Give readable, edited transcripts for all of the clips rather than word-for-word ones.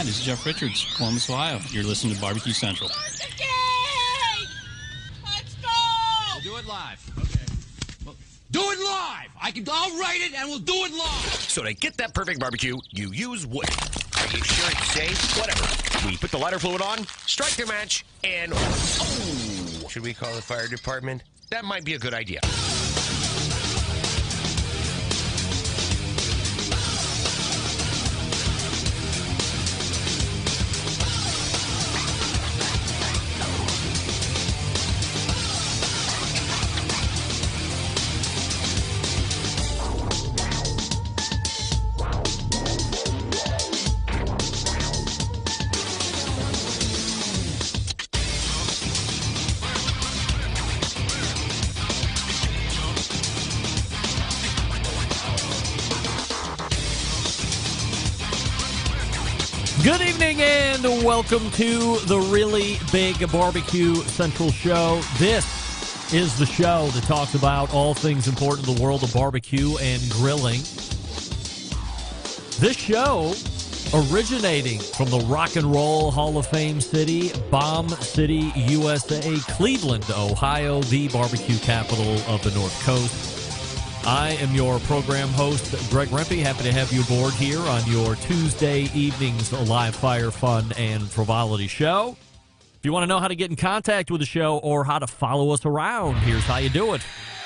This is Jeff Richards, Columbus, Ohio. You're listening to Barbecue Central. Let's go! We'll do it live. Okay. Well, do it live! I'll write it and we'll do it live! So to get that perfect barbecue, you use wood. Are you sure it's safe? Whatever. We put the lighter fluid on, strike the match, and... Oh! Should we call the fire department? That might be a good idea. Good evening and welcome to the Really Big Barbecue Central Show. This is the show that talks about all things important in the world of barbecue and grilling. This show originating from the Rock and Roll Hall of Fame city, Bomb City, USA, Cleveland, Ohio, the barbecue capital of the North Coast. I am your program host, Greg Rempe. Happy to have you aboard here on your Tuesday evening's live fire, fun, and frivolity show. If you want to know how to get in contact with the show or how to follow us around, here's how you do it.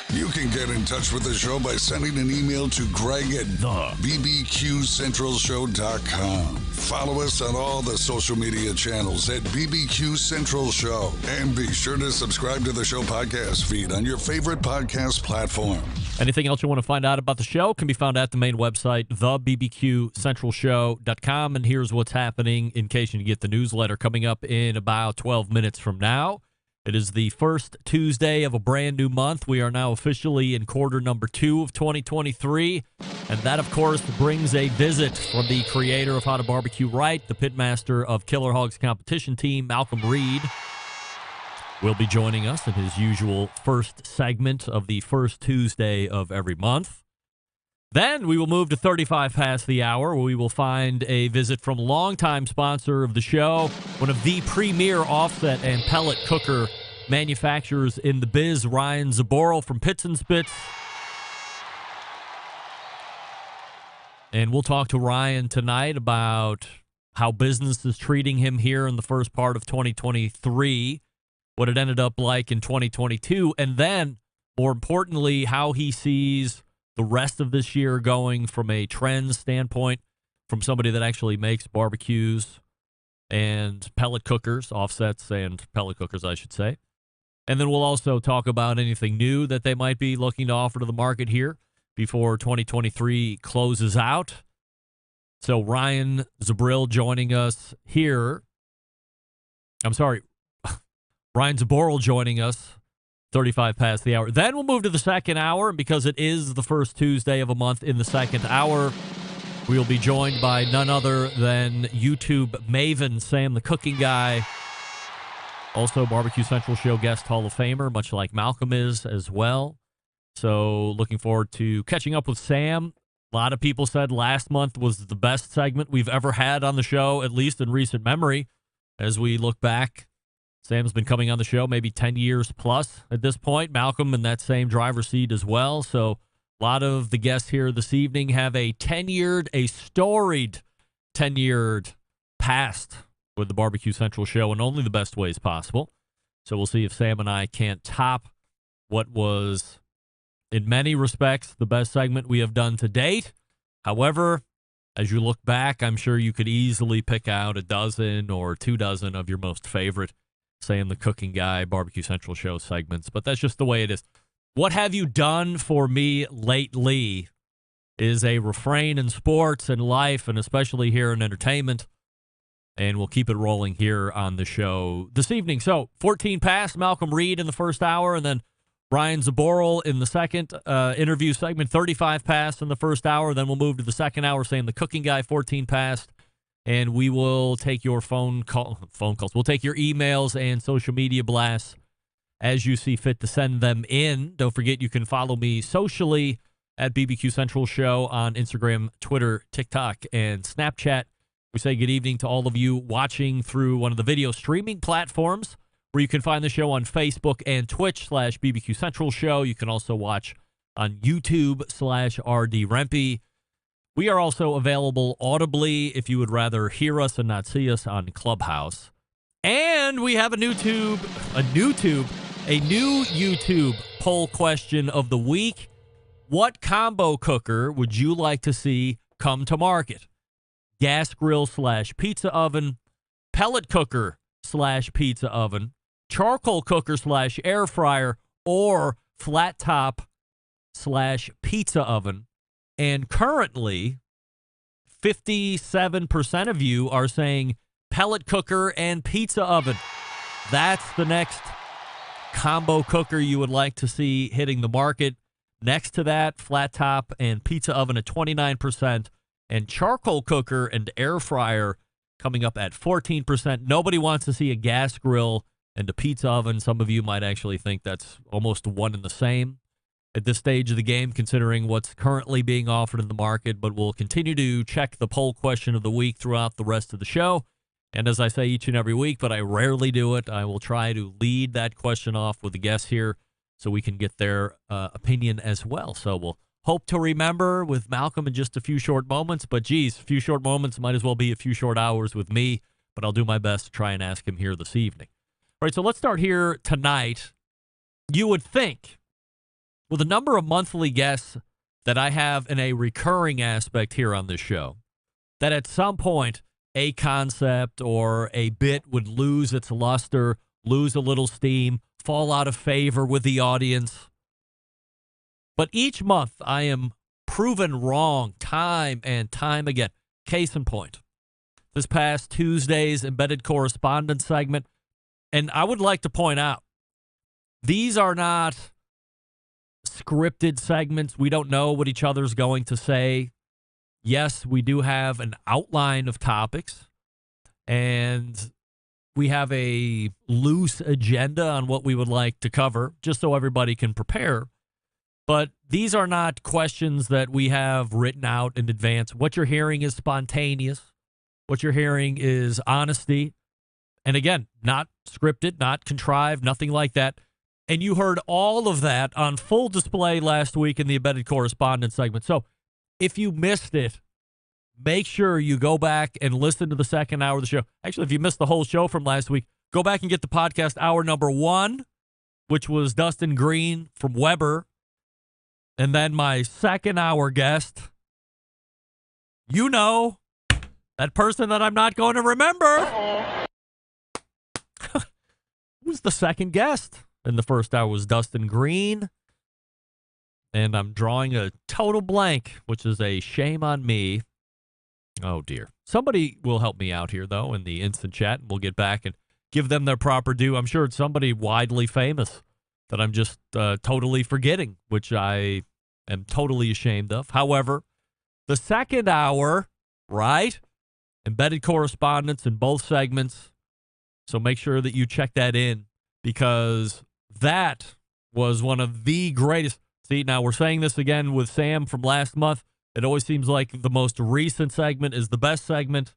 You can get in touch with the show by sending an email to Greg at BBQCentralShow.com. Follow us on all the social media channels at BBQ Central Show. And be sure to subscribe to the show podcast feed on your favorite podcast platform. Anything else you want to find out about the show can be found at the main website, thebbqcentralshow.com. And here's what's happening in case you get the newsletter coming up in about 12 minutes from now. It is the first Tuesday of a brand new month. We are now officially in quarter number 2 of 2023. And that, of course, brings a visit from the creator of How to Barbecue Right, the pitmaster of Killer Hogs competition team, Malcom Reed. Will be joining us in his usual first segment of the first Tuesday of every month. Then we will move to 35 past the hour, where we will find a visit from longtime sponsor of the show, one of the premier offset and pellet cooker manufacturers in the biz, Ryan Zboril from Pits and Spits. And we'll talk to Ryan tonight about how business is treating him here in the first part of 2023, what it ended up like in 2022, and then, more importantly, how he sees the rest of this year going from a trend standpoint, from somebody that actually makes barbecues and pellet cookers, offsets and pellet cookers, I should say. And then we'll also talk about anything new that they might be looking to offer to the market here before 2023 closes out. So Ryan Zboril joining us here. Ryan Zboril joining us 35 past the hour. Then we'll move to the second hour, and because it is the first Tuesday of a month in the second hour, we will be joined by none other than YouTube maven Sam the Cooking Guy, also Barbecue Central Show guest Hall of Famer, much like Malcom is as well. So looking forward to catching up with Sam. A lot of people said last month was the best segment we've ever had on the show, at least in recent memory. As we look back, Sam's been coming on the show maybe 10 years plus at this point. Malcom in that same driver's seat as well. So a lot of the guests here this evening have a storied 10-year past with the Barbecue Central Show in only the best ways possible. So we'll see if Sam and I can't top what was, in many respects, the best segment we have done to date. However, as you look back, I'm sure you could easily pick out a dozen or 24 of your most favorite Sam the Cooking Guy, Barbecue Central Show segments, but that's just the way it is. What have you done for me lately is a refrain in sports and life, and especially here in entertainment, and we'll keep it rolling here on the show this evening. So 14 past, Malcom Reed in the first hour, and then Ryan Zboril in the second interview segment, 35 past in the first hour. Then we'll move to the second hour, Sam the Cooking Guy, 14 past. And we will take your phone calls. We'll take your emails and social media blasts as you see fit to send them in. Don't forget, you can follow me socially at BBQ Central Show on Instagram, Twitter, TikTok, and Snapchat. We say good evening to all of you watching through one of the video streaming platforms where you can find the show on Facebook and Twitch/BBQ Central Show. You can also watch on YouTube/RD Rempe. We are also available audibly if you would rather hear us and not see us on Clubhouse. And we have a new YouTube poll question of the week. What combo cooker would you like to see come to market? Gas grill/pizza oven, pellet cooker/pizza oven, charcoal cooker/air fryer, or flat top/pizza oven. And currently, 57% of you are saying pellet cooker and pizza oven. That's the next combo cooker you would like to see hitting the market. Next to that, flat top and pizza oven at 29%, and charcoal cooker and air fryer coming up at 14%. Nobody wants to see a gas grill and a pizza oven. Some of you might actually think that's almost one and the same at this stage of the game, considering what's currently being offered in the market. But we'll continue to check the poll question of the week throughout the rest of the show. And as I say each and every week, but I rarely do it, I will try to lead that question off with the guests here so we can get their opinion as well. So we'll hope to remember with Malcom in just a few short moments. But, geez, a few short moments might as well be a few short hours with me. But I'll do my best to try and ask him here this evening. All right, so let's start here tonight. You would think, with a number of monthly guests that I have in a recurring aspect here on this show, that at some point a concept or a bit would lose its luster, lose a little steam, fall out of favor with the audience. But each month I am proven wrong time and time again. Case in point, this past Tuesday's Embedded Correspondence segment, and I would like to point out, these are not scripted segments. We don't know what each other's going to say. Yes, we do have an outline of topics, and we have a loose agenda on what we would like to cover, just so everybody can prepare. But these are not questions that we have written out in advance. What you're hearing is spontaneous. What you're hearing is honesty. And again, not scripted, not contrived, nothing like that. And you heard all of that on full display last week in the Embedded Correspondence segment. So if you missed it, make sure you go back and listen to the second hour of the show. Actually, if you missed the whole show from last week, go back and get the podcast hour number 1, which was Dustin Green from Weber. And then my second hour guest, you know, that person that I'm not going to remember. Who's the second guest? And the first hour was Dustin Green. And I'm drawing a total blank, which is a shame on me. Oh, dear. Somebody will help me out here, though, in the instant chat, and we'll get back and give them their proper due. I'm sure it's somebody widely famous that I'm just totally forgetting, which I am totally ashamed of. However, the second hour, right? Embedded Correspondence in both segments. So make sure that you check that in, because that was one of the greatest. See, now we're saying this again with Sam from last month. It always seems like the most recent segment is the best segment.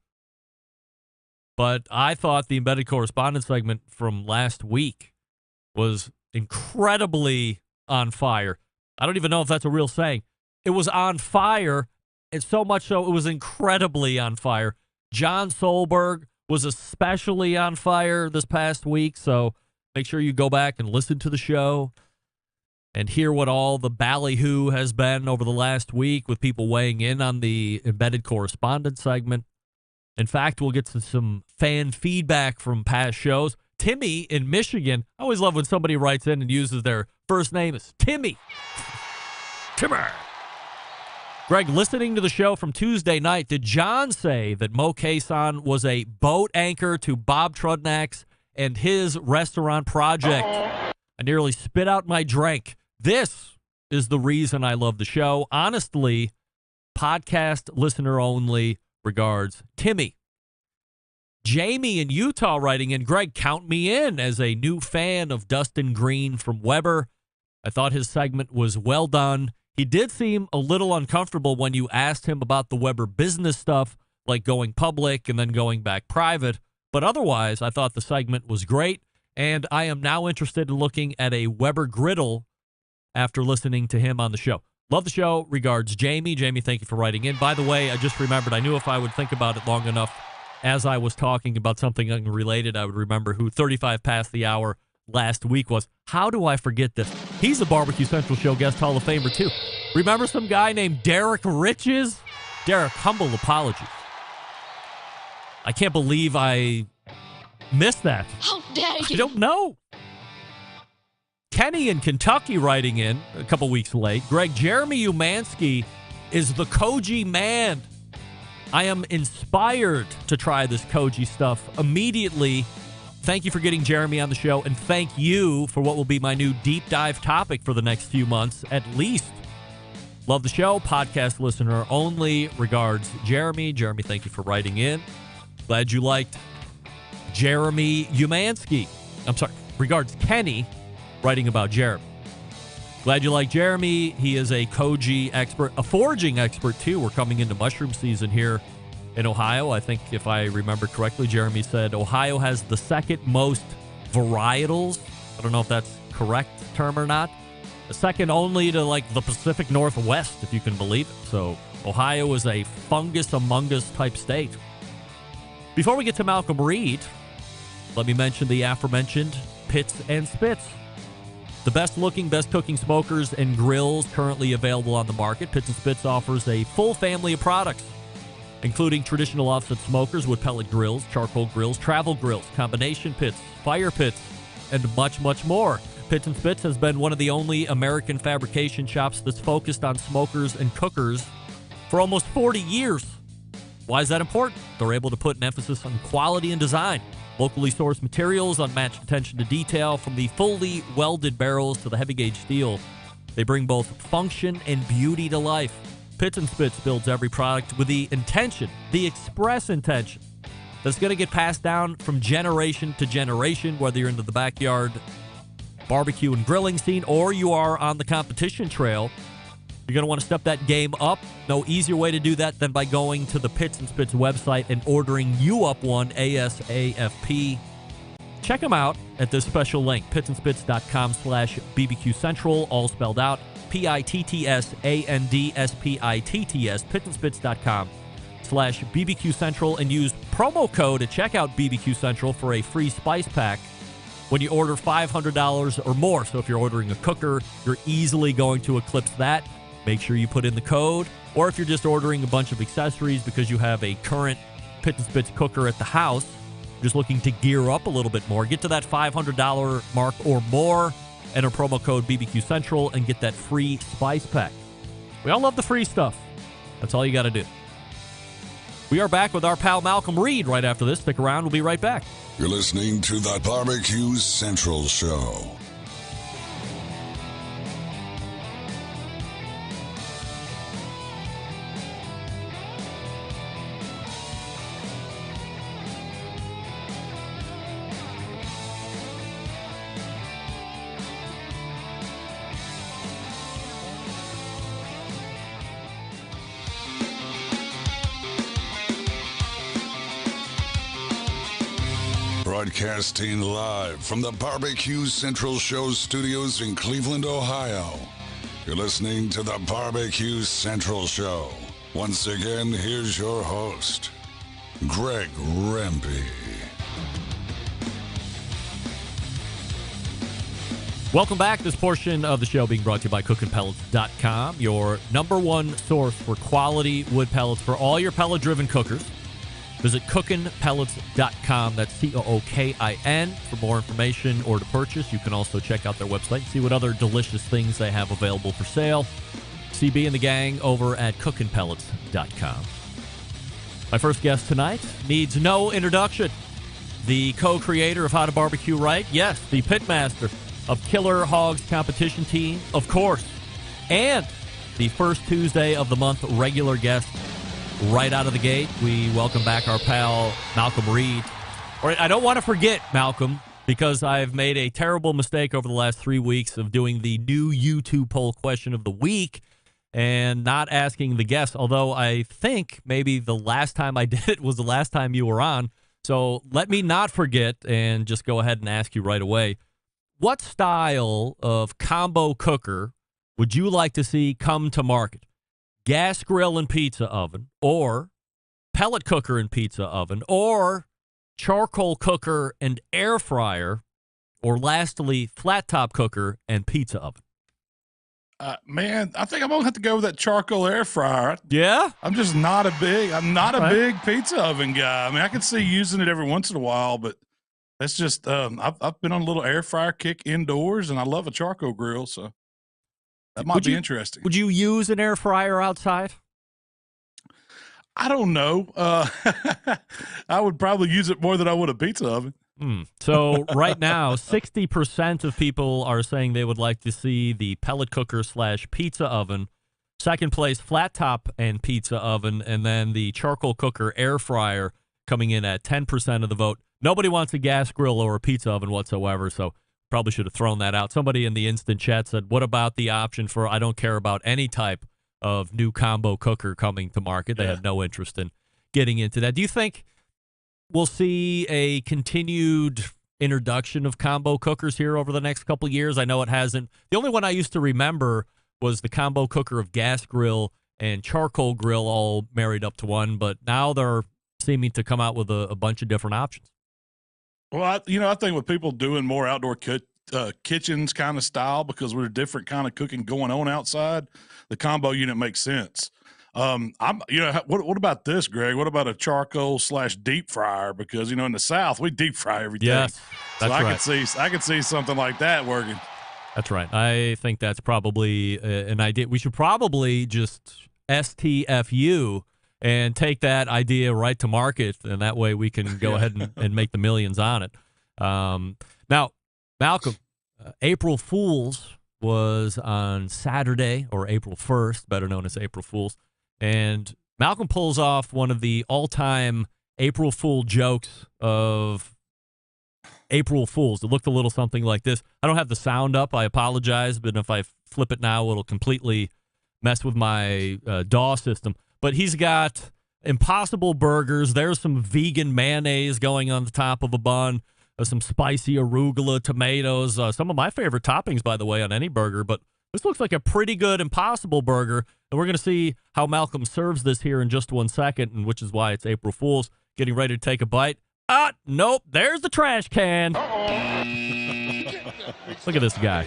But I thought the Embedded Correspondence segment from last week was incredibly on fire. I don't even know if that's a real saying. It was on fire, and so much so it was incredibly on fire. John Solberg was especially on fire this past week, so make sure you go back and listen to the show and hear what all the ballyhoo has been over the last week with people weighing in on the Embedded Correspondence segment. In fact, we'll get to some fan feedback from past shows. Timmy in Michigan, I always love when somebody writes in and uses their first name as Timmy. Timmer. Greg, listening to the show from Tuesday night, did John say that Mo Kason was a boat anchor to Bob Trudnack's and his restaurant project? I nearly spit out my drink. This is the reason I love the show. Honestly, podcast listener only. Regards, Timmy. Jamie in Utah writing in, Greg, count me in as a new fan of Dustin Green from Weber. I thought his segment was well done. He did seem a little uncomfortable when you asked him about the Weber business stuff, like going public and then going back private. But otherwise, I thought the segment was great, and I am now interested in looking at a Weber griddle after listening to him on the show. Love the show. Regards, Jamie. Jamie, thank you for writing in. By the way, I just remembered, I knew if I would think about it long enough as I was talking about something unrelated, I would remember who 35 past the hour last week was. How do I forget this? He's a Barbecue Central Show guest Hall of Famer, too. Remember some guy named Derek Riches? Derek, humble apologies. I can't believe I missed that. How dare you? I don't know. Kenny in Kentucky writing in a couple weeks late. Greg, Jeremy Umansky is the Koji man. I am inspired to try this Koji stuff immediately. Thank you for getting Jeremy on the show, and thank you for what will be my new deep dive topic for the next few months, at least. Love the show. Podcast listener only. Regards, Jeremy. Jeremy, thank you for writing in. Glad you liked Jeremy Umansky. I'm sorry. Regards, Kenny, writing about Jeremy. Glad you like Jeremy. He is a Koji expert, a foraging expert, too. We're coming into mushroom season here in Ohio. I think if I remember correctly, Jeremy said Ohio has the second most varietals. I don't know if that's correct term or not. The second only to like the Pacific Northwest, if you can believe it. So Ohio is a fungus among us type state. Before we get to Malcom Reed, let me mention the aforementioned Pits and Spits. The best looking, best cooking smokers and grills currently available on the market. Pits and Spits offers a full family of products, including traditional offset smokers, wood pellet grills, charcoal grills, travel grills, combination pits, fire pits, and much, much more. Pits and Spits has been one of the only American fabrication shops that's focused on smokers and cookers for almost 40 years. Why is that important? They're able to put an emphasis on quality and design. Locally sourced materials, unmatched attention to detail, from the fully welded barrels to the heavy gauge steel. They bring both function and beauty to life. Pits and Spits builds every product with the intention, the express intention, that's going to get passed down from generation to generation, whether you're into the backyard barbecue and grilling scene or you are on the competition trail. You're going to want to step that game up. No easier way to do that than by going to the Pits and Spits website and ordering you up one ASAFP. Check them out at this special link, pitsandspits.com/BBQ Central, all spelled out, PITTSANDSPITTS, pitsandspits.com/BBQ Central, and use promo code at checkout BBQ Central for a free spice pack when you order $500 or more. So if you're ordering a cooker, you're easily going to eclipse that. Make sure you put in the code. Or if you're just ordering a bunch of accessories because you have a current Pits and Spits cooker at the house, just looking to gear up a little bit more, get to that $500 mark or more, enter promo code BBQ Central, and get that free spice pack. We all love the free stuff. That's all you got to do. We are back with our pal Malcom Reed right after this. Stick around. We'll be right back. You're listening to the Barbecue Central Show. Broadcasting live from the Barbecue Central Show studios in Cleveland, Ohio. You're listening to the Barbecue Central Show. Once again, here's your host, Greg Rempe. Welcome back. This portion of the show being brought to you by CookingPellets.com, your number one source for quality wood pellets for all your pellet-driven cookers. Visit CookingPellets.com. That's COOKIN for more information or to purchase. You can also check out their website and see what other delicious things they have available for sale. CB and the gang over at CookingPellets.com. My first guest tonight needs no introduction. The co-creator of How to Barbecue Right. Yes, the pitmaster of Killer Hogs competition team, of course. And the first Tuesday of the month regular guest right out of the gate. We welcome back our pal Malcom Reed. All right, I don't want to forget Malcom because I've made a terrible mistake over the last 3 weeks of doing the new YouTube poll question of the week and not asking the guests, although I think maybe the last time I did it was the last time you were on. So let me not forget and just go ahead and ask you right away. What style of combo cooker would you like to see come to market? Gas grill and pizza oven, or pellet cooker and pizza oven, or charcoal cooker and air fryer, or lastly, flat top cooker and pizza oven? Man, I think I'm gonna have to go with that charcoal air fryer. Yeah, I'm just not a big pizza oven guy. I mean, I can see using it every once in a while, but that's just I've been on a little air fryer kick indoors, and I love a charcoal grill, so that might be interesting. Would you use an air fryer outside? I don't know. I would probably use it more than I would a pizza oven. So right now, 60% of people are saying they would like to see the pellet cooker / pizza oven. Second place, flat top and pizza oven, and then the charcoal cooker air fryer coming in at 10% of the vote. Nobody wants a gas grill or a pizza oven whatsoever, so probably should have thrown that out. Somebody in the instant chat said, what about the option for I don't care about any type of new combo cooker coming to market? They have no interest in getting into that. Do you think we'll see a continued introduction of combo cookers here over the next couple of years? I know it hasn't. The only one I used to remember was the combo cooker of gas grill and charcoal grill all married up to one, but now they're seeming to come out with a bunch of different options. Well, I think with people doing more outdoor kitchens kind of style, because we're a different kind of cooking going on outside, the combo unit makes sense. What about this, Greg? What about a charcoal / deep fryer? Because, in the South, we deep fry everything. Yes, that's right. I could see something like that working. That's right. I think that's probably an idea. We should probably just STFU and take that idea right to market, and that way we can go ahead and make the millions on it. Now, Malcolm, April Fool's was on Saturday, or April 1st, better known as April Fool's, and Malcolm pulls off one of the all-time April Fool jokes of April Fool's. It looked a little something like this. I don't have the sound up. I apologize, but if I flip it now, it'll completely mess with my DAW system. But he's got Impossible Burgers. There's some vegan mayonnaise going on the top of a bun. Some spicy arugula, tomatoes. Some of my favorite toppings, by the way, on any burger. But this looks like a pretty good Impossible Burger. And we're going to see how Malcolm serves this here in just 1 second, and which is why it's April Fool's. Getting ready to take a bite. Nope. There's the trash can. Look at this guy.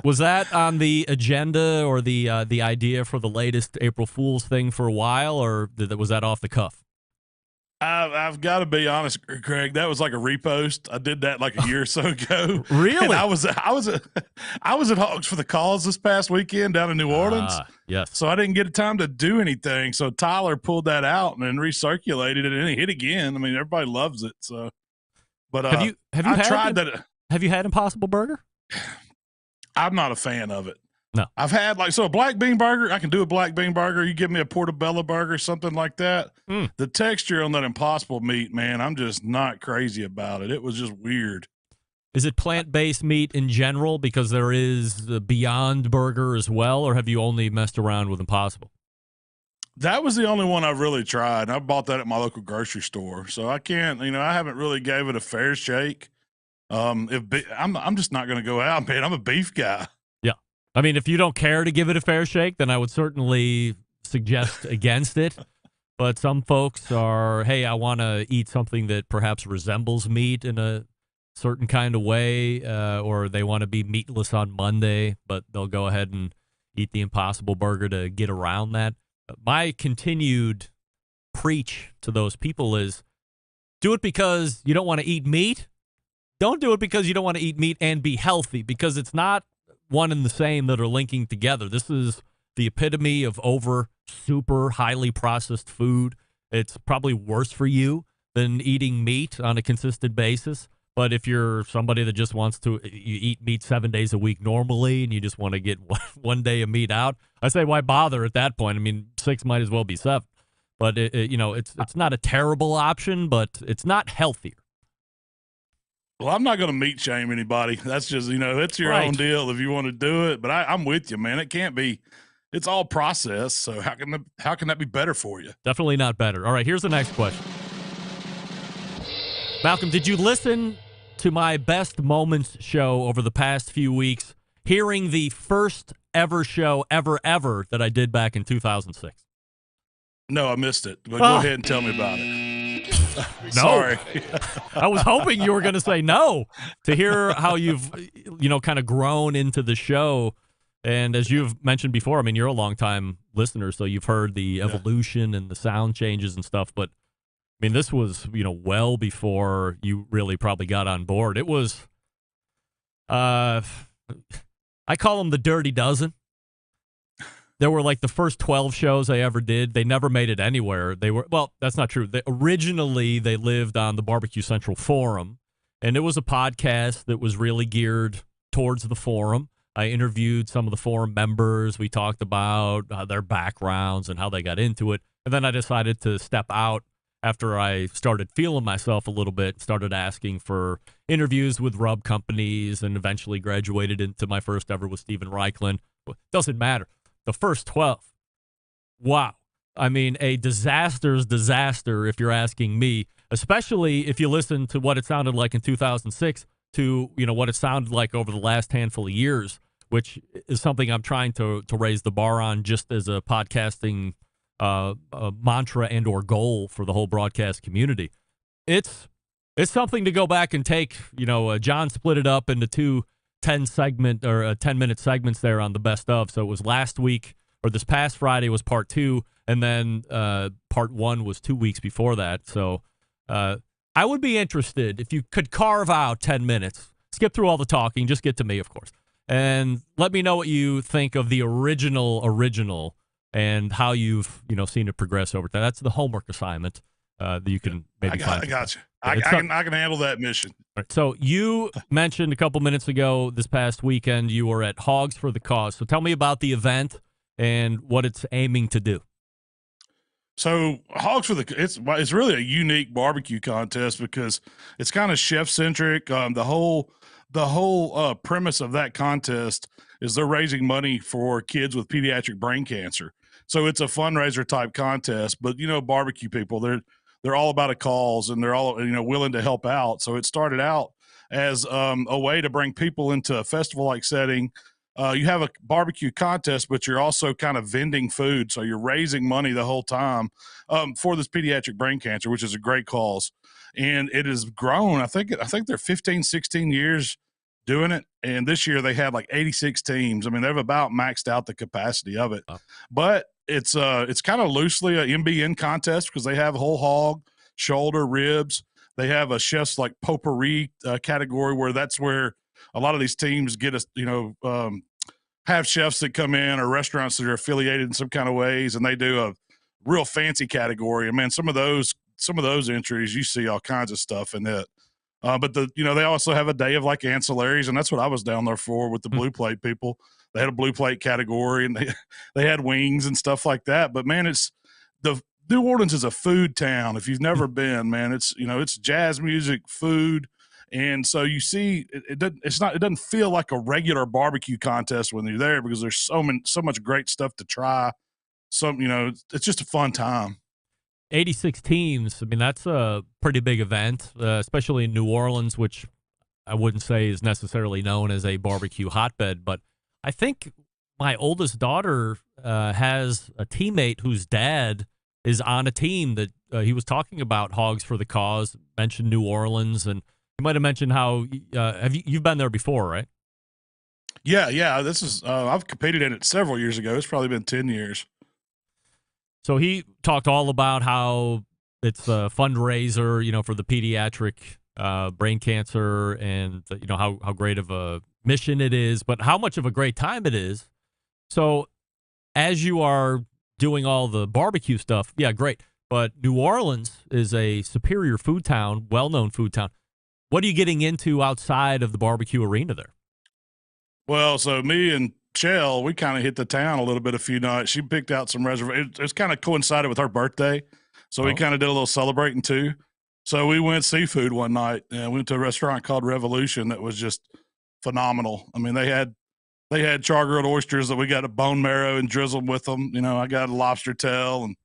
Was that on the agenda or the idea for the latest April Fool's thing for a while, or was that off the cuff? I've got to be honest, Craig. That was like a repost. I did that like a year or so ago. Really? And I was at Hogs for the Cause this past weekend down in New Orleans. Yes. So I didn't get time to do anything. So Tyler pulled that out and then recirculated it, and it hit again. I mean, everybody loves it. So, but have you tried that? Have you had Impossible Burger? I'm not a fan of it. No. I've had a black bean burger. I can do a black bean burger. You give me a portobello burger, something like that. The texture on that Impossible meat, man, I'm just not crazy about it. It was just weird. Is it plant-based meat in general, because there is the Beyond Burger as well, or have you only messed around with Impossible? That was the only one I've really tried. I bought that at my local grocery store. So I can't, I haven't really gave it a fair shake. I'm just not going to go out, man. I'm a beef guy. Yeah. I mean, if you don't care to give it a fair shake, then I would certainly suggest against it. But some folks are, hey, I want to eat something that perhaps resembles meat in a certain kind of way, or they want to be meatless on Monday, but they'll go ahead and eat the Impossible Burger to get around that. My continued preach to those people is, do it because you don't want to eat meat. Don't do it because you don't want to eat meat and be healthy, because it's not one and the same that are linking together. This is the epitome of super highly processed food. It's probably worse for you than eating meat on a consistent basis. But if you're somebody that just wants to you eat meat 7 days a week normally, and you just want to get one day of meat out, I say, why bother at that point? I mean, 6 might as well be 7. But it's not a terrible option, but it's not healthier. Well, I'm not going to meat shame anybody. That's just, it's your own deal if you want to do it. But I'm with you, man. It can't be it's all processed. So how can that be better for you? Definitely not better. All right, here's the next question. Malcolm, did you listen to my best moments show over the past few weeks, hearing the first ever show ever that I did back in 2006? No, I missed it. But go ahead and tell me about it. No. Sorry. I was hoping you were going to say no, to hear how you've, kind of grown into the show. And as you've mentioned before, I mean, you're a longtime listener, so you've heard the evolution and the sound changes and stuff. But, I mean, this was, well before you really probably got on board. It was, I call them the Dirty Dozen. There were like the first 12 shows I ever did. They never made it anywhere. That's not true. Originally, they lived on the Barbecue Central forum, and it was a podcast that was really geared towards the forum. I interviewed some of the forum members. We talked about their backgrounds and how they got into it. And then I decided to step out after I started feeling myself a little bit, started asking for interviews with rub companies, and eventually graduated into my first ever with Steven Reichlin. Doesn't matter. The first 12, wow. I mean, a disaster's disaster, if you're asking me, especially if you listen to what it sounded like in 2006 to, what it sounded like over the last handful of years, which is something I'm trying to raise the bar on just as a podcasting mantra and or goal for the whole broadcast community. It's something to go back and take. John split it up into two 10-minute segments there on the best of. So it was last week, or this past Friday was part 2, and then part 1 was 2 weeks before that. So I would be interested if you could carve out 10 minutes, skip through all the talking, just get to me, of course, and let me know what you think of the original and how you've seen it progress over time. That's the homework assignment that you can maybe find. I got you. I can handle that mission. Right. So you mentioned a couple minutes ago this past weekend you were at Hogs for the Cause. So tell me about the event and what it's aiming to do. So Hogs for it's really a unique barbecue contest because it's kind of chef centric. The whole premise of that contest is they're raising money for kids with pediatric brain cancer. So it's a fundraiser type contest, but barbecue people, they're all about a cause, and they're all willing to help out. So it started out as a way to bring people into a festival like setting. You have a barbecue contest, but you're also kind of vending food, so you're raising money the whole time for this pediatric brain cancer, which is a great cause. And it has grown. I think they're 15, 16 years doing it, and this year they had like 86 teams. I mean, they've about maxed out the capacity of it. Oh. But it's kind of loosely a MBN contest because they have whole hog, shoulder, ribs. They have a chef's like potpourri category where that's where a lot of these teams get us, have chefs that come in or restaurants that are affiliated in some kind of ways, and they do a real fancy category. And man, some of those entries, you see all kinds of stuff in it. But they also have a day of like ancillaries, and that's what I was down there for with the blue plate people. They had a blue plate category, and they had wings and stuff like that. But man, New Orleans is a food town. If you've never been, man, it's jazz music, food. And so you see, it doesn't feel like a regular barbecue contest when you're there because there's so much great stuff to try. It's just a fun time. 86 teams. I mean, that's a pretty big event, especially in New Orleans, which I wouldn't say is necessarily known as a barbecue hotbed. But I think my oldest daughter has a teammate whose dad is on a team that he was talking about Hogs for the Cause, mentioned New Orleans, and you might have mentioned how you've been there before, right? Yeah. This is I've competed in it several years ago. It's probably been 10 years. So he talked all about how it's a fundraiser, for the pediatric brain cancer, and how great of a mission it is, but how much of a great time it is. So as you are doing all the barbecue stuff, yeah, great. But New Orleans is a superior food town, well-known food town. What are you getting into outside of the barbecue arena there? Well, so me and Chell, we kind of hit the town a little bit a few nights. She picked out some reservations. It's kind of coincided with her birthday. So we kind of did a little celebrating too. So we went seafood one night and went to a restaurant called Revolution that was just phenomenal. I mean, they had they had char-grilled oysters that we got a bone marrow and drizzled with them. You know, I got a lobster tail, and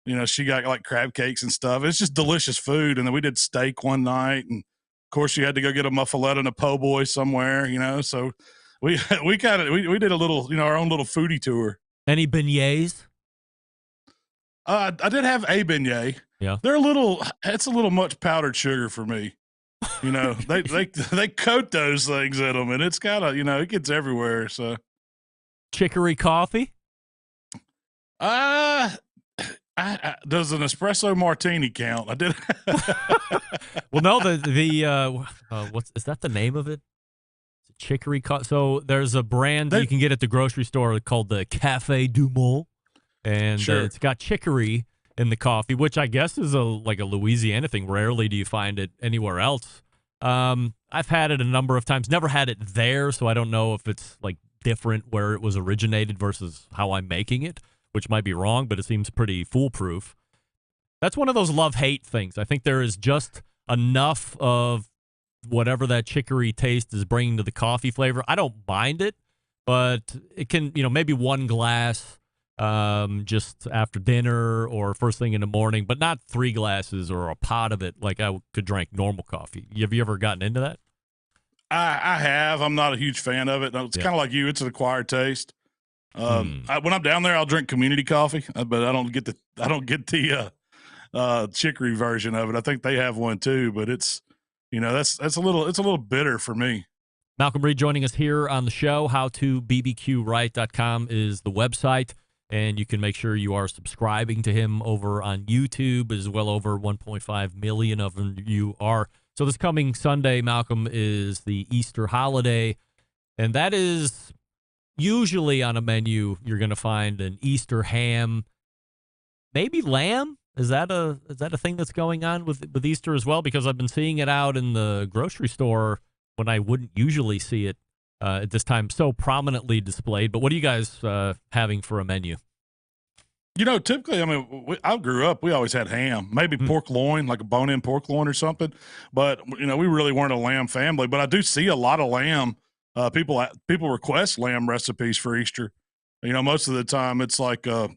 you know, she got like crab cakes and stuff. It's just delicious food. And then we did steak one night, and of course you had to go get a muffaletta and a po' boy somewhere, you know. So we we did a little, you know, our own little foodie tour. Any beignets? I did have a beignet. Yeah. It's a little much powdered sugar for me. You know, they coat those things in them, and it's kind of, you know, it gets everywhere. So Chicory coffee? does an espresso martini count? I did. Well, no, what's is that the name of it? Chicory coffee. So there's a brand you can get at the grocery store called the Cafe du Monde, and Sure. it's got chicory in the coffee, which I guess is like a Louisiana thing. Rarely do you find it anywhere else. I've had it a number of times. Never had it there, so I don't know if it's like different where it was originated versus how I'm making it, which might be wrong, but it seems pretty foolproof. That's one of those love-hate things. I think there is just enough of whatever that chicory taste is bringing to the coffee flavor. I don't mind it, but it can, you know, maybe one glass just after dinner or first thing in the morning, but not 3 glasses or a pot of it like I could drink normal coffee. Have you ever gotten into that? I have. I'm not a huge fan of it. It's kind of like you. It's an acquired taste. When I'm down there, I'll drink community coffee, but I don't get the chicory version of it. I think they have one too, but it's, you know, it's a little bitter for me. Malcom Reed joining us here on the show. HowToBBQRight.com is the website, and you can make sure you are subscribing to him over on YouTube, as well over 1.5 million of them you are. So this coming Sunday, Malcolm, is the Easter holiday, and that is usually on a menu you're going to find an Easter ham, maybe lamb. Is that a thing that's going on with Easter as well? Because I've been seeing it out in the grocery store when I wouldn't usually see it at this time so prominently displayed. But what are you guys having for a menu? You know, typically, I mean, I grew up, we always had ham, maybe pork loin, like a bone-in pork loin or something. But, you know, we really weren't a lamb family. But I do see a lot of lamb. People request lamb recipes for Easter. You know, most of the time it's like a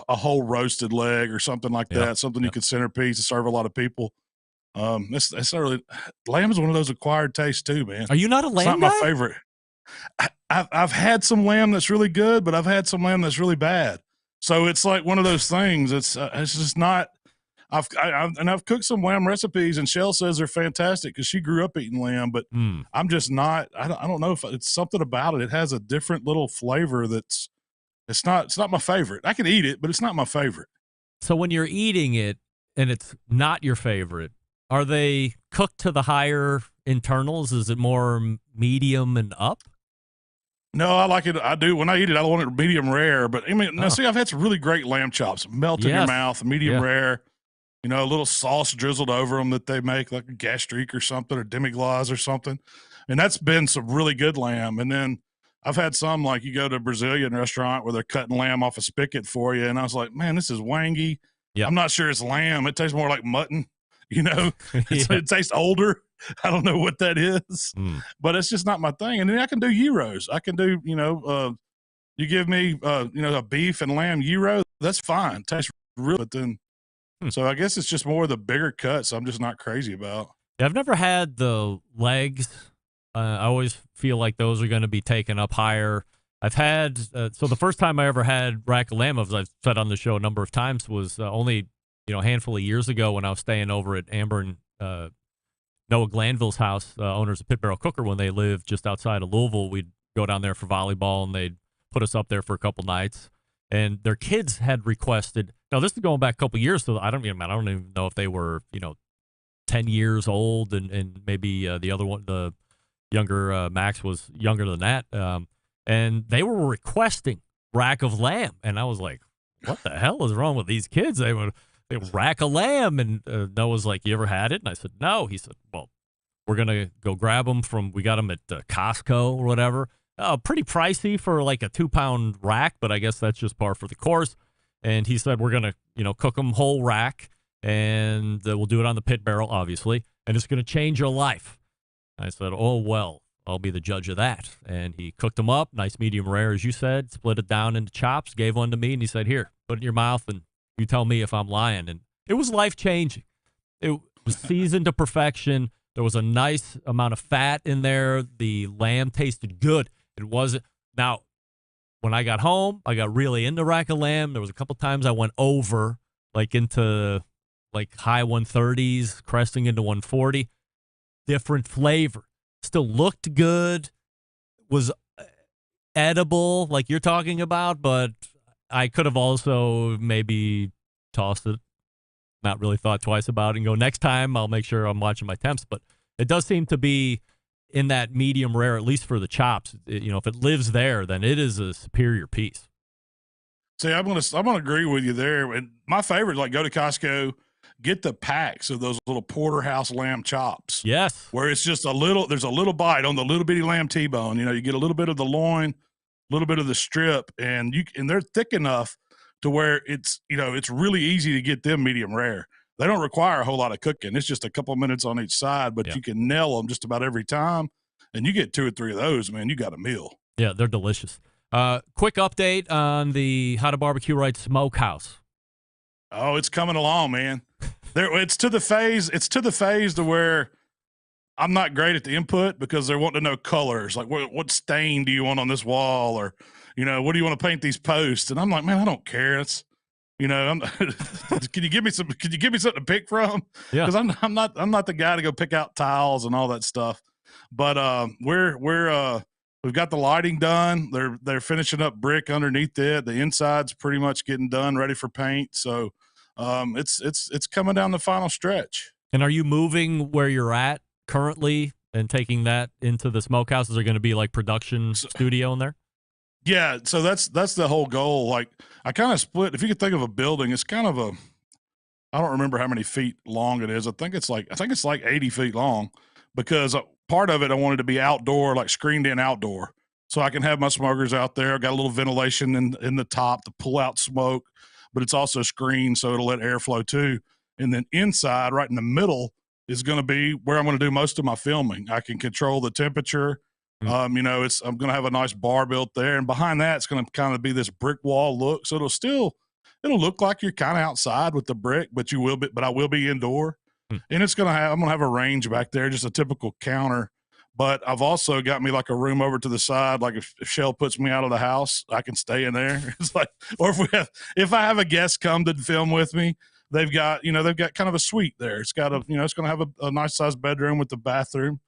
whole roasted leg or something like that, something you could centerpiece to serve a lot of people. It's not really, lamb is one of those acquired tastes too, man. Are you not a lamb It's not guy? my favorite. I've had some lamb that's really good, but I've had some lamb that's really bad. So it's like one of those things. It's just not. I've cooked some lamb recipes, and Shell says they're fantastic because she grew up eating lamb. But I'm just not. I don't know if it's something about it. It has a different little flavor that's. It's not my favorite. I can eat it, but it's not my favorite. So when you're eating it and it's not your favorite, are they cooked to the higher internals? Is it more medium and up? No, I like it. I do. When I eat it, I want it medium rare. But I mean, now see, I've had some really great lamb chops, melt in your mouth, medium rare. You know, a little sauce drizzled over them that they make, like a gastrique or something, or demi-glace or something. And that's been some really good lamb. And then I've had some, like you go to a Brazilian restaurant where they're cutting lamb off a spigot for you. And I was like, man, this is wangy. Yep. I'm not sure it's lamb. It tastes more like mutton, you know. It tastes older. I don't know what that is, but it's just not my thing. And then I can do gyros. I can do, you know, you give me, you know, a beef and lamb gyro, that's fine. Tastes real, but then, so I guess it's just more of the bigger cuts I'm just not crazy about. Yeah, I've never had the legs. I always feel like those are going to be taken up higher. I've had, so the first time I ever had rack of lamb, as I've said on the show a number of times, was only, you know, a handful of years ago when I was staying over at Amber and Noah Glanville's house, owners of Pit Barrel Cooker, when they lived just outside of Louisville. We'd go down there for volleyball, and they'd put us up there for a couple nights. And their kids had requested. Now this is going back a couple years, so I don't even know if they were, you know, 10 years old, and maybe the other one, the younger Max, was younger than that. And they were requesting rack of lamb, and I was like, "What the hell is wrong with these kids?" They rack a lamb, and Noah's like, "You ever had it?" And I said, "No." He said, "Well, we're gonna go grab them we got them at Costco or whatever. Pretty pricey for like a 2-pound rack, but I guess that's just par for the course." And he said, "We're gonna, you know, cook them whole rack, and we'll do it on the pit barrel, obviously, and it's gonna change your life." I said, "Oh well, I'll be the judge of that. And he cooked them up, nice medium rare, as you said, split it down into chops, gave one to me, and he said, here, put it in your mouth, and you tell me if I'm lying. And it was life-changing. It was seasoned to perfection. There was a nice amount of fat in there. The lamb tasted good. It wasn't. Now, when I got home, I got really into rack of lamb. There was a couple times I went over, like into like high 130s, cresting into 140. Different flavor. Still looked good. Was edible, like you're talking about, but I could have also maybe tossed it, not really thought twice about it, and go, next time I'll make sure I'm watching my temps. But it does seem to be in that medium rare, at least for the chops. If it lives there, then it is a superior piece. See, I'm gonna agree with you there. And my favorite is like go to Costco, get the packs of those little porterhouse lamb chops. Yes. Where it's just there's a little bite on the little bitty lamb T-bone. You get a little bit of the loin, a little bit of the strip, and they're thick enough to where it's really easy to get them medium rare. They don't require a whole lot of cooking. It's just a couple minutes on each side, but you can nail them just about every time. And you get 2 or 3 of those, man, you got a meal. Yeah, they're delicious. Quick update on the How to BBQ Right Smokehouse. Oh, it's coming along, man. It's to the phase to where I'm not great at the input because they're wanting to know colors. Like, what stain do you want on this wall? Or, what do you want to paint these posts? And I'm like, man, I don't care. It's, can you give me something to pick from? Yeah. Because I'm not the guy to go pick out tiles and all that stuff. But we've got the lighting done. They're finishing up brick underneath it. The inside's pretty much getting done, ready for paint. So it's coming down the final stretch. And are you moving where you're at currently and taking that into the smokehouse? Is there going to be like production studio in there? Yeah, so that's the whole goal. Like, I kind of split. If you could think of a building, it's kind of I don't remember how many feet long it is. I think it's like 80 feet long, because part of it I wanted to be outdoor, like screened in outdoor, so I can have my smokers out there. I got a little ventilation in the top to pull out smoke, but it's also screened so it'll let airflow too. And then inside, right in the middle, is going to be where I'm going to do most of my filming. I can control the temperature. I'm going to have a nice bar built there, and behind that, it's going to kind of be this brick wall look. So it'll look like you're kind of outside with the brick, but I will be indoor. And I'm going to have a range back there, just a typical counter. But I've also got me like a room over to the side. Like if Shell puts me out of the house, I can stay in there. It's like, or if I have a guest come to film with me, they've got kind of a suite there. It's got it's going to have a nice sized bedroom with the bathroom,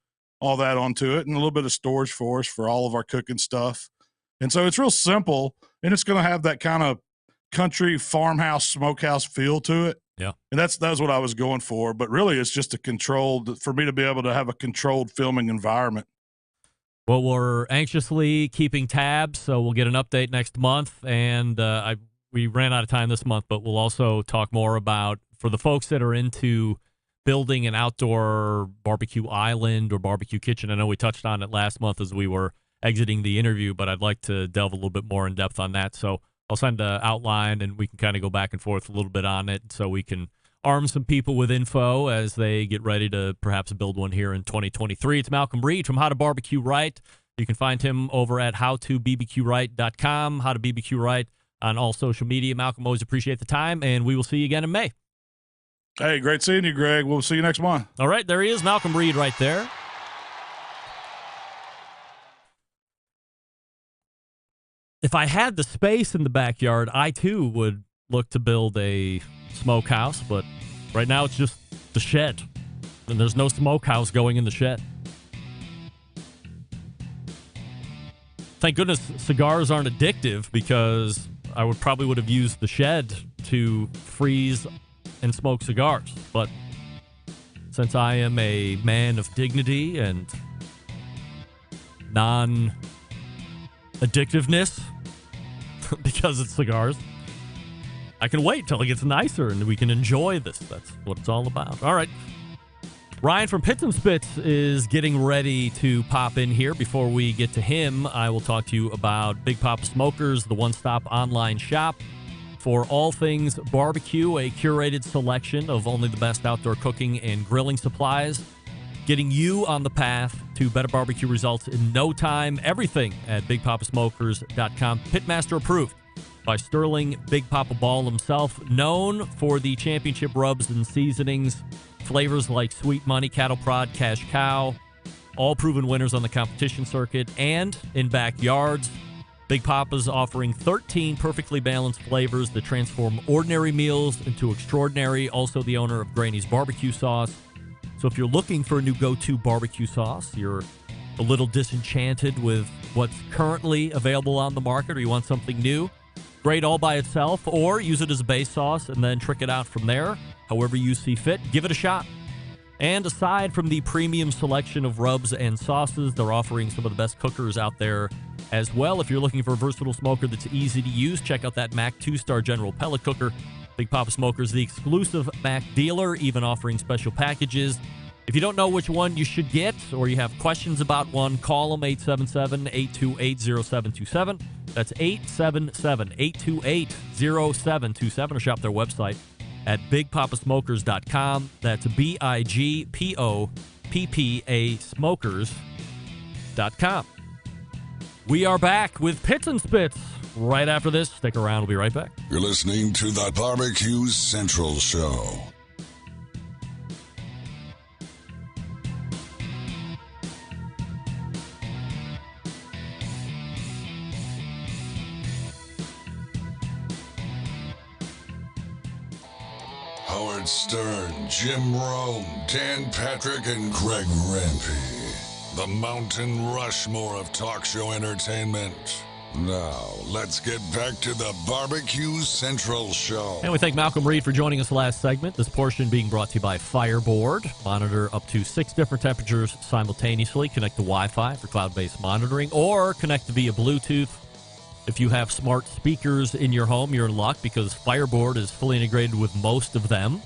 all that onto it, and a little bit of storage for us for all of our cooking stuff. And so it's real simple, and it's going to have that kind of country farmhouse smokehouse feel to it. Yeah. And that's what I was going for. But really, it's just for me to be able to have a controlled filming environment. Well, we're anxiously keeping tabs, so we'll get an update next month. And we ran out of time this month, but we'll also talk more about, for the folks that are into building an outdoor barbecue island or barbecue kitchen. I know we touched on it last month as we were exiting the interview, but I'd like to delve a little bit more in depth on that. So I'll send an outline, and we can kind of go back and forth a little bit on it, so we can arm some people with info as they get ready to perhaps build one here in 2023. It's Malcom Reed from How to BBQ Right. You can find him over at howtobbqright.com, How to BBQ Right on all social media. Malcom, always appreciate the time, and we will see you again in May. Hey, great seeing you, Greg. We'll see you next month. All right, there he is, Malcom Reed right there. If I had the space in the backyard, I too would look to build a smokehouse, but right now it's just the shed, and there's no smokehouse going in the shed. Thank goodness cigars aren't addictive, because I would have used the shed to freeze and smoke cigars. But since I am a man of dignity and non-addictiveness, because it's cigars, I can wait till it gets nicer and we can enjoy this. That's what it's all about. All right. Ryan from Pits and Spits is getting ready to pop in here. Before we get to him, I will talk to you about Big Papa Smokers, the one-stop online shop for all things barbecue, a curated selection of only the best outdoor cooking and grilling supplies. getting you on the path to better barbecue results in no time. Everything at BigPapaSmokers.com. Pitmaster approved by Sterling Big Papa Ball himself, known for the championship rubs and seasonings, flavors like Sweet Money, Cattle Prod, Cash Cow, all proven winners on the competition circuit and in backyards. Big Papa's offering 13 perfectly balanced flavors that transform ordinary meals into extraordinary. Also the owner of Granny's Barbecue Sauce. So if you're looking for a new go-to barbecue sauce, you're a little disenchanted with what's currently available on the market, or you want something new, great all by itself, or use it as a base sauce and then trick it out from there, however you see fit, give it a shot. And aside from the premium selection of rubs and sauces, they're offering some of the best cookers out there as well. If you're looking for a versatile smoker that's easy to use, check out that Mac 2-star General Pellet Cooker. Big Papa Smokers, the exclusive Mac dealer, even offering special packages. If you don't know which one you should get, or you have questions about one, call them 877-828-0727. That's 877-828-0727, or shop their website at bigpapasmokers.com. That's BIGPOPPA smokers.com. We are back with Pits and Spits right after this. Stick around. We'll be right back. You're listening to the Barbecue Central Show. Howard Stern, Jim Rome, Dan Patrick, and Greg Rempe. The Mountain Rushmore of talk show entertainment. Now, let's get back to the Barbecue Central Show. And we thank Malcom Reed for joining us last segment. This portion being brought to you by Fireboard. Monitor up to 6 different temperatures simultaneously. Connect to Wi-Fi for cloud-based monitoring, or connect via Bluetooth. If you have smart speakers in your home, you're in luck, because Fireboard is fully integrated with most of them.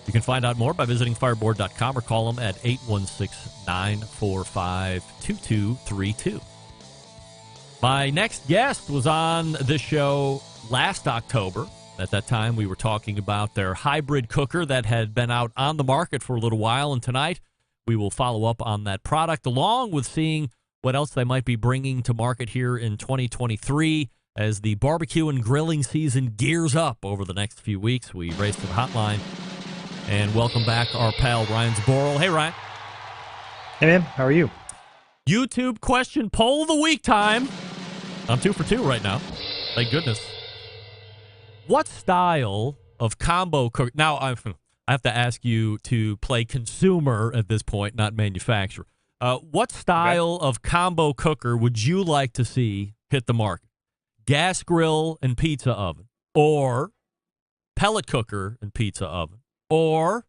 You can find out more by visiting fireboard.com or call them at 816-945-2232. My next guest was on this show last October. At that time, we were talking about their hybrid cooker that had been out on the market for a little while, and tonight we will follow up on that product, along with seeing what else they might be bringing to market here in 2023 as the barbecue and grilling season gears up over the next few weeks. We race to the hotline and welcome back our pal Ryan Zboril. Hey, Ryan. Hey, man. How are you? YouTube question poll of the week time. I'm 2 for 2 right now. Thank goodness. What style of combo cook? Now, I have to ask you to play consumer at this point, not manufacturer. What style of combo cooker would you like to see hit the market? Gas grill and pizza oven, or pellet cooker and pizza oven, or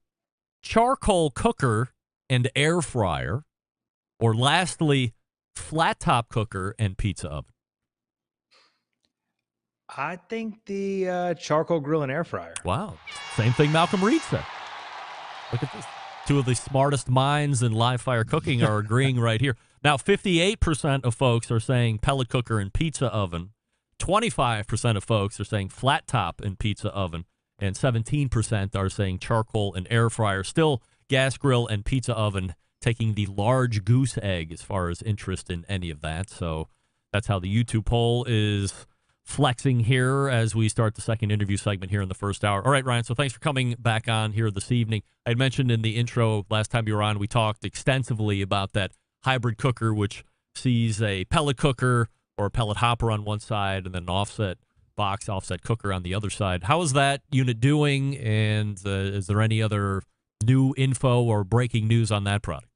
charcoal cooker and air fryer, or lastly, flat top cooker and pizza oven? I think the charcoal grill and air fryer. Wow. Same thing Malcom Reed said. Look at this. Two of the smartest minds in live fire cooking are agreeing right here. Now, 58% of folks are saying pellet cooker and pizza oven. 25% of folks are saying flat top and pizza oven. And 17% are saying charcoal and air fryer. Still, gas grill and pizza oven taking the large goose egg as far as interest in any of that. So that's how the YouTube poll is flexing here as we start the second interview segment here in the first hour. All right, Ryan, so thanks for coming back on here this evening. I had mentioned in the intro last time you were on, we talked extensively about that hybrid cooker, which sees a pellet cooker or a pellet hopper on one side and then an offset cooker on the other side. How is that unit doing, and is there any other new info or breaking news on that product?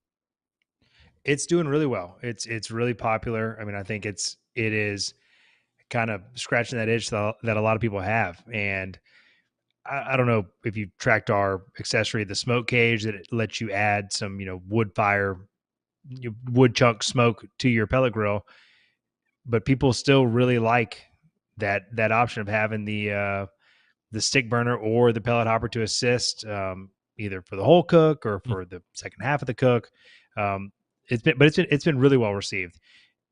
It's doing really well. It's really popular. I mean, I think it is kind of scratching that itch that a lot of people have. And I don't know if you've tracked our accessory, the smoke cage, that it lets you add some, wood chunk smoke to your pellet grill, but people still really like that option of having the stick burner or the pellet hopper to assist, either for the whole cook or for the second half of the cook. It's been really well received.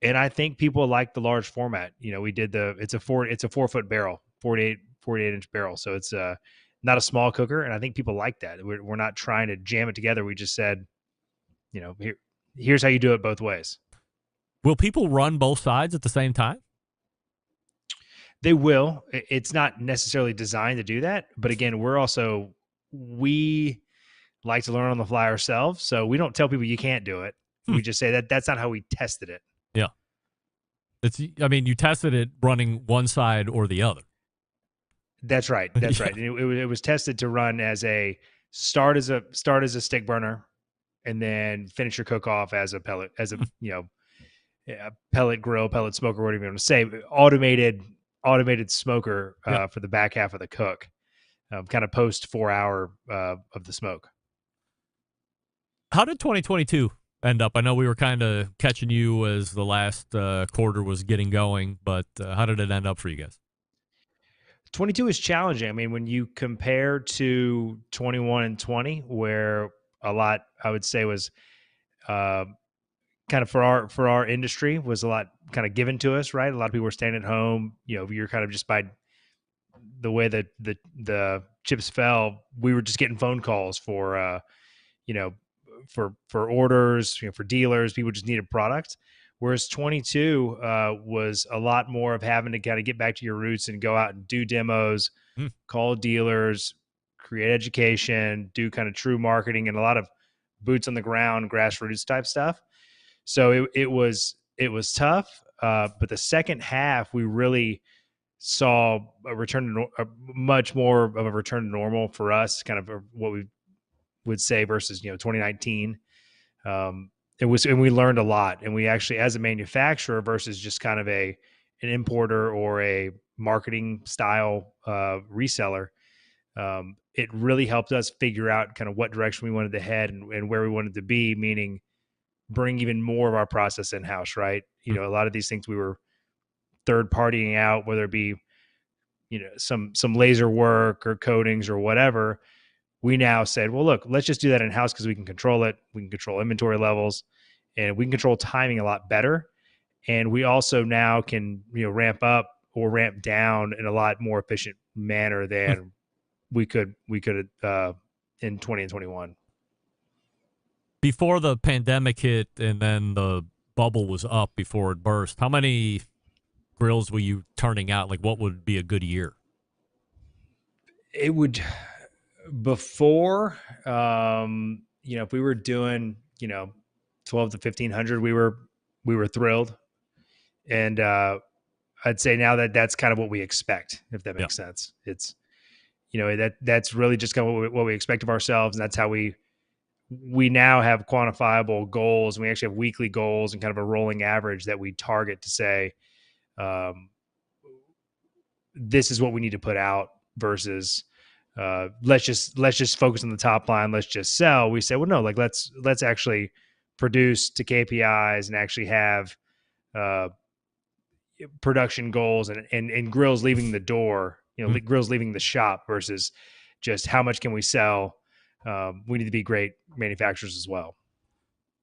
And I think people like the large format. We did it's a 4-foot barrel, 48 inch barrel. So it's not a small cooker. And I think people like that. We're not trying to jam it together. We just said, here's how you do it both ways. Will people run both sides at the same time? They will. It's not necessarily designed to do that, but again, we like to learn on the fly ourselves, so we don't tell people you can't do it. We just say that's not how we tested it. Yeah. You tested it running one side or the other. That's right. That's right. And it was tested to run as a start as a stick burner, and then finish your cook off as a pellet, pellet grill, pellet smoker, whatever you want to say, automated smoker for the back half of the cook, kind of post 4 hour of the smoke. How did 2022 end up? I know we were kind of catching you as the last quarter was getting going, but how did it end up for you guys? 22 is challenging. I mean, when you compare to 21 and 20, where a lot, I would say, was kind of for our industry was a lot kind of given to us, right? A lot of people were staying at home. You're kind of just by the way that the chips fell, we were just getting phone calls for orders, for dealers. People just needed product. Whereas 22 was a lot more of having to kind of get back to your roots and go out and do demos, call dealers, create education, do kind of true marketing, and a lot of boots on the ground, grassroots type stuff. So it was tough. But the second half, we really saw much more of a return to normal for us, kind of what we would say versus 2019. And we learned a lot, and we actually, as a manufacturer versus just kind of an importer or a marketing style reseller, it really helped us figure out kind of what direction we wanted to head and where we wanted to be, meaning bring even more of our process in-house, right? A lot of these things we were third partying out, whether it be some laser work or coatings or whatever. We now said, well, look, let's just do that in-house because we can control it. We can control inventory levels, and we can control timing a lot better. And we also now can, ramp up or ramp down in a lot more efficient manner than we could in 20 and 21. Before the pandemic hit and then the bubble was up before it burst, how many grills were you turning out? Like, what would be a good year? It would... Before, if we were doing, 12 to 1,500, we were thrilled. And I'd say now that's kind of what we expect, if that makes sense. It's, that's really just kind of what we expect of ourselves. And that's how we now have quantifiable goals. And we actually have weekly goals and kind of a rolling average that we target to say, this is what we need to put out versus, let's just focus on the top line. Let's just sell. We say, well, no, like let's actually produce to KPIs and actually have production goals and grills leaving the door, grills leaving the shop versus just how much can we sell. We need to be great manufacturers as well.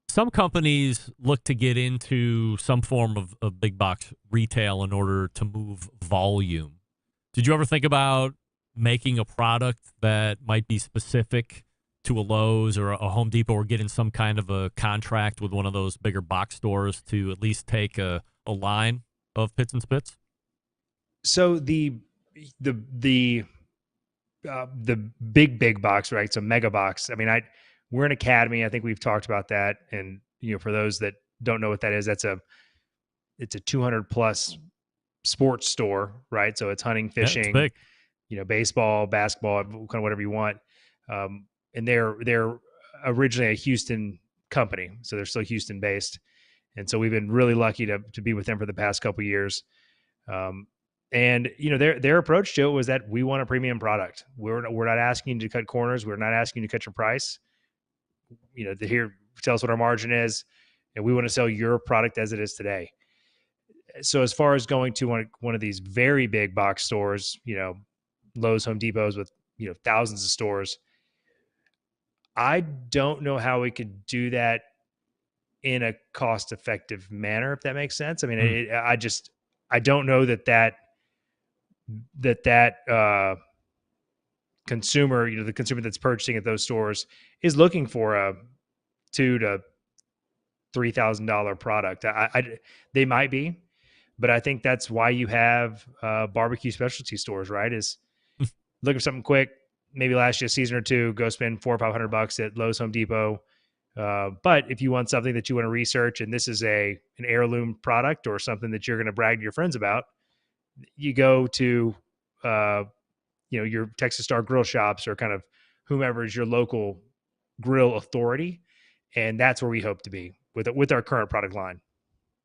Some companies look to get into some form of big box retail in order to move volume. Did you ever think about making a product that might be specific to a Lowe's or a Home Depot, or getting some kind of a contract with one of those bigger box stores to at least take a line of pits and spits? So the big box, right? So mega box. I mean, we're an academy. I think we've talked about that. And, for those that don't know what that is, it's a 200 plus sports store, right? So it's hunting, fishing, yeah, it's big. Baseball, basketball, kind of whatever you want. And they're originally a Houston company, so they're still Houston based. And so we've been really lucky to be with them for the past couple of years. And their approach to it was that we want a premium product. We're not asking you to cut corners. We're not asking you to cut your price. Here, tell us what our margin is, and we want to sell your product as it is today. So as far as going to one of these very big box stores, Lowe's, Home Depots with thousands of stores, I don't know how we could do that in a cost-effective manner, if that makes sense. I mean, I don't know that consumer, the consumer that's purchasing at those stores is looking for a $2,000 to $3,000 product. They might be, but I think that's why you have barbecue specialty stores, right? Is look for something quick, maybe last you a season or two, go spend $400 or $500 at Lowe's, Home Depot. But if you want something that you want to research, and this is an heirloom product or something that you're going to brag to your friends about, you go to your Texas Star grill shops or kind of whomever is your local grill authority, and that's where we hope to be with our current product line.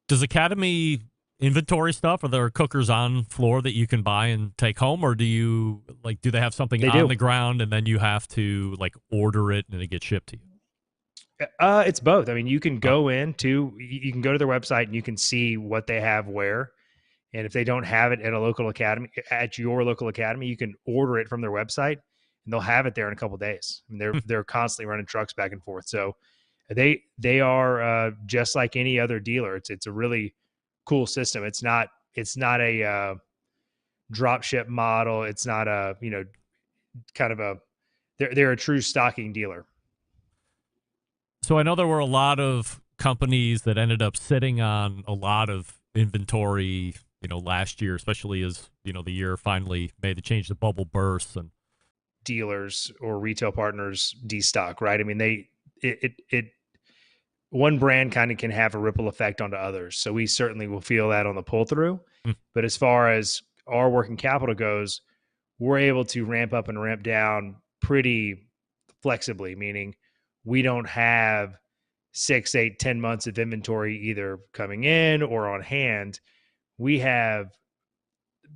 Does Academy inventory stuff? Are there cookers on floor that you can buy and take home, or do they have something on the ground and then you have to order it and it gets shipped to you? It's both. I mean, you can go you can go to their website and you can see what they have where. And if they don't have it at your local academy, you can order it from their website and they'll have it there in a couple of days. I mean, they're constantly running trucks back and forth. So they are just like any other dealer. It's a really cool system. It's not a drop ship model. It's not they're a true stocking dealer. So I know there were a lot of companies that ended up sitting on a lot of inventory, last year, especially as, the year finally made the change, the bubble bursts, and dealers or retail partners destock, right? I mean, one brand kind of can have a ripple effect onto others. So we certainly will feel that on the pull through. But as far as our working capital goes, we're able to ramp up and ramp down pretty flexibly, meaning we don't have 6, 8, 10 months of inventory either coming in or on hand. We have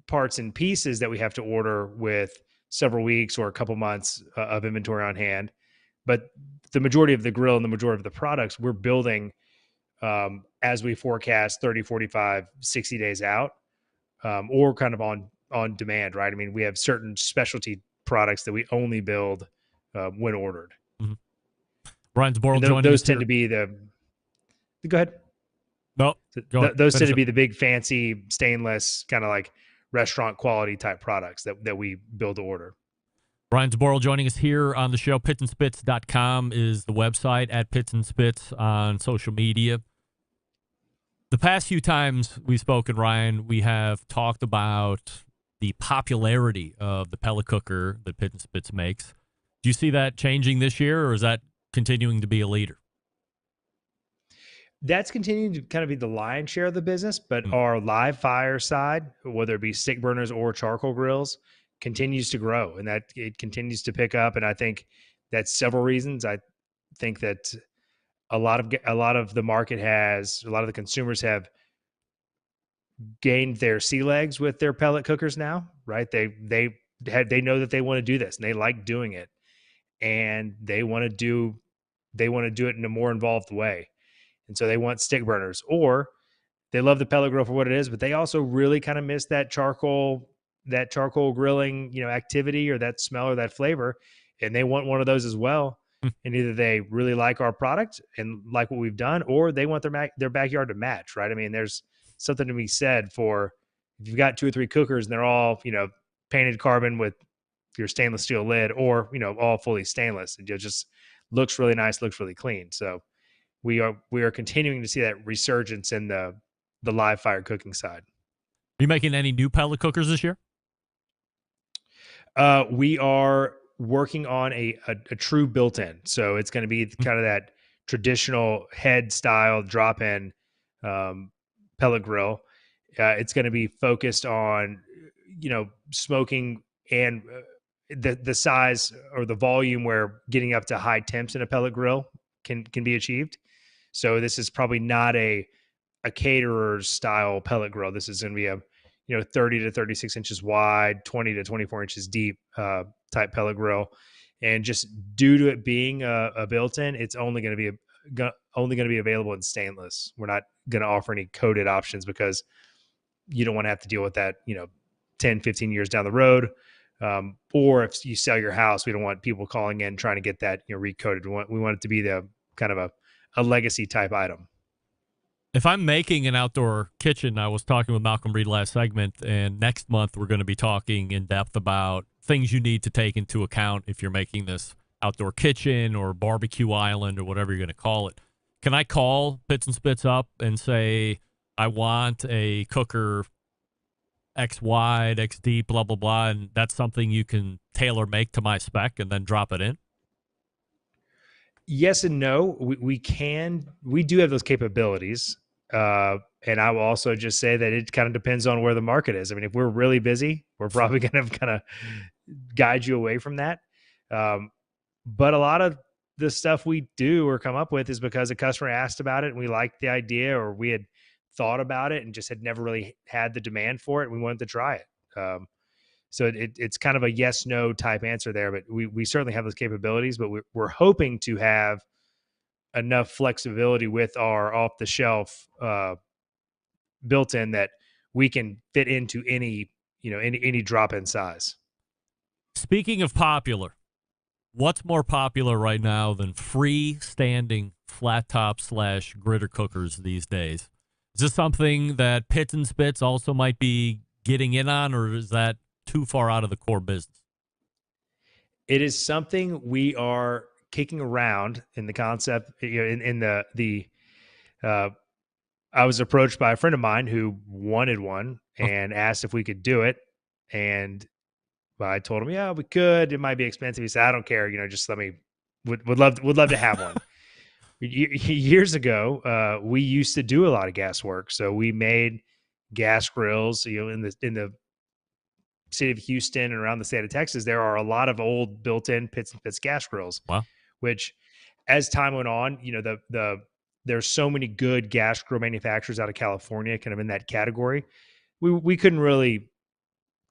parts and pieces that we have to order with several weeks or a couple months of inventory on hand. But the majority of the grill and the majority of the products we're building as we forecast 30, 45, 60 days out, or kind of on demand, right? I mean, we have certain specialty products that we only build when ordered. Mm-hmm. Brian Zboril joining us. Those tend to be go ahead. No, those tend to be the big fancy stainless kind of like restaurant quality type products that we build to order. Brian Zboril joining us here on the show. Pitsandspits.com is the website, at Pits and Spits on social media. The past few times we've spoken, Ryan, we have talked about the popularity of the pellet cooker that Pits and Spits makes. Do you see that changing this year, or is that continuing to be a leader? That's continuing to kind of be the lion's share of the business, but our live fire side, whether it be stick burners or charcoal grills, continues to grow, and that it continues to pick up. And I think that's several reasons. I think that a lot of the market has, a lot of the consumers have gained their sea legs with their pellet cookers now, right? They know that they want to do this and they like doing it, and they want to do it in a more involved way. And so they want stick burners, or they love the pellet grill for what it is, but they also really kind of miss that charcoal grilling, activity or that smell or that flavor. And they want one of those as well. And either they really like our product and like what we've done, or they want their backyard to match, right? I mean, there's something to be said for if you've got 2 or 3 cookers and they're all, painted carbon with your stainless steel lid, or, all fully stainless. It just looks really nice, looks really clean. So we are continuing to see that resurgence in the live fire cooking side. Are you making any new pellet cookers this year? We are working on a true built-in. So it's going to be kind of that traditional head style drop-in pellet grill. It's going to be focused on, smoking and the size or the volume where getting up to high temps in a pellet grill can be achieved. So this is probably not a caterer's style pellet grill. This is going to be a 30 to 36 inches wide, 20 to 24 inches deep type pellet grill. And just due to it being a built-in, it's only going to be available in stainless. We're not going to offer any coated options because you don't want to have to deal with that, 10, 15 years down the road. Or if you sell your house, we don't want people calling in trying to get that recoated. We want it to be the kind of a legacy type item. If I'm making an outdoor kitchen, I was talking with Malcom Reed last segment, and next month we're going to be talking in depth about things you need to take into account if you're making this outdoor kitchen or barbecue island or whatever you're going to call it. Can I call Pits and Spits up and say, I want a cooker X wide, X deep, blah, blah, blah, and that's something you can tailor make to my spec and then drop it in? Yes and no. We do have those capabilities. And I will also just say that it kind of depends on where the market is. I mean, if we're really busy, we're probably going to kind of guide you away from that. But a lot of the stuff we do or come up with is because a customer asked about it and we liked the idea, or we had thought about it and just had never really had the demand for it. And we wanted to try it. So it's kind of a yes, no type answer there, but we certainly have those capabilities, but we're hoping to have enough flexibility with our off the shelf built in that we can fit into any drop in size. Speaking of popular, what's more popular right now than freestanding flat top / gritter cookers these days? Is this something that Pits and Spits also might be getting in on, or is that too far out of the core business? It is something we are kicking around in the concept. In the I was approached by a friend of mine who wanted one and asked if we could do it, and I told him, yeah, we could. It might be expensive. He said, I don't care. Just let me. Would love to have one. Years ago, we used to do a lot of gas work, so we made gas grills. In the city of Houston and around the state of Texas, there are a lot of old built-in Pits and Spits gas grills. Wow. Which, as time went on, there's so many good gas grill manufacturers out of California, kind of in that category. We couldn't really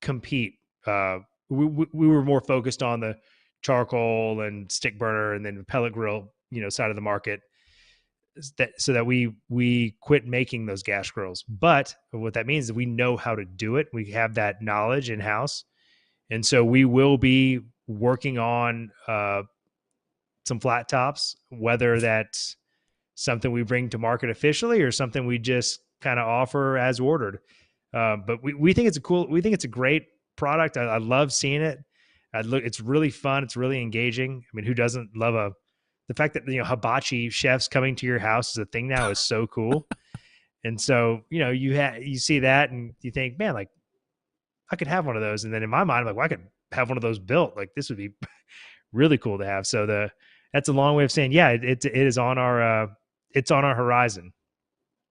compete. We were more focused on the charcoal and stick burner and then pellet grill, side of the market. So that we quit making those gas grills. But what that means is we know how to do it. We have that knowledge in house, and so we will be working on some flat tops, whether that's something we bring to market officially or something we just kind of offer as ordered. But we think it's a great product. I love seeing it. It's really fun. It's really engaging. I mean, who doesn't love the fact that, hibachi chefs coming to your house is a thing now is so cool. And so, you see that and you think, man, like I could have one of those. And then in my mind, I'm like, well, I could have one of those built. Like this would be really cool to have. So that's a long way of saying, yeah, it is on it's on our horizon.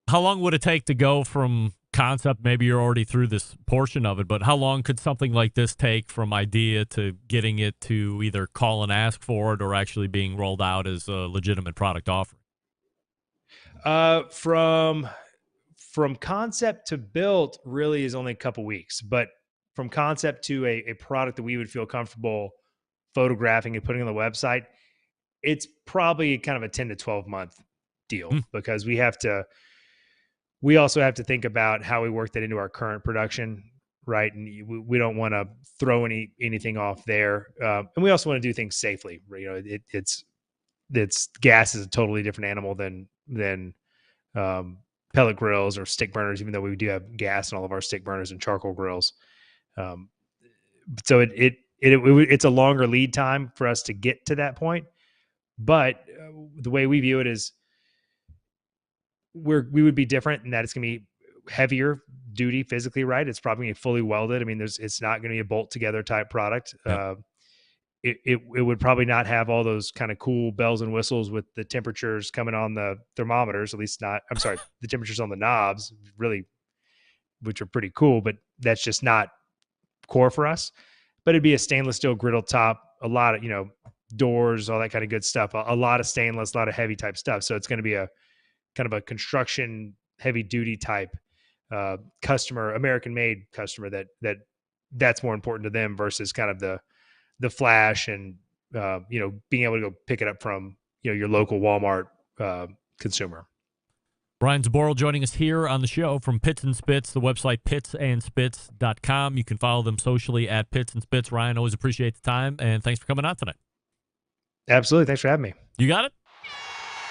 How long would it take to go from concept? Maybe you're already through this portion of it, but how long could something like this take from idea to getting it to either call and ask for it or actually being rolled out as a legitimate product offering? From concept to built really is only a couple weeks, but from concept to a product that we would feel comfortable photographing and putting on the website, it's probably kind of a 10 to 12 month deal because we also have to think about how we work that into our current production, right? And we don't want to throw anything off there, and we also want to do things safely. It's gas is a totally different animal than pellet grills or stick burners, even though we do have gas in all of our stick burners and charcoal grills. So it's a longer lead time for us to get to that point. But the way we view it is we would be different in that it's going to be heavier duty physically, right? It's probably going to be fully welded. I mean, it's not going to be a bolt together type product. Yep. It would probably not have all those kind of cool bells and whistles with the temperatures coming on the thermometers, at least not, I'm sorry, the temperatures on the knobs, really, which are pretty cool, but that's just not core for us. But it'd be a stainless steel griddle top, a lot of, doors, all that kind of good stuff, a lot of stainless, a lot of heavy type stuff. So it's going to be a kind of a construction heavy duty type customer, American made customer that's more important to them versus kind of the flash and being able to go pick it up from your local Walmart consumer. Brian Zboril joining us here on the show from Pits and Spits, the website pitsandspits.com. You can follow them socially at Pits and Spits. Ryan, always appreciate the time, and thanks for coming on tonight. Absolutely. Thanks for having me. You got it?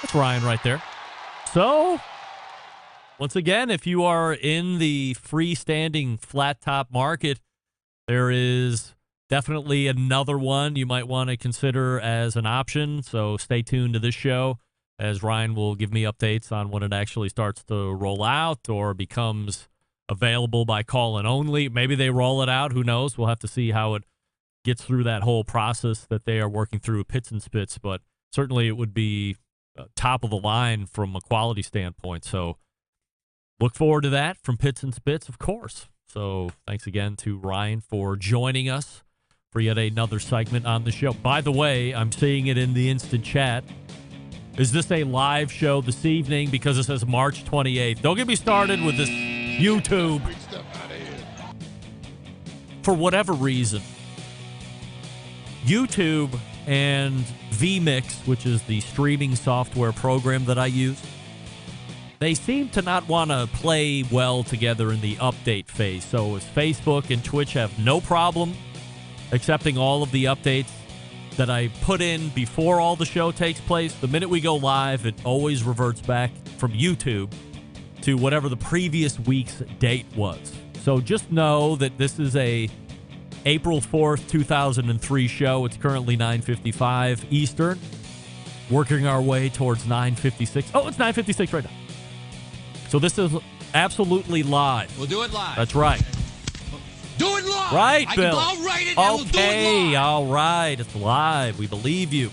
That's Ryan right there. So, once again, if you are in the freestanding flat top market, there is definitely another one you might want to consider as an option. So stay tuned to this show. as Ryan will give me updates on when it actually starts to roll out or becomes available by call-in only. Maybe they roll it out. Who knows? We'll have to see how it gets through that whole process that they are working through with Pits and Spits, but certainly it would be top of the line from a quality standpoint. So look forward to that from Pits and Spits, of course. So thanks again to Ryan for joining us for yet another segment on the show. By the way, I'm seeing it in the instant chat. Is this a live show this evening? Because it says March 28th. Don't get me started with this YouTube. For whatever reason, YouTube and vMix, which is the streaming software program that I use, they seem to not want to play well together in the update phase. So as Facebook and Twitch have no problem accepting all of the updates that I put in before all the show takes place, the minute we go live, it always reverts back from YouTube to whatever the previous week's date was. So just know that this is a April 4th, 2003 show. It's currently 9:55 Eastern. Working our way towards 9:56. Oh, it's 9:56 right now. So this is absolutely live. We'll do it live. That's right. Do it live. Right, Bill. I'll write it and we'll do it live. All right. It's live. We believe you.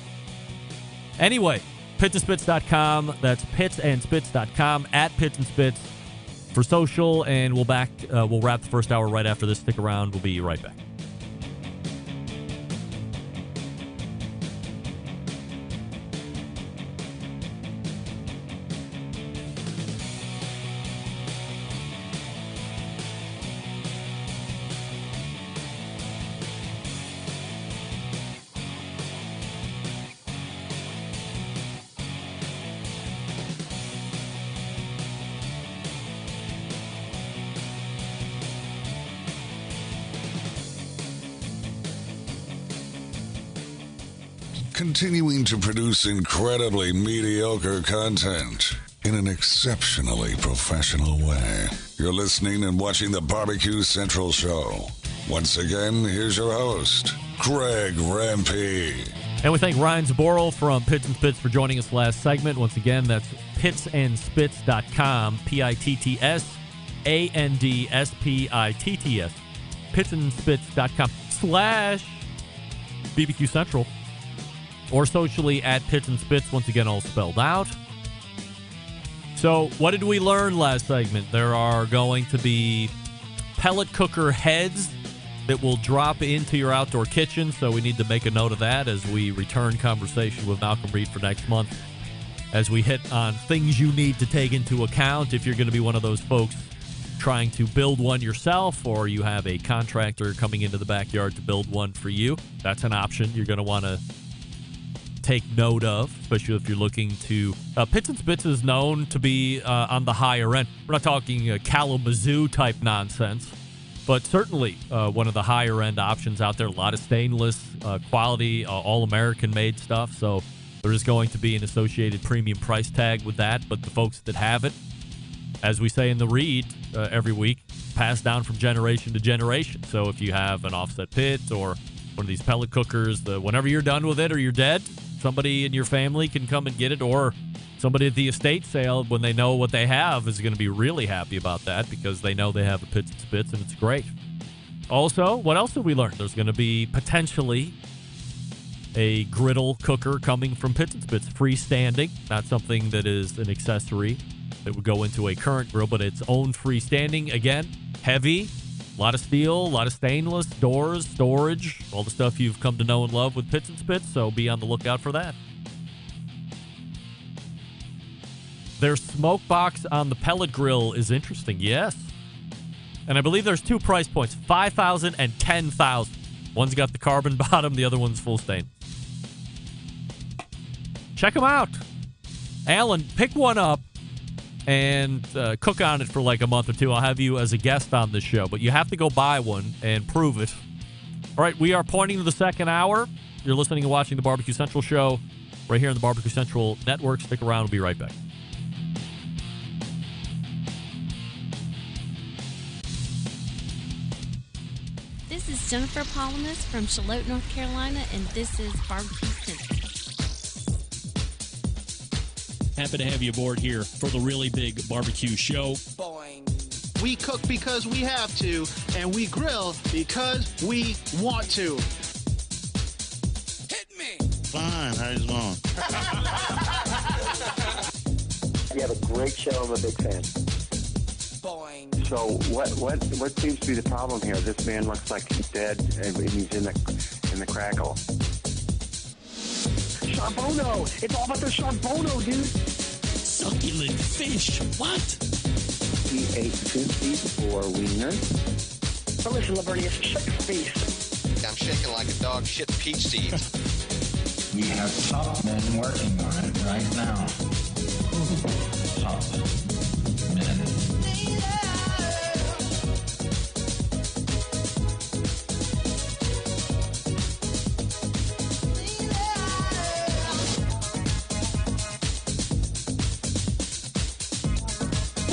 Anyway, pitsandspits.com. That's pitsandspits.com, at Pits and Spits for social, and we'll wrap the first hour right after this. Stick around. We'll be right back. Continuing to produce incredibly mediocre content in an exceptionally professional way. You're listening and watching the Barbecue Central Show. Once again, here's your host, Greg Rempe. And we thank Ryan Zboril from Pits and Spits for joining us last segment. Once again, that's pitsandspits.com, pitsandspitts, pitsandspits.com /BBQ Central, or socially at Pits and Spits, once again, all spelled out. So what did we learn last segment? There are going to be pellet cooker heads that will drop into your outdoor kitchen, so we need to make a note of that as we return conversation with Malcom Reed for next month, as we hit on things you need to take into account if you're going to be one of those folks trying to build one yourself, or you have a contractor coming into the backyard to build one for you. That's an option you're going to want to take note of, especially if you're looking to... Pits and Spits is known to be on the higher end. We're not talking Kalamazoo type nonsense, but certainly one of the higher end options out there. A lot of stainless quality, all American made stuff. So there is going to be an associated premium price tag with that. But the folks that have it, as we say in the read every week, passed down from generation to generation. So if you have an offset pit or one of these pellet cookers, whenever you're done with it or you're dead, somebody in your family can come and get it, or somebody at the estate sale, when they know what they have, is going to be really happy about that because they know they have a Pits and Spits, and it's great. Also, what else did we learn? There's going to be potentially a griddle cooker coming from Pits and Spits, freestanding, not something that is an accessory that would go into a current grill, but its own freestanding. Again, heavy, a lot of steel, a lot of stainless, doors, storage, all the stuff you've come to know and love with Pits and Spits, so be on the lookout for that. Their smoke box on the pellet grill is interesting, yes. And I believe there's two price points, $5,000 and $10,000. One's got the carbon bottom, the other one's full stain. Check them out. Alan, pick one up and cook on it for like a month or two. I'll have you as a guest on this show, but you have to go buy one and prove it. All right, we are pointing to the second hour. You're listening and watching the Barbecue Central show right here on the Barbecue Central Network. Stick around. We'll be right back. This is Jennifer Palamas from Charlotte, North Carolina, and this is Barbecue Central. Happy to have you aboard here for the Really Big Barbecue Show. We cook because we have to, and we grill because we want to. Hit me. Fine, how's it going? You have a great show. I'm a big fan. Boing. So what seems to be the problem here? This man looks like he's dead, and he's in the crackle. Charbono! It's all about the charbono, dude. Succulent fish. What? He ate 54 wieners. But listen, Lavernius, shake the feast. I'm shaking like a dog shit peach seeds. We have top men working on it right now. Top men.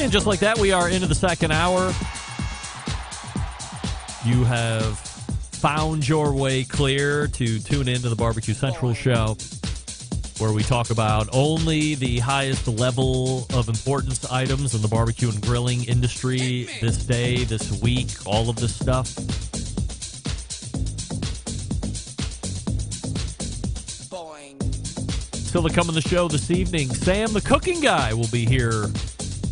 And just like that, we are into the second hour. You have found your way clear to tune into the Barbecue Central show, where we talk about only the highest level of importance items in the barbecue and grilling industry this day, this week, all of this stuff. Still to come on the show this evening, Sam the Cooking Guy will be here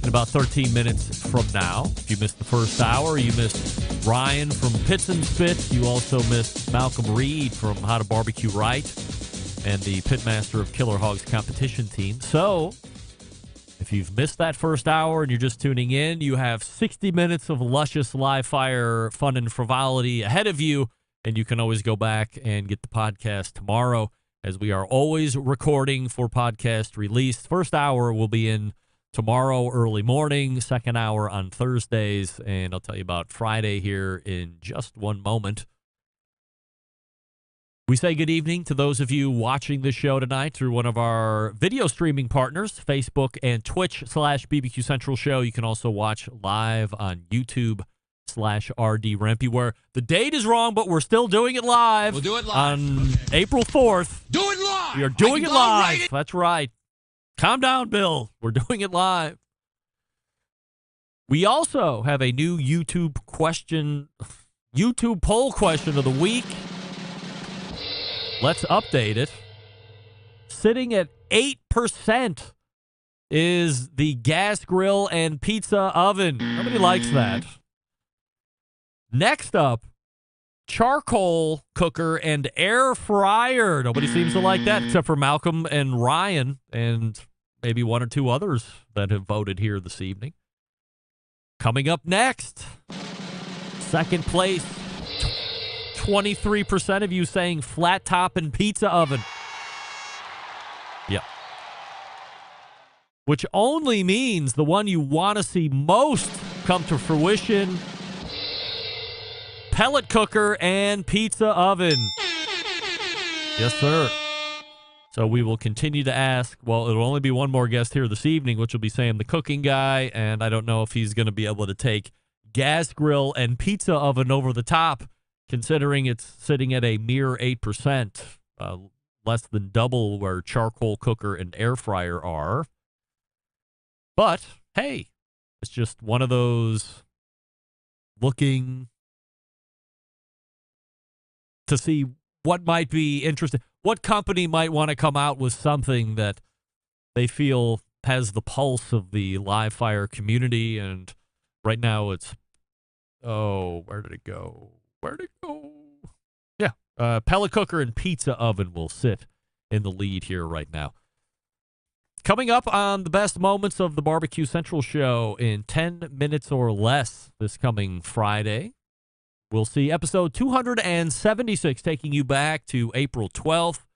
in about 13 minutes from now. If you missed the first hour, you missed Ryan from Pits and Spit. You also missed Malcom Reed from How to BBQ Right and the pitmaster of Killer Hogs competition team. So, if you've missed that first hour and you're just tuning in, you have 60 minutes of luscious live fire fun and frivolity ahead of you, and you can always go back and get the podcast tomorrow, as we are always recording for podcast release. First hour will be in tomorrow early morning, second hour on Thursdays, and I'll tell you about Friday here in just one moment. We say good evening to those of you watching the show tonight through one of our video streaming partners, Facebook and Twitch/BBQ Central Show. You can also watch live on YouTube/RD Rempy, where the date is wrong, but we're still doing it live. We'll do it live. On April 4th. Do it live. We are doing it live. That's right. Calm down, Bill. We're doing it live. We also have a new YouTube poll question of the week. Let's update it. Sitting at 8% is the gas grill and pizza oven. Nobody likes that. Next up, charcoal cooker and air fryer. Nobody seems to like that except for Malcolm and Ryan and maybe one or two others that have voted here this evening. Coming up next, second place, 23% of you saying flat top and pizza oven. Yep. Which only means the one you want to see most come to fruition, pellet cooker and pizza oven. Yes, sir. So we will continue to ask. Well, it'll only be one more guest here this evening, which will be Sam the Cooking Guy, and I don't know if he's going to be able to take gas grill and pizza oven over the top, considering it's sitting at a mere 8%, less than double where charcoal cooker and air fryer are. But, hey, it's just one of those looking to see what might be interesting. What company might want to come out with something that they feel has the pulse of the live fire community? And right now it's, where did it go? Where'd it go? Yeah, pellet cooker and pizza oven will sit in the lead here right now. Coming up on the best moments of the Barbecue Central show in 10 minutes or less this coming Friday, we'll see episode 276 taking you back to April 12th,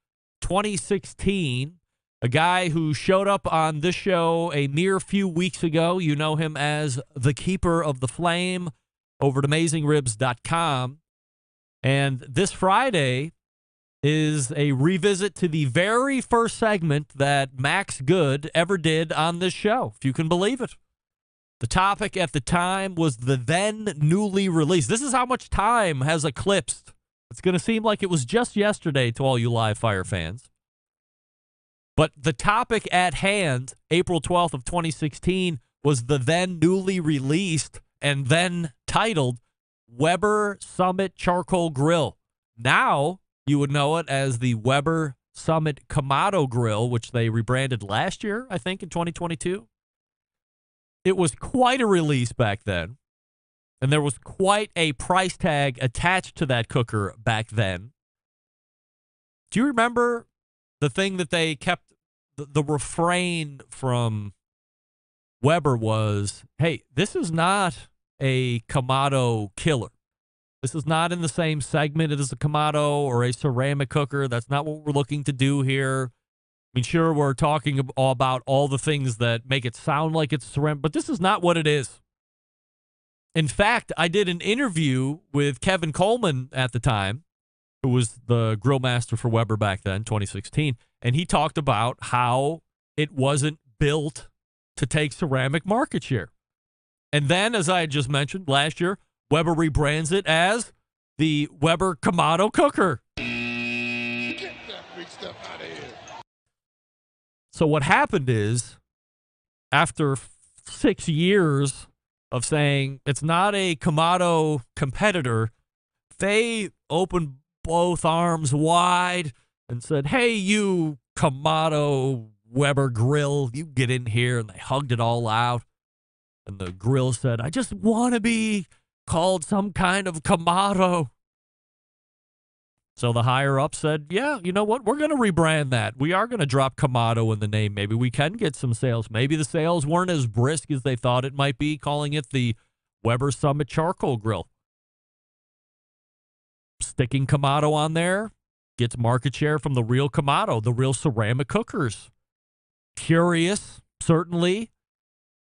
2016. A guy who showed up on this show a mere few weeks ago. You know him as the Keeper of the Flame over at AmazingRibs.com. And this Friday is a revisit to the very first segment that Max Good ever did on this show, if you can believe it. The topic at the time was the then newly released. This is how much time has eclipsed. It's going to seem like it was just yesterday to all you live fire fans. But the topic at hand, April 12th of 2016, was the then newly released and then titled Weber Summit Charcoal Grill. Now you would know it as the Weber Summit Kamado Grill, which they rebranded last year, I think, in 2022. It was quite a release back then, and there was quite a price tag attached to that cooker back then. Do you remember the thing that they kept, the refrain from Weber was, hey, this is not a Kamado killer. This is not in the same segment as a Kamado or a ceramic cooker. That's not what we're looking to do here. I mean, sure, we're talking about all the things that make it sound like it's ceramic, but this is not what it is. In fact, I did an interview with Kevin Coleman at the time, who was the grill master for Weber back then, 2016, and he talked about how it wasn't built to take ceramic market share. And then, as I had just mentioned, last year, Weber rebrands it as the Weber Kamado Cooker. Get that big stuff out of here. So what happened is, after 6 years of saying it's not a Kamado competitor, they opened both arms wide and said, hey, you Kamado Weber grill, you get in here. And they hugged it all out. And the grill said, I just want to be called some kind of Kamado. So the higher up said, yeah, you know what? We're going to rebrand that. We are going to drop Kamado in the name. Maybe we can get some sales. Maybe the sales weren't as brisk as they thought it might be, calling it the Weber Summit Charcoal Grill. Sticking Kamado on there gets market share from the real Kamado, the real ceramic cookers. Curious, certainly,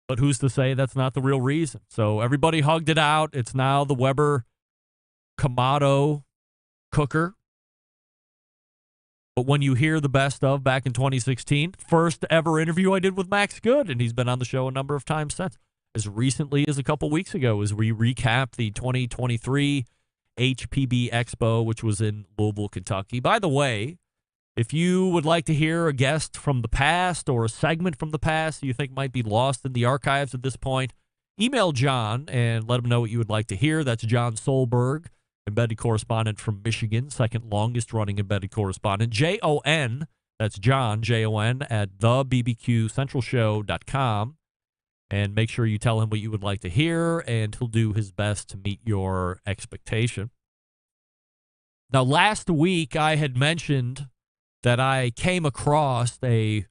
but who's to say that's not the real reason? So everybody hugged it out. It's now the Weber Kamado cooker. But when you hear the best of back in 2016, first ever interview I did with Max Good, and he's been on the show a number of times since, as recently as a couple weeks ago, as we recap the 2023 HPB Expo, which was in Louisville, Kentucky. By the way, if you would like to hear a guest from the past or a segment from the past you think might be lost in the archives at this point, email John and let him know what you would like to hear. That's John Solberg, embedded correspondent from Michigan, second longest running embedded correspondent. Jon, that's John, Jon, at thebbqcentralshow.com. And make sure you tell him what you would like to hear, and he'll do his best to meet your expectation. Now, last week I had mentioned that I came across a,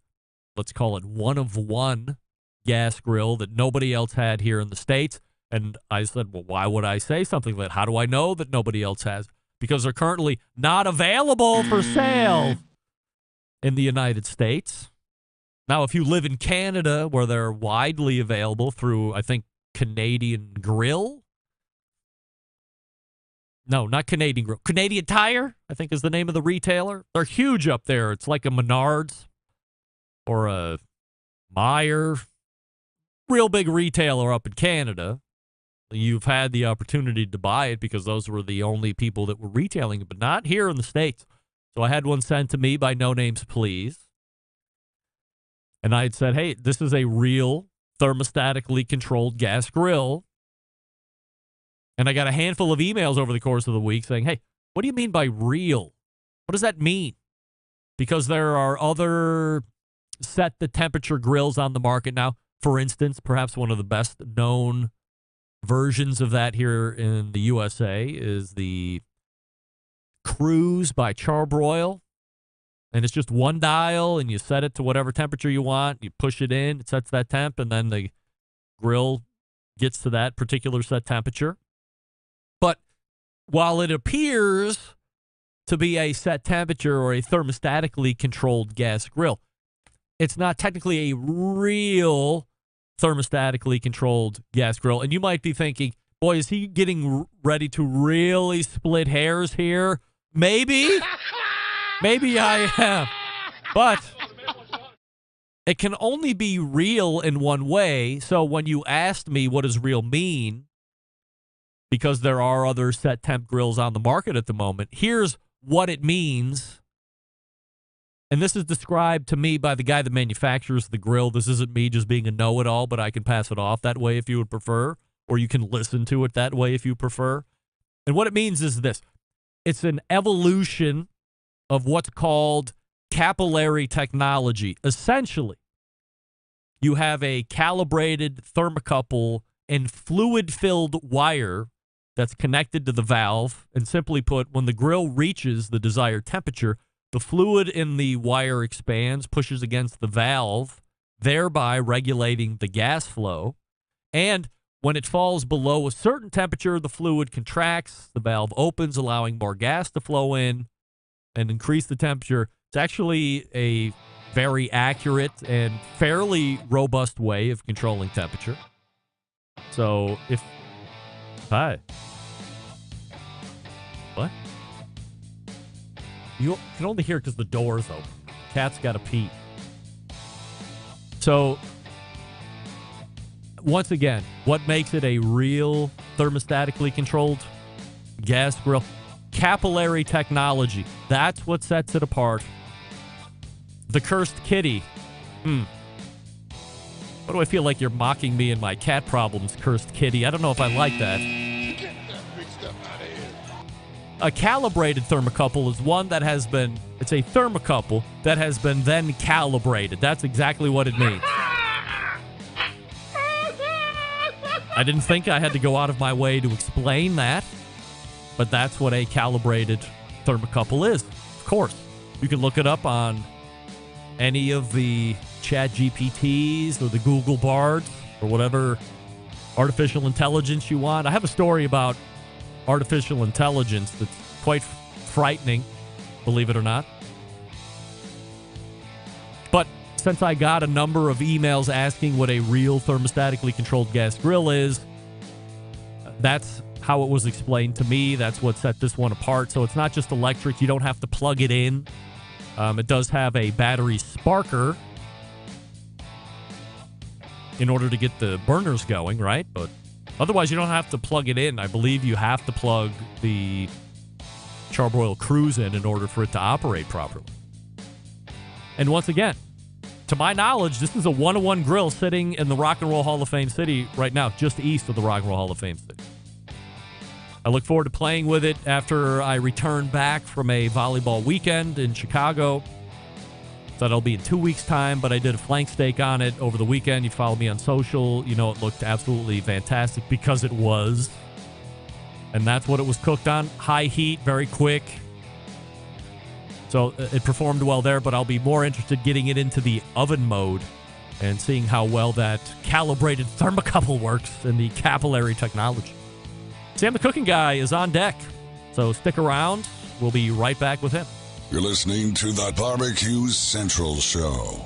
let's call it one-of-one gas grill that nobody else had here in the States. And I said, well, why would I say something like that? How do I know that nobody else has? Because they're currently not available for sale in the United States. Now, if you live in Canada, where they're widely available through, I think, Canadian Grill. No, not Canadian Grill. Canadian Tire, I think, is the name of the retailer. They're huge up there. It's like a Menards or a Meijer. Real big retailer up in Canada. You've had the opportunity to buy it because those were the only people that were retailing it, but not here in the States. So I had one sent to me by No Names Please. And I had said, hey, this is a real thermostatically controlled gas grill. And I got a handful of emails over the course of the week saying, hey, what do you mean by real? What does that mean? Because there are other set the temperature grills on the market now. For instance, perhaps one of the best known versions of that here in the USA is the Cruise by Charbroil. And it's just one dial, and you set it to whatever temperature you want. You push it in, it sets that temp, and then the grill gets to that particular set temperature. But while it appears to be a set temperature or a thermostatically controlled gas grill, it's not technically a real thermostatically controlled gas grill. And you might be thinking, boy, is he getting ready to really split hairs here? Maybe. Maybe I am. But it can only be real in one way. So when you asked me what does real mean, because there are other set temp grills on the market at the moment, here's what it means And this is described to me by the guy that manufactures the grill. This isn't me just being a know-it-all, but I can pass it off that way if you would prefer, or you can listen to it that way if you prefer. And what it means is this. It's an evolution of what's called capillary technology. Essentially, you have a calibrated thermocouple and fluid-filled wire that's connected to the valve. And simply put, when the grill reaches the desired temperature, the fluid in the wire expands, pushes against the valve, thereby regulating the gas flow. And when it falls below a certain temperature, the fluid contracts, the valve opens, allowing more gas to flow in and increase the temperature. It's actually a very accurate and fairly robust way of controlling temperature. So if... Hi. What? You can only hear it because the door's open. Cat's got to pee. So, once again, what makes it a real thermostatically controlled gas grill? Capillary technology. That's what sets it apart. The cursed kitty. What do I feel like you're mocking me and my cat problems, cursed kitty? I don't know if I like that. Get that big stuff out of here. A calibrated thermocouple is one that has been, it's a thermocouple that has been then calibrated. That's exactly what it means. I didn't think I had to go out of my way to explain that, but that's what a calibrated thermocouple is. Of course, you can look it up on any of the Chat GPTs or the Google Bards or whatever artificial intelligence you want. I have a story about artificial intelligence that's quite frightening, believe it or not. But since I got a number of emails asking what a real thermostatically controlled gas grill is, that's how it was explained to me. That's what set this one apart. So it's not just electric. You don't have to plug it in. It does have a battery sparker in order to get the burners going, right? But otherwise, you don't have to plug it in. I believe you have to plug the Charbroil Cruise in order for it to operate properly. And once again, to my knowledge, this is a one-to-one grill sitting in the Rock and Roll Hall of Fame city right now, just east of the Rock and Roll Hall of Fame city. I look forward to playing with it after I return back from a volleyball weekend in Chicago. So that'll be in 2 weeks' time, but I did a flank steak on it over the weekend. You follow me on social. You know it looked absolutely fantastic because it was. And that's what it was cooked on. High heat, very quick. So it performed well there, but I'll be more interested getting it into the oven mode and seeing how well that calibrated thermocouple works in the capillary technology. Sam the Cooking Guy is on deck, so stick around. We'll be right back with him. You're listening to the Barbecue Central Show.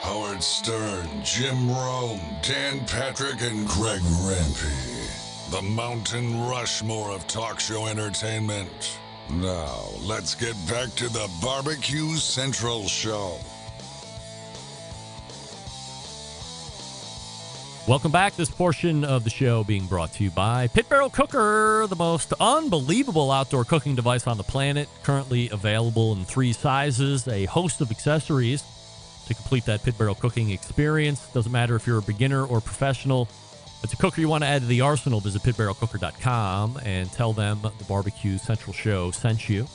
Howard Stern, Jim Rome, Dan Patrick, and Greg Rempe. The Mountain Rushmore of talk show entertainment. Now, let's get back to the Barbecue Central Show. Welcome back. This portion of the show being brought to you by Pit Barrel Cooker, the most unbelievable outdoor cooking device on the planet. Currently available in 3 sizes, a host of accessories to complete that pit barrel cooking experience. Doesn't matter if you're a beginner or professional. If it's a cooker you want to add to the arsenal, visit pitbarrelcooker.com and tell them the Barbecue Central Show sent you.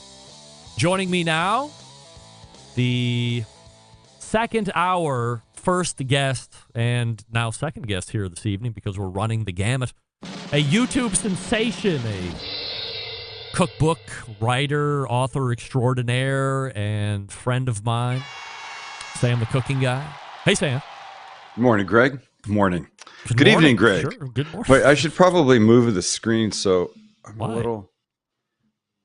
Joining me now, the second hour first guest and now second guest here this evening because we're running the gamut. A YouTube sensation, a cookbook writer, author extraordinaire, and friend of mine, Sam the Cooking Guy. Hey, Sam. Good morning, Greg. Good morning. Good morning. Evening, Greg. Sure. Good morning. Wait, I should probably move the screen so I'm Why? a little...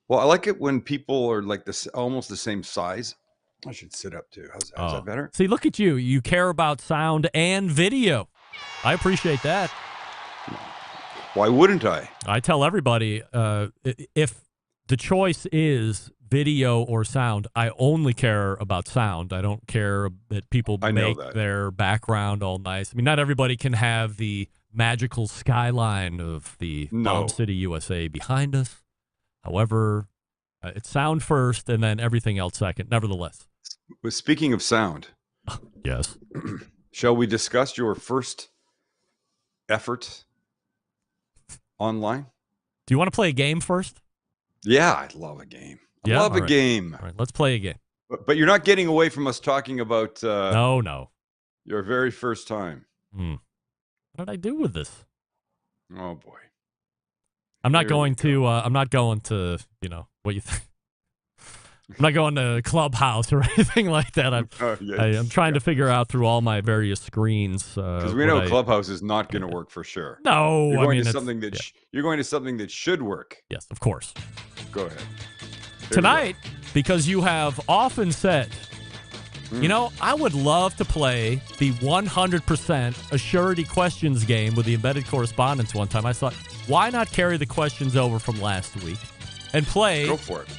Well, I like it when people are like this, almost the same size. I should sit up too. How's that? Is that better? See, look at you. You care about sound and video. I appreciate that. Why wouldn't I? I tell everybody, if the choice is video or sound, I only care about sound. I don't care that people make their background all nice. I mean, not everybody can have the magical skyline of the Bomb City, USA behind us. However, it's sound first and then everything else second, nevertheless. Well, speaking of sound. Yes. Shall we discuss your first effort online? Do you want to play a game first? Yeah, I love a game. I love a game. All right, let's play a game. But you're not getting away from us talking about no. Your very first time. What did I do with this? Oh boy. I'm not going to what you think. I'm not going to Clubhouse or anything like that. I'm trying to figure out through all my various screens. Because we know Clubhouse is not going to work for sure. No, you're going to something that you're going to something that should work. Yes, of course. Go ahead. Tonight, because you have often said, I would love to play the 100% Assurity questions game with the embedded correspondence one time. I thought, why not carry the questions over from last week and play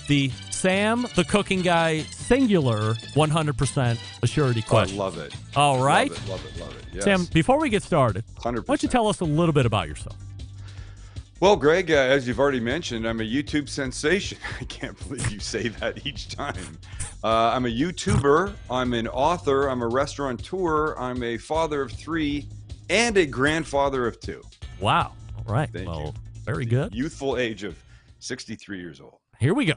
the Sam, the cooking guy, singular 100% Assurity question? I love it. All right. Love it. Yes. Sam, before we get started, 100%. why don't you tell us a little bit about yourself? Well, Greg, as you've already mentioned, I'm a YouTube sensation. I can't believe you say that each time. I'm a YouTuber. I'm an author. I'm a restaurateur. I'm a father of 3 and a grandfather of 2. Wow. All right. Thank you. Very good. Youthful age of 63 years old. Here we go.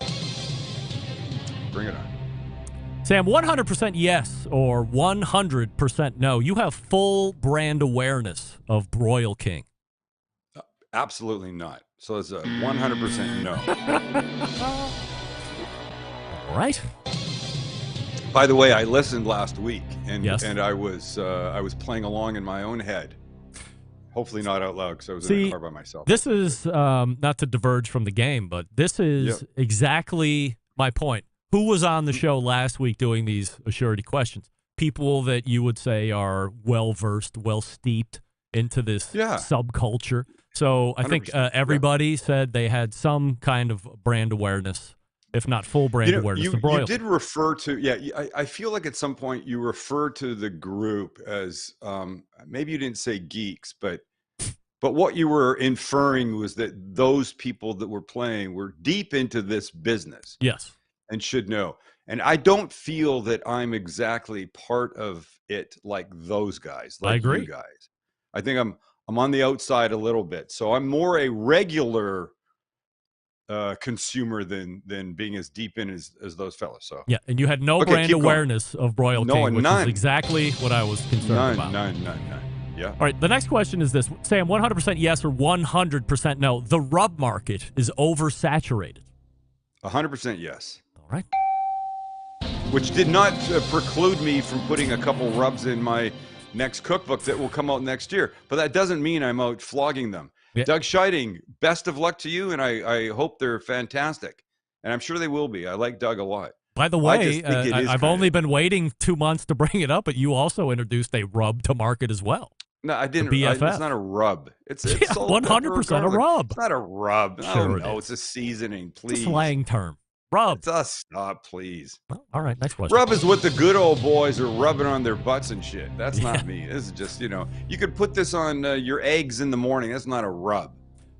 Bring it on. Sam, 100% yes or 100% no. You have full brand awareness of Broil King. Absolutely not. So it's a 100% no. All right. By the way, I listened last week, and yes. and I was playing along in my own head. Hopefully not out loud because I was in the car by myself. This is not to diverge from the game, but this is exactly my point. Who was on the show last week doing these Assurity questions? People that you would say are well-versed, well-steeped into this subculture. So I think everybody said they had some kind of brand awareness, if not full brand awareness. You did refer to, I feel like at some point you referred to the group as, maybe you didn't say geeks, but what you were inferring was that those people that were playing were deep into this business. Yes. And should know. And I don't feel that I'm exactly part of it like those guys, like I agree. You guys. I think I'm on the outside a little bit. So I'm more a regular consumer than being as deep in as those fellas. So yeah, and you had no brand awareness of Broil King, which is exactly what I was concerned about. None. Yeah. All right, the next question is this. Sam, 100% yes or 100% no. The rub market is oversaturated. 100% yes. All right. Which did not preclude me from putting a couple rubs in my next cookbook that will come out next year. But that doesn't mean I'm out flogging them. Yeah. Doug Scheiding, best of luck to you, and I hope they're fantastic. And I'm sure they will be. I like Doug a lot. By the way, I've only been waiting 2 months to bring it up, but you also introduced a rub to market as well. No, I didn't. It's not a rub. It's 100% a rub. It's not a rub. Sure no, it's a seasoning, please. It's a slang term. Rub. Stop, please. Well, all right, next question. Rub is what the good old boys are rubbing on their butts and shit. That's not me. This is just, you could put this on your eggs in the morning. That's not a rub.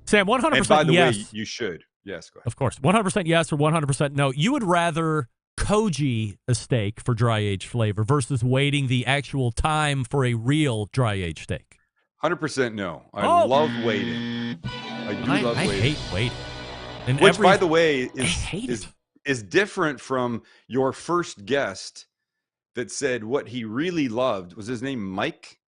Sam, 100% and by the yes. way, you should. Yes, go ahead. Of course. 100% yes or 100% no. You would rather koji a steak for dry aged flavor versus waiting the actual time for a real dry aged steak? 100% no. I love waiting. I love waiting. I hate waiting. And which, by the way, is different from your first guest that said what he really loved. Was his name Mike?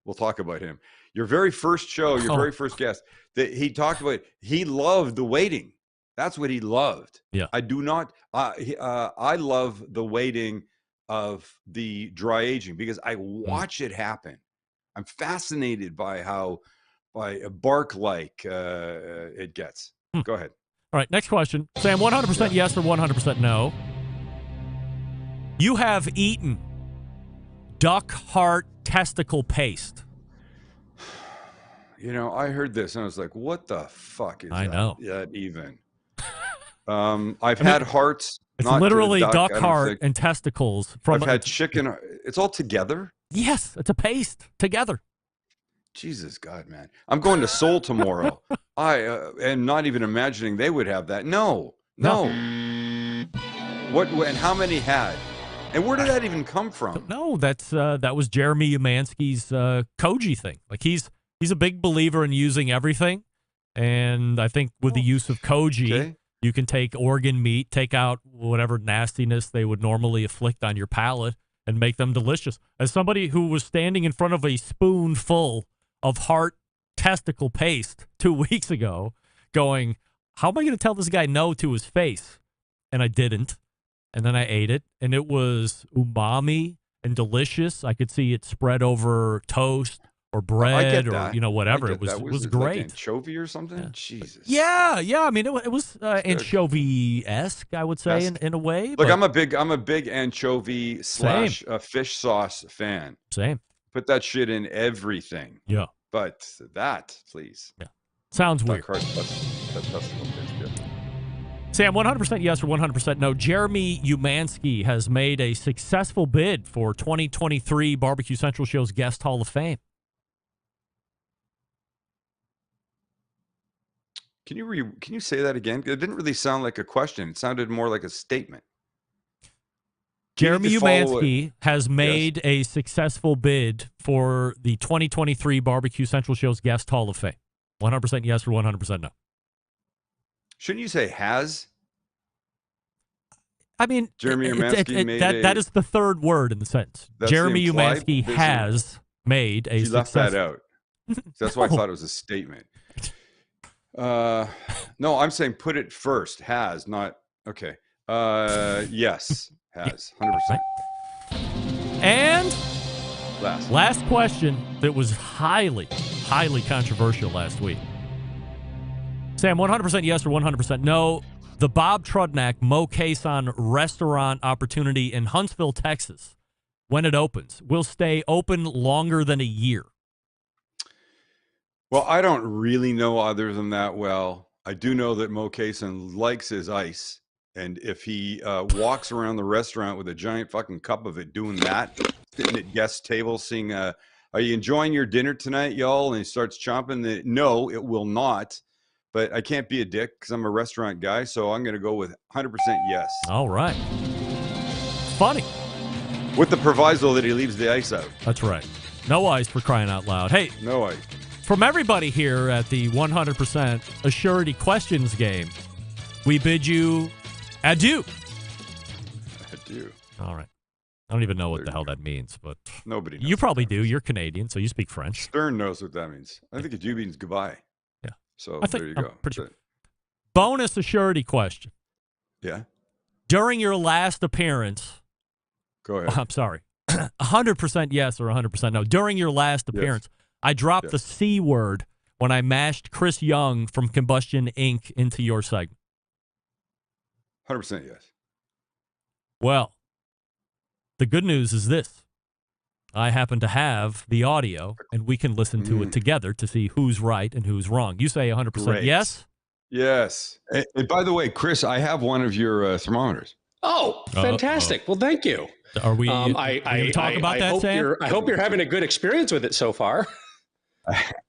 We'll talk about him. Your very first show, your very first guest, that he talked about, he loved the waiting. That's what he loved. Yeah. I do not. I love the waiting of the dry aging because I watch it happen. I'm fascinated by how bark-like it gets. Go ahead. All right, next question. Sam, 100% yes or 100% no? You have eaten duck heart testicle paste. You know, I heard this and I was like, what the fuck is I that? know. That even? I've had hearts. It's not to the literally duck, duck I don't heart think. and testicles. From I've had chicken. It's all together? Yes, it's a paste together. Jesus God, man. I'm going to Seoul tomorrow. I am not even imagining they would have that. No. What and how many had? And where did that even come from? No, that was Jeremy Umansky's koji thing. Like he's a big believer in using everything, and I think with the use of koji, you can take organ meat, take out whatever nastiness they would normally afflict on your palate, and make them delicious. As somebody who was standing in front of a spoonful of heart testicle paste 2 weeks ago, going, "How am I going to tell this guy no to his face?" And I didn't. And then I ate it, and it was umami and delicious. I could see it spread over toast or bread or whatever. It was great. Like anchovy or something? Yeah. Jesus. Yeah. I mean, it was anchovy-esque, I would say, in a way. Look, I'm a big anchovy / fish sauce fan. Same. Put that shit in everything. Yeah. But that, please. Yeah. Sounds weird. Sam, 100% yes or 100% no. Jeremy Umansky has made a successful bid for 2023 Barbecue Central Show's Guest Hall of Fame. Can you say that again? It didn't really sound like a question. It sounded more like a statement. Jeremy Umansky has made a successful bid for the 2023 Barbecue Central Show's Guest Hall of Fame. 100% yes or 100% no. Shouldn't you say has? I mean, Jeremy Umansky made that is the third word in the sentence. Jeremy Umansky has made a successful... left that out. That's why I thought it was a statement. No, I'm saying put it first. Has, not... Okay. Yes. Has. 100%. And last question that was highly controversial last week. Sam, 100% yes or 100% no. The Bob Trudnak Mo Cason restaurant opportunity in Huntsville, Texas, when it opens, will stay open longer than a year. Well, I don't really know other than that well. I do know that Mo Cason likes his ice. And if he walks around the restaurant with a giant fucking cup of it doing that, sitting at guest tables saying, are you enjoying your dinner tonight, y'all? And he starts chomping. No, it will not. But I can't be a dick because I'm a restaurant guy, so I'm going to go with 100% yes. All right. Funny. With the proviso that he leaves the ice out. That's right. No ice, for crying out loud. Hey. No ice. From everybody here at the 100% Assurity Questions game, we bid you adieu. Adieu. All right. I don't even know what the hell that means, but nobody knows. You probably do. You're Canadian, so you speak French. Stern knows what that means. I think adieu means goodbye. Yeah. So I think, there you go. Pretty sure. Bonus Assurity question. Yeah. During your last appearance. Go ahead. I'm sorry. 100% yes or 100% no. During your last appearance, I dropped the C word when I mashed Chris Young from Combustion Inc. into your segment. 100% yes. Well, the good news is this. I happen to have the audio, and we can listen to it together to see who's right and who's wrong. You say 100% yes? Yes. And by the way, Chris, I have one of your thermometers. Oh, fantastic. Well, thank you. Are we going to talk about that, Sam? I hope you're having a good experience with it so far.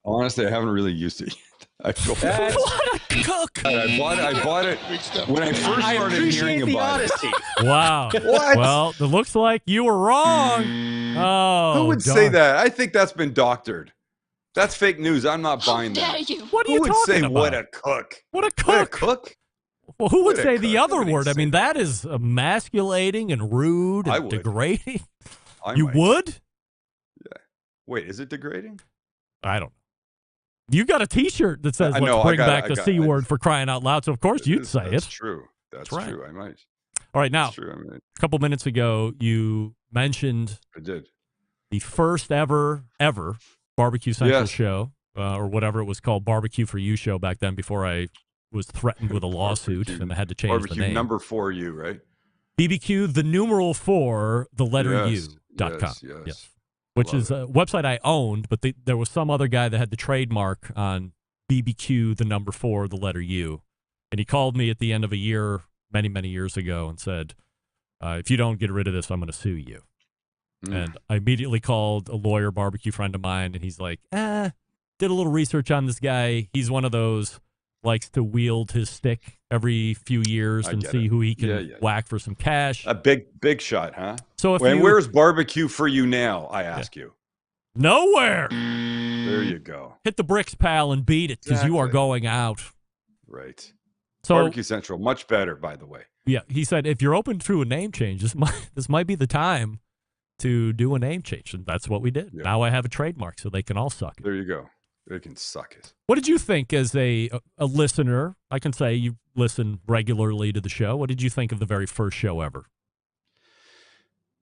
Honestly, I haven't really used it. I feel what a cook! I bought it when I first started hearing about it. Wow. What? Well, it looks like you were wrong. Oh, who would say that? I think that's been doctored. That's fake news. I'm not buying that. What are you talking talking about? about? What a cook. What a cook. What a cook. Well, who would What a say the cook. other Nobody word? I would mean, say that is emasculating and rude I and would. degrading. I You might. would? Yeah. Wait, is it degrading? I don't know. You got a T-shirt that says, I know, let's bring I back got- the C word for crying out loud. So, of course, you'd say That's it. true. That's right. true. I might. All right, now, That's true. I might. a couple minutes ago, you mentioned I did. the first ever Barbecue Central Yes. show, or whatever it was called, Barbecue for You show back then before I was threatened with a lawsuit, and I had to change the Barbecue name. number 4U, right? BBQ, the numeral 4, the letter U.com. Yes. Which is a website I owned, but there was some other guy that had the trademark on BBQ, the number 4, the letter U. And he called me at the end of a year, many, many years ago, and said, if you don't get rid of this, I'm going to sue you. And I immediately called a lawyer, barbecue friend of mine, and he's like, did a little research on this guy. He's one of those, likes to wield his stick every few years and see who he can whack for some cash. A big shot, huh? So if where's barbecue for you now, I ask you? Nowhere. There you go. Hit the bricks, pal, and beat it, because you are going out. Right. So, Barbecue Central, much better, by the way. Yeah, he said, if you're open to a name change, this might be the time to do a name change. And that's what we did. Yeah. Now I have a trademark, so they can all suck it. There you go. They can suck it. What did you think as a listener? I can say you listen regularly to the show. What did you think of the very first show ever?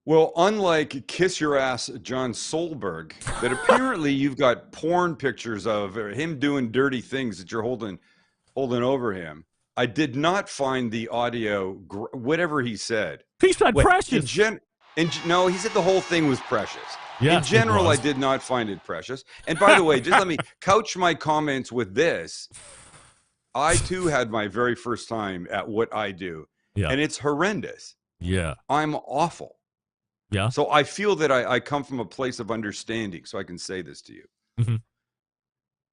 Well, unlike Kiss Your Ass John Solberg, that apparently you've got porn pictures of him doing dirty things that you're holding over him. I did not find the audio, whatever he said. He said precious. No, he said the whole thing was precious. Yeah, in general, I did not find it precious. And by the way, just let me couch my comments with this. I, too, had my very first time at what I do. Yeah. And it's horrendous. Yeah. I'm awful. Yeah. So I feel that I come from a place of understanding, so I can say this to you. Mm-hmm.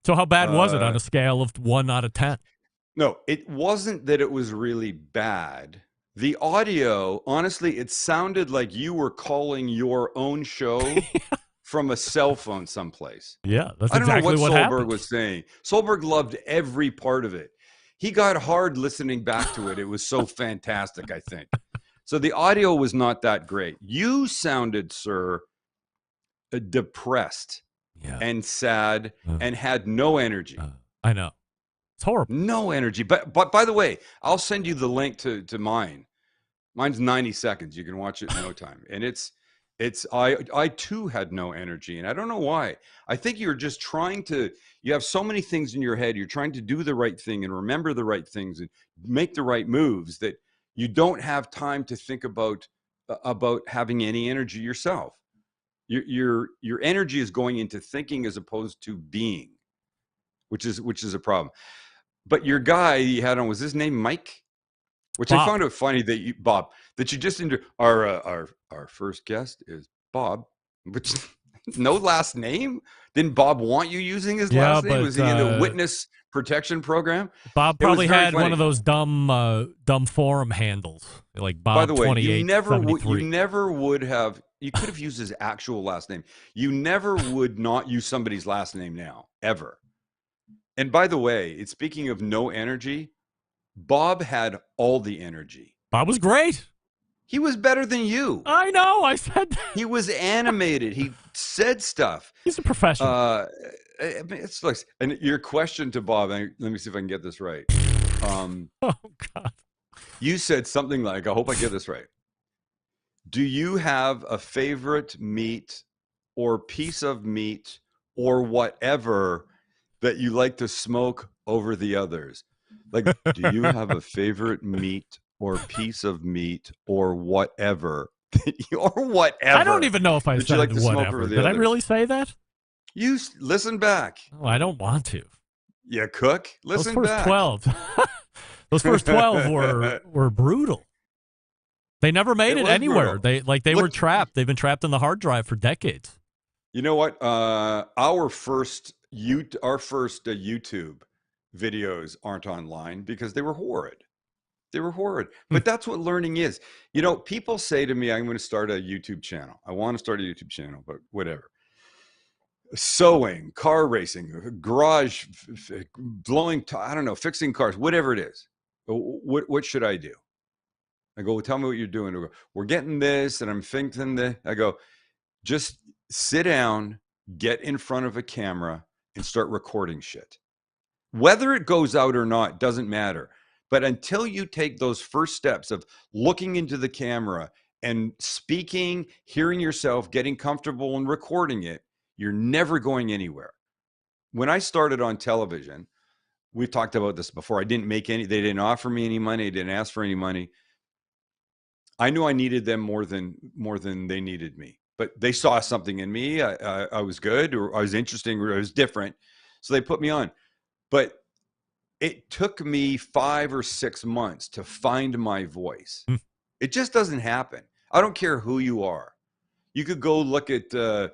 So how bad was it on a scale of 1 out of 10? No, it wasn't that it was really bad. The audio, honestly, it sounded like you were calling your own show from a cell phone someplace. Yeah, that's I don't exactly know what happened. Solberg was saying. Solberg loved every part of it. He got hard listening back to it. It was so fantastic, I think. So the audio was not that great. You sounded, sir, depressed and sad and had no energy. I know. It's horrible. No energy. But by the way, I'll send you the link to mine. Mine's 90 seconds. You can watch it in no time. And I too had no energy. And I don't know why. I think you're just you have so many things in your head. You're trying to do the right thing and remember the right things and make the right moves that you don't have time to think about having any energy yourself. Your energy is going into thinking as opposed to being, which is a problem. But your guy you had on, was his name Mike? Which Bob. I found it funny that you just our first guest is Bob, which no last name. Didn't Bob want you using his last name? Was he in the witness protection program? Bob probably had one of those dumb forum handles, like Bob. By the way, 28, you never would have. You could have used his actual last name. You never would not use somebody's last name now, ever. And by the way, speaking of no energy, Bob had all the energy. Bob was great. He was better than you. I know. I said that. He was animated. He said stuff. He's a professional. It's like, and your question to Bob, let me see if I can get this right. Oh, God. You said something like, I hope I get this right. Do you have a favorite meat or piece of meat or whatever that you like to smoke over the others? Like, do you have a favorite meat or piece of meat or whatever? Or whatever. I don't even know if I said like whatever. Did I really say that? You listen back. Oh, I don't want to. Yeah, Cook. Listen those first back. 12. Those first 12 were brutal. They never made it anywhere. Brutal. They were trapped. They've been trapped in the hard drive for decades. You know what? Our first YouTube videos aren't online because they were horrid. They were horrid. But that's what learning is. You know, people say to me, I'm going to start a YouTube channel. I want to start a YouTube channel, but whatever. Sewing, car racing, garage, blowing, I don't know, fixing cars, whatever it is. What should I do? I go, well, tell me what you're doing. Go, we're getting this, and I'm thinking that. I go, just sit down, get in front of a camera, and start recording shit. Whether it goes out or not doesn't matter. But until you take those first steps of looking into the camera and speaking, hearing yourself, getting comfortable and recording it, you're never going anywhere. When I started on television, we've talked about this before. I didn't make any, they didn't offer me any money. I didn't ask for any money. I knew I needed them more than they needed me, but they saw something in me. I was good, or I was interesting, or I was different. So they put me on, but it took me 5 or 6 months to find my voice. It just doesn't happen. I don't care who you are. You could go look at, I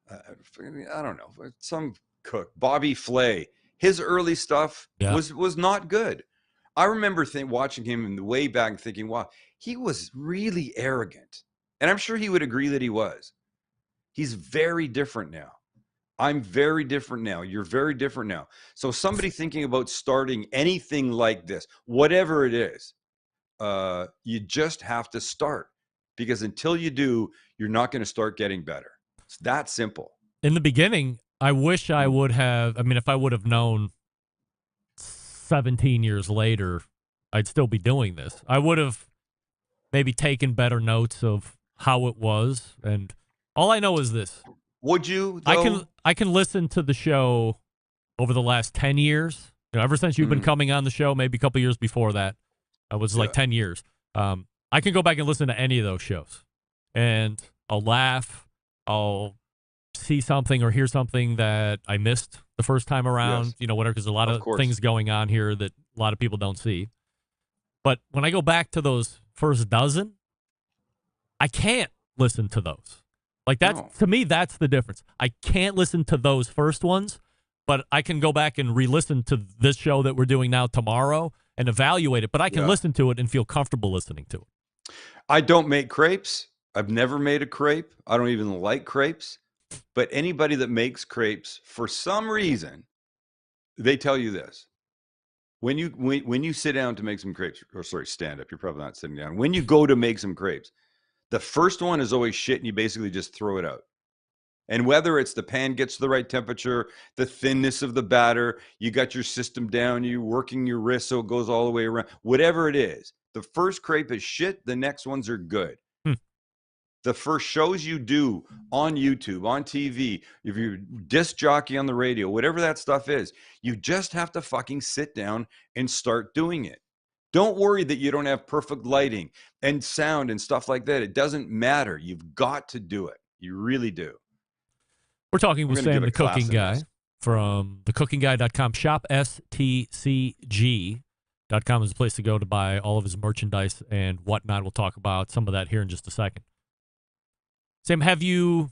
don't know, some cook, Bobby Flay. His early stuff was not good. I remember watching him in the way back and thinking, wow, he was really arrogant. And I'm sure he would agree that he was. He's very different now. I'm very different now. You're very different now. So somebody thinking about starting anything like this, whatever it is, you just have to start, because until you do, you're not going to start getting better. It's that simple. In the beginning, I wish I would have, I mean, if I would have known 17 years later, I'd still be doing this. I would have maybe taken better notes of how it was. And all I know is this. Would you, though? I can listen to the show over the last 10 years. You know, ever since you've been coming on the show, maybe a couple years before that. It was like 10 years. I can go back and listen to any of those shows, and I'll laugh. I'll see something or hear something that I missed the first time around, you know, whatever, because a lot of things going on here that a lot of people don't see. But when I go back to those first dozen, I can't listen to those. Like, that's, to me, that's the difference. I can't listen to those first ones, but I can go back and re-listen to this show that we're doing now tomorrow and evaluate it. But I can listen to it and feel comfortable listening to it. I don't make crepes. I've never made a crepe. I don't even like crepes. But anybody that makes crepes, for some reason, they tell you this. When you sit down to make some crepes, or sorry, stand up, you're probably not sitting down. When you go to make some crepes, the first one is always shit, and you basically just throw it out. And whether it's the pan gets to the right temperature, the thinness of the batter, you got your system down, you're working your wrist so it goes all the way around, whatever it is, the first crepe is shit, the next ones are good. The first shows you do on YouTube, on TV, if you're disc jockey on the radio, whatever that stuff is, you just have to fucking sit down and start doing it. Don't worry that you don't have perfect lighting and sound and stuff like that. It doesn't matter. You've got to do it. You really do. We're talking with Sam, the cooking guy, from thecookingguy.com. Shop STCG.com is the place to go to buy all of his merchandise and whatnot. We'll talk about some of that here in just a second. Sam, have you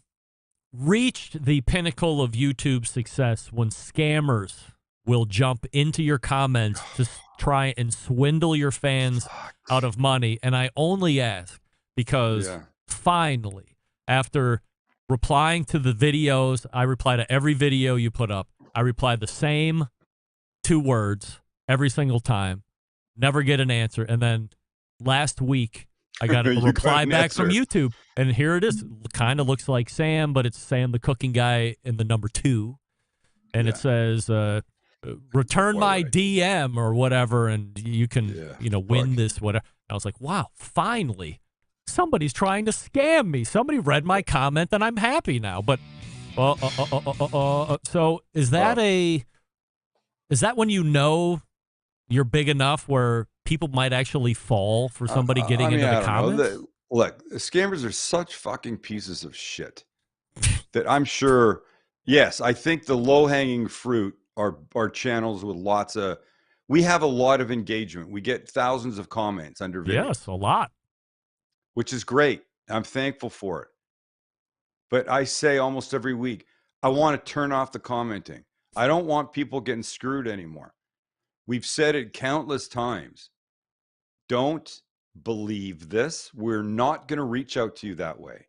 reached the pinnacle of YouTube success when scammers will jump into your comments to try and swindle your fans out of money? And I only ask because finally, after replying to the videos, I reply to every video you put up. I reply the same 2 words every single time, never get an answer. And then last week, I got a reply back from YouTube, and here it is. Kind of looks like Sam, but it's Sam the Cooking Guy in the number 2. And it says, return my DM or whatever, and you can, win this, whatever. I was like, wow, finally, somebody's trying to scam me. Somebody read my comment, and I'm happy now. But, so is that is that when you know you're big enough where people might actually fall for somebody getting into the comments? Look, scammers are such fucking pieces of shit that I'm sure, yes, I think the low-hanging fruit are channels with lots of, we have a lot of engagement. We get thousands of comments under videos. Yes, a lot. Which is great. I'm thankful for it. But I say almost every week, I want to turn off the commenting. I don't want people getting screwed anymore. We've said it countless times. Don't believe this. We're not going to reach out to you that way.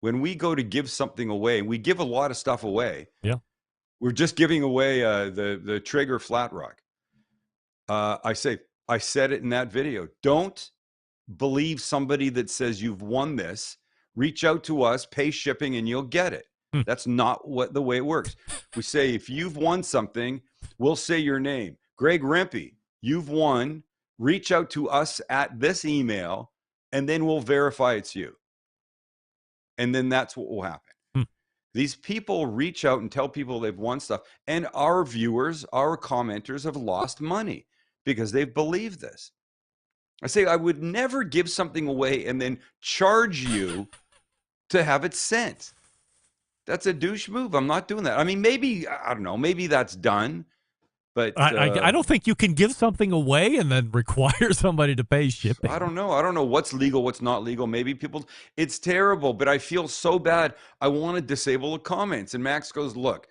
When we go to give something away, we give a lot of stuff away. Yeah. We're just giving away the Traeger flat rock. I said it in that video. Don't believe somebody that says you've won this. Reach out to us, pay shipping, and you'll get it. That's not the way it works. We say, if you've won something, we'll say your name. Greg Rempe, you've won. Reach out to us at this email, and then we'll verify it's you. And then that's what will happen. These people reach out and tell people they've won stuff. And our viewers, our commenters have lost money because they've believed this. I say I would never give something away and then charge you to have it sent. That's a douche move. I'm not doing that. I mean, maybe, I don't know, maybe that's done. But I don't think you can give something away and then require somebody to pay shipping. I don't know. I don't know what's legal, what's not legal. Maybe people, it's terrible, but I feel so bad. I want to disable the comments. And Max goes, look,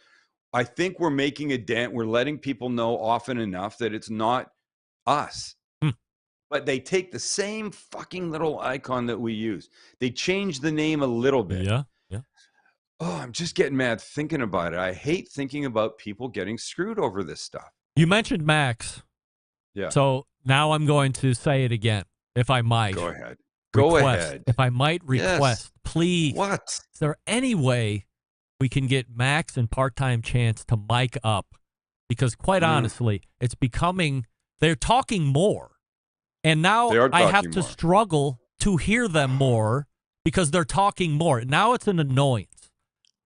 I think we're making a dent. We're letting people know often enough that it's not us. But they take the same fucking little icon that we use. They change the name a little bit. Yeah. Oh, I'm just getting mad thinking about it. I hate thinking about people getting screwed over this stuff. You mentioned Max. Yeah. So now I'm going to say it again, if I might. Go ahead. Go ahead. If I might request, please. What? Is there any way we can get Max and part-time Chance to mic up? Because quite honestly, it's becoming, they're talking more. And now I have to struggle to hear them more because they're talking more. Now it's an annoyance.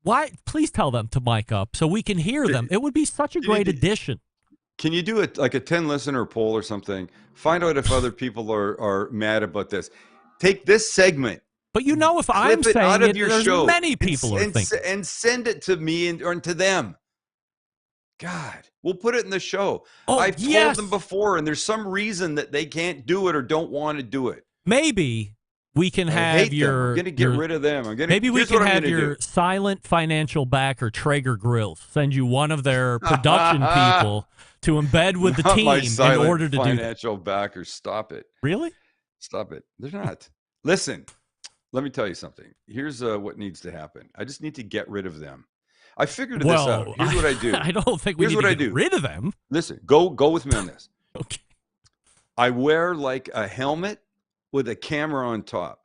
Why? Please tell them to mic up so we can hear them. It would be such a great addition. Can you do it like a 10 listener poll or something? Find out if other people are mad about this. Take this segment. But you know, if I'm saying it, there's many people are thinking. And send it to me or to them. God, we'll put it in the show. I've told them before, and there's some reason that they can't do it or don't want to do it. Maybe we can have your. I'm going to get rid of them. Maybe we can have your silent financial backer, Traeger Grills, send you one of their production people to embed with the team in order to do that. Financial backers, stop it. Really? Stop it. They're not. Listen, let me tell you something. Here's what needs to happen. I just need to get rid of them. I figured this out. Here's what I do. I don't think we need to get rid of them. Listen, go with me on this. Okay. I wear like a helmet with a camera on top.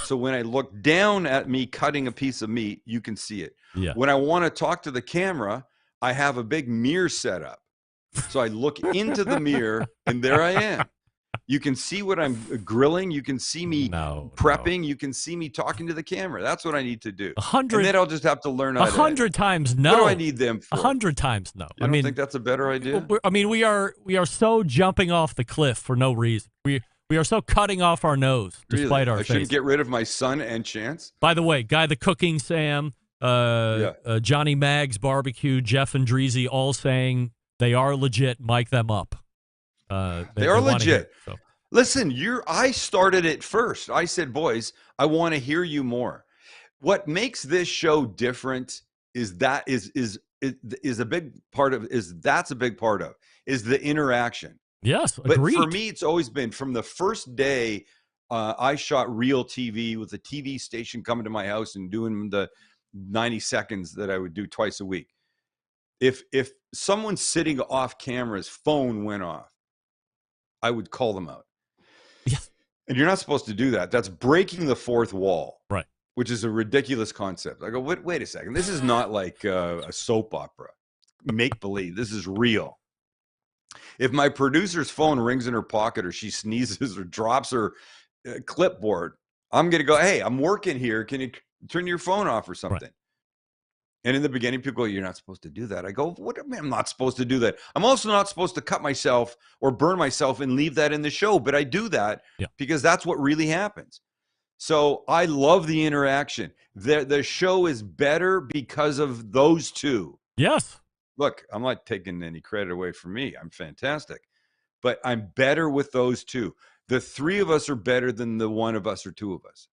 So when I look down at me cutting a piece of meat, you can see it. Yeah. When I want to talk to the camera, I have a big mirror set up. So I look into the mirror, and there I am. You can see what I'm grilling. You can see me prepping. No. You can see me talking to the camera. That's what I need to do. 100. And then I'll just have to learn how 100 times no. What do I need them for? 100 times no. I mean, think that's a better idea? I mean, we are so jumping off the cliff for no reason. We are so cutting off our nose despite our I shouldn't get rid of my son and Chance. By the way, Guy the Cooking Sam, Johnny Mag's Barbecue, Jeff and Dreezy all saying they are legit. Mic them up. They are legit. So. Listen, I started it first. I said, boys, I want to hear you more. What makes this show different is a big part of the interaction. Yes, but agreed. For me, it's always been from the first day I shot real TV with a TV station coming to my house and doing the 90 seconds that I would do twice a week. If someone sitting off camera's phone went off, I would call them out. Yeah. And you're not supposed to do that. That's breaking the fourth wall. Right. Which is a ridiculous concept. I go, wait a second. This is not like a soap opera. Make believe. This is real. If my producer's phone rings in her pocket or she sneezes or drops her clipboard, I'm going to go, hey, I'm working here. Can you turn your phone off or something? Right. And in the beginning, people go, you're not supposed to do that. I go, what do you mean I'm not supposed to do that? I'm also not supposed to cut myself or burn myself and leave that in the show. But I do that because that's what really happens. So I love the interaction. The show is better because of those two. Yes. Look, I'm not taking any credit away from me. I'm fantastic. But I'm better with those two. The three of us are better than the one of us or two of us.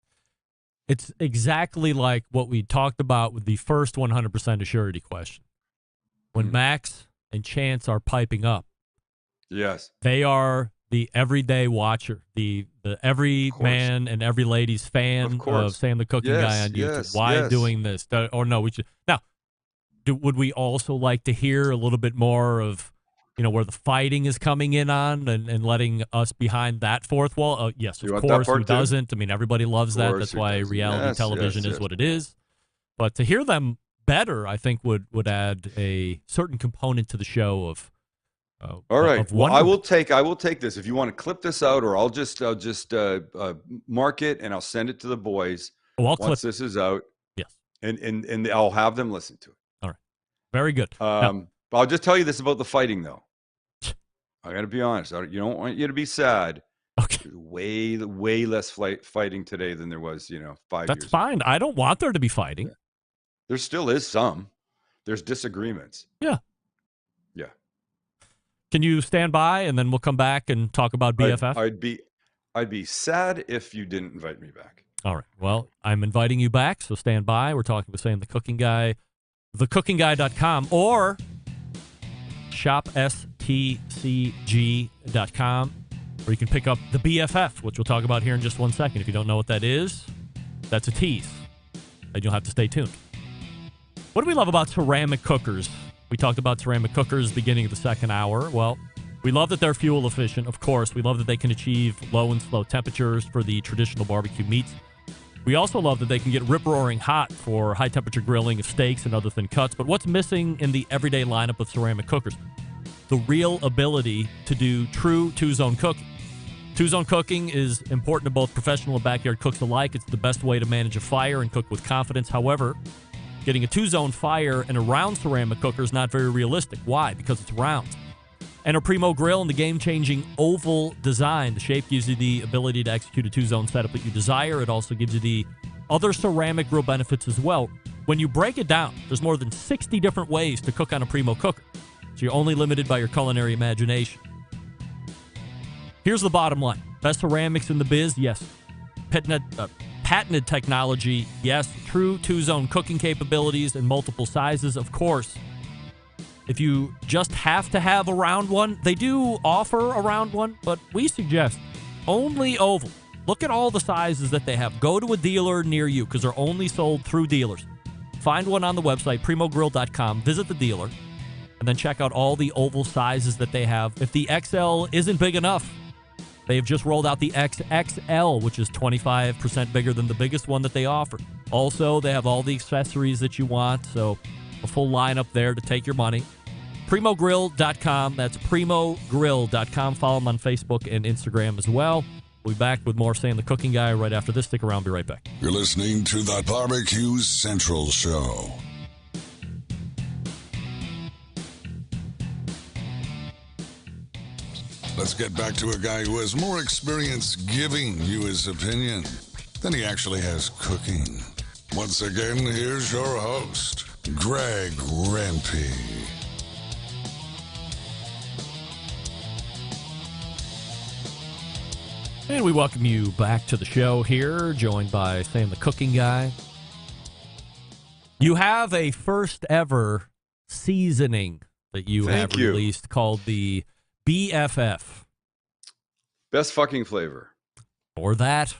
It's exactly like what we talked about with the first 100% assurity question. When Max and Chance are piping up, yes, they are the everyday watcher, the every man and every lady's fan of Sam the Cooking Guy on YouTube. Why doing this? Or no, we should now. Would we also like to hear a little bit more of, where the fighting is coming in on and letting us behind that fourth wall? Yes, of course. Who doesn't? I mean, everybody loves that. That's why reality television is what it is. But to hear them better, I think would add a certain component to the show of. All right. Well, I will take this. If you want to clip this out, or I'll just mark it and I'll send it to the boys. Once this is out. Yes. and I'll have them listen to it. All right. Very good. But I'll just tell you this about the fighting, though. I got to be honest. I don't want you to be sad. Okay. There's way less fighting today than there was, 5 years. That's fine. I don't want there to be fighting. There still is some. There's disagreements. Yeah. Yeah. Can you stand by and then we'll come back and talk about BFF? I'd be sad if you didn't invite me back. All right. Well, I'm inviting you back, so stand by. We're talking with Sam the Cooking Guy, thecookingguy.com, or shopstcg.com, or you can pick up the BFF, which we'll talk about here in just 1 second. If you don't know what that is, that's a tease, and you'll have to stay tuned. What do we love about ceramic cookers? We talked about ceramic cookers beginning of the second hour. Well, we love that they're fuel efficient, of course. We love that they can achieve low and slow temperatures for the traditional barbecue meats. We also love that they can get rip-roaring hot for high-temperature grilling of steaks and other thin cuts. But what's missing in the everyday lineup of ceramic cookers? The real ability to do true two-zone cooking. Two-zone cooking is important to both professional and backyard cooks alike. It's the best way to manage a fire and cook with confidence. However, getting a two-zone fire in a round ceramic cooker is not very realistic. Why? Because it's round. And a Primo grill and the game-changing oval design. The shape gives you the ability to execute a two-zone setup that you desire. It also gives you the other ceramic grill benefits as well. When you break it down, there's more than 60 different ways to cook on a Primo cooker. So you're only limited by your culinary imagination. Here's the bottom line. Best ceramics in the biz? Yes. Patented technology? Yes. True two-zone cooking capabilities in multiple sizes? Of course. If you just have to have a round one, they do offer a round one, but we suggest only oval. Look at all the sizes that they have. Go to a dealer near you because they're only sold through dealers. Find one on the website, primogrill.com. Visit the dealer, and then check out all the oval sizes that they have. If the XL isn't big enough, they've just rolled out the XXL, which is 25% bigger than the biggest one that they offer. Also, they have all the accessories that you want, so a full lineup there to take your money. Primogrill.com. That's primogrill.com. Follow them on Facebook and Instagram as well. We'll be back with more Sam the Cooking Guy right after this. Stick around. Be right back. You're listening to the Barbecue Central Show. Let's get back to a guy who has more experience giving you his opinion than he actually has cooking. Once again, here's your host, Greg Rempe. And we welcome you back to the show here, joined by Sam the Cooking Guy. You have a first ever seasoning that you have released called the BFF. Best fucking flavor. Or that.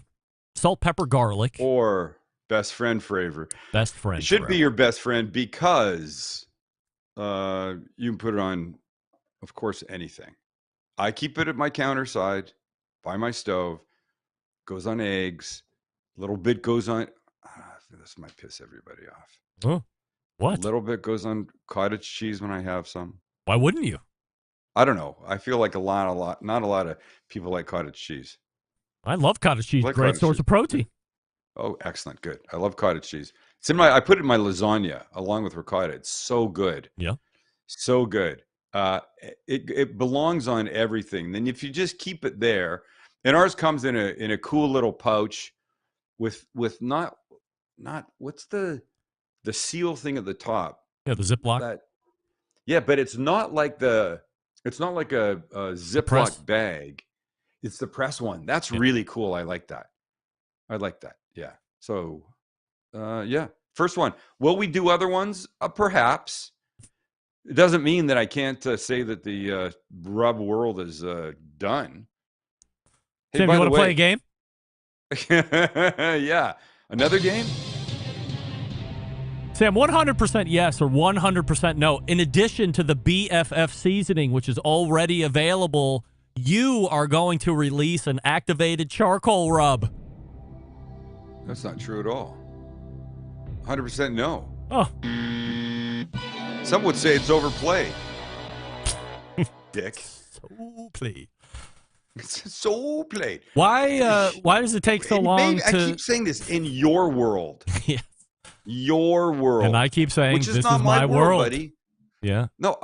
Salt, pepper, garlic. Or best friend flavor. Best friend. It should be your best friend because you can put it on, of course, anything. I keep it at my counter side, by my stove, goes on eggs, a little bit goes on, this might piss everybody off. Oh, what? A little bit goes on cottage cheese when I have some. Why wouldn't you? I don't know. I feel like not a lot of people like cottage cheese. I love cottage cheese. Like Great cottage source cheese. of protein. Oh, excellent. Good. I love cottage cheese. It's in I put it in my lasagna along with ricotta. It's so good. Yeah. So good. It belongs on everything. Then if you just keep it there, and ours comes in a cool little pouch with not what's the seal thing at the top? Yeah, the Ziploc. But it's not like a Ziploc bag. It's the press one. That's really cool. I like that. Yeah. So, first one. Will we do other ones? Perhaps. It doesn't mean that I can't say that the rub world is done. Hey, Sam, you want to play a game? Yeah. Another game? Sam, 100% yes or 100% no. In addition to the BFF seasoning, which is already available, you are going to release an activated charcoal rub. That's not true at all. 100% no. Oh. Some would say it's overplayed. Dick. So played. It's so played. Why does it take so long I keep saying this in your world. Yes. Your world. And I keep saying, which is this not is my world. buddy. Yeah. No,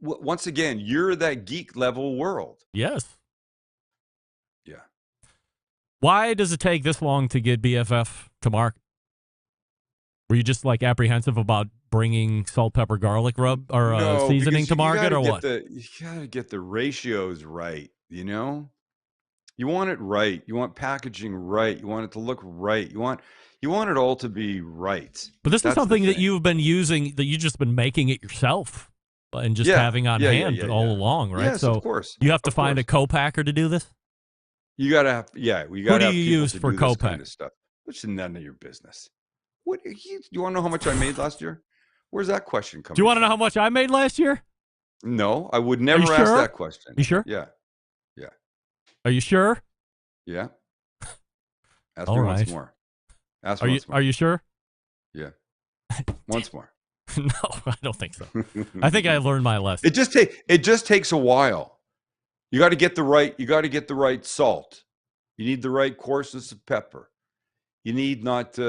once again, you're that geek level world. Yes. Yeah. Why does it take this long to get BFF to market? Were you just like apprehensive about bringing salt, pepper, garlic rub or No, seasoning because to market, or get what? You gotta get the ratios right. You know, you want it right. You want packaging right. You want it to look right. You want it all to be right. But this is That's something the that thing. you've been using, that you've just been making it yourself and just having on hand all along, right? Yes, so of course. You have to find a co-packer to do this? You gotta have, we gotta. Who do you use for co-pack? Kind of stuff? Which is none of your business. What you want to know how much I made last year? Where's that question coming? Do you want to know how much I made last year? No, I would never ask that question. You sure? Yeah. Are you sure? Yeah. Ask All me right. once more. Ask me once more. Are you sure? Yeah. Once more. No, I don't think so. I think I learned my lesson. It just takes a while. You got to get the right salt. You need the right coarseness of pepper. You need not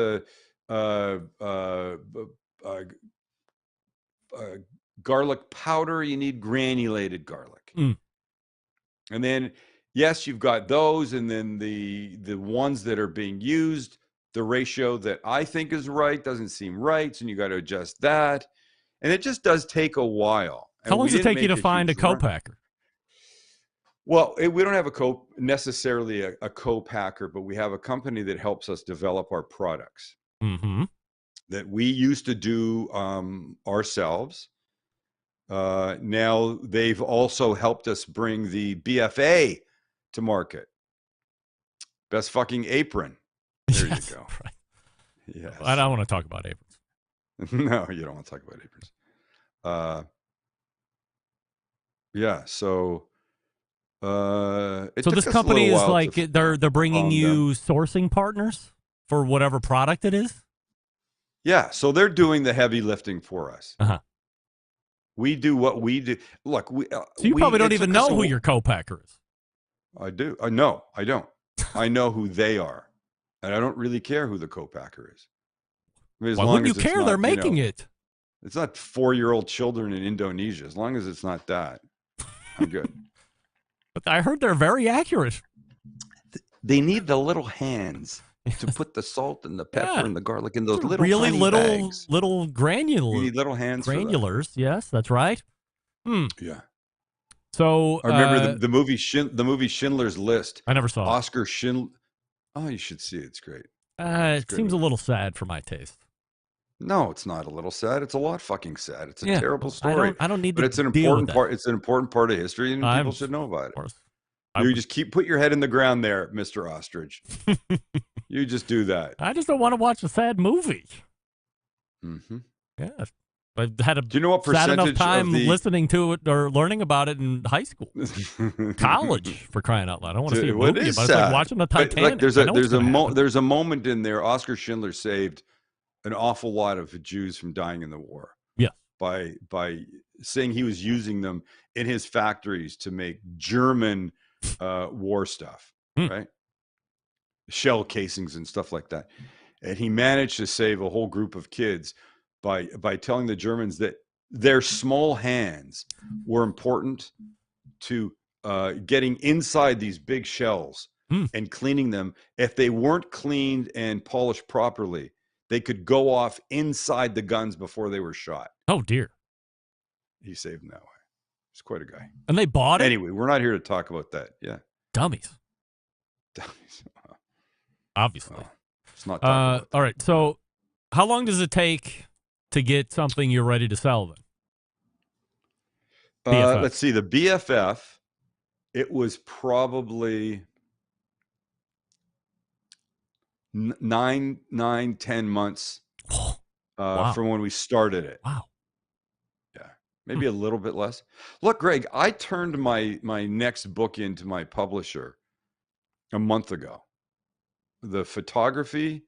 garlic powder. You need granulated garlic. And then, yes, you've got those, and then the ones that are being used, the ratio that I think is right doesn't seem right, so you got to adjust that. And it just does take a while. How long does it take you to find a co-packer? Well, we don't have necessarily a co-packer, but we have a company that helps us develop our products that we used to do ourselves. Now they've also helped us bring the BFA to market. Best fucking apron. There you go. Right. Yes. I don't want to talk about aprons. No, you don't want to talk about aprons. Yeah. So, so this company is like they're bringing you sourcing partners for whatever product it is. Yeah. So they're doing the heavy lifting for us. We do what we do. Look, so you probably don't even know who your co-packer is. I do. No, I don't. I know who they are, and I don't really care who the co-packer is. I mean, Why wouldn't you care? They're making it. It's not 4-year-old children in Indonesia. As long as it's not that, I'm good. But I heard they're very accurate. They need the little hands to put the salt and the pepper and the garlic in those little really tiny little bags. little granular. You need little hands. Granulars. Yes, that's right. Yeah. So I remember the movie Schindler's List. I never saw Oscar Schindler. Oh, you should see it. It's great. It seems a little sad for my taste. No, it's not a little sad. It's a lot fucking sad. It's a terrible story. I don't need but to it's an deal important with part. It's an important part of history, and people should know about it. You just put your head in the ground there, Mr. Ostrich. You just do that. I just don't want to watch a sad movie. Yeah. I've had a do you know what sad enough percentage time of the... listening to it or learning about it in high school, college, for crying out loud. I don't want to see a movie, but it's like watching the Titanic. Like there's a moment in there. Oscar Schindler saved an awful lot of Jews from dying in the war. Yeah, by saying he was using them in his factories to make German war stuff, right? Shell casings and stuff like that. And he managed to save a whole group of kids by telling the Germans that their small hands were important to getting inside these big shells and cleaning them. If they weren't cleaned and polished properly, they could go off inside the guns before they were shot. Oh, dear. He saved them that way. He's quite a guy. And they bought it? Anyway, we're not here to talk about that. Yeah. Dummies. Dummies. Obviously. It's not all right. So how long does it take to get something you're ready to sell then? Let's see. The BFF, it was probably 10 months from when we started it. Wow. Yeah. Maybe a little bit less. Look, Greg, I turned my next book into my publisher a month ago. The photography,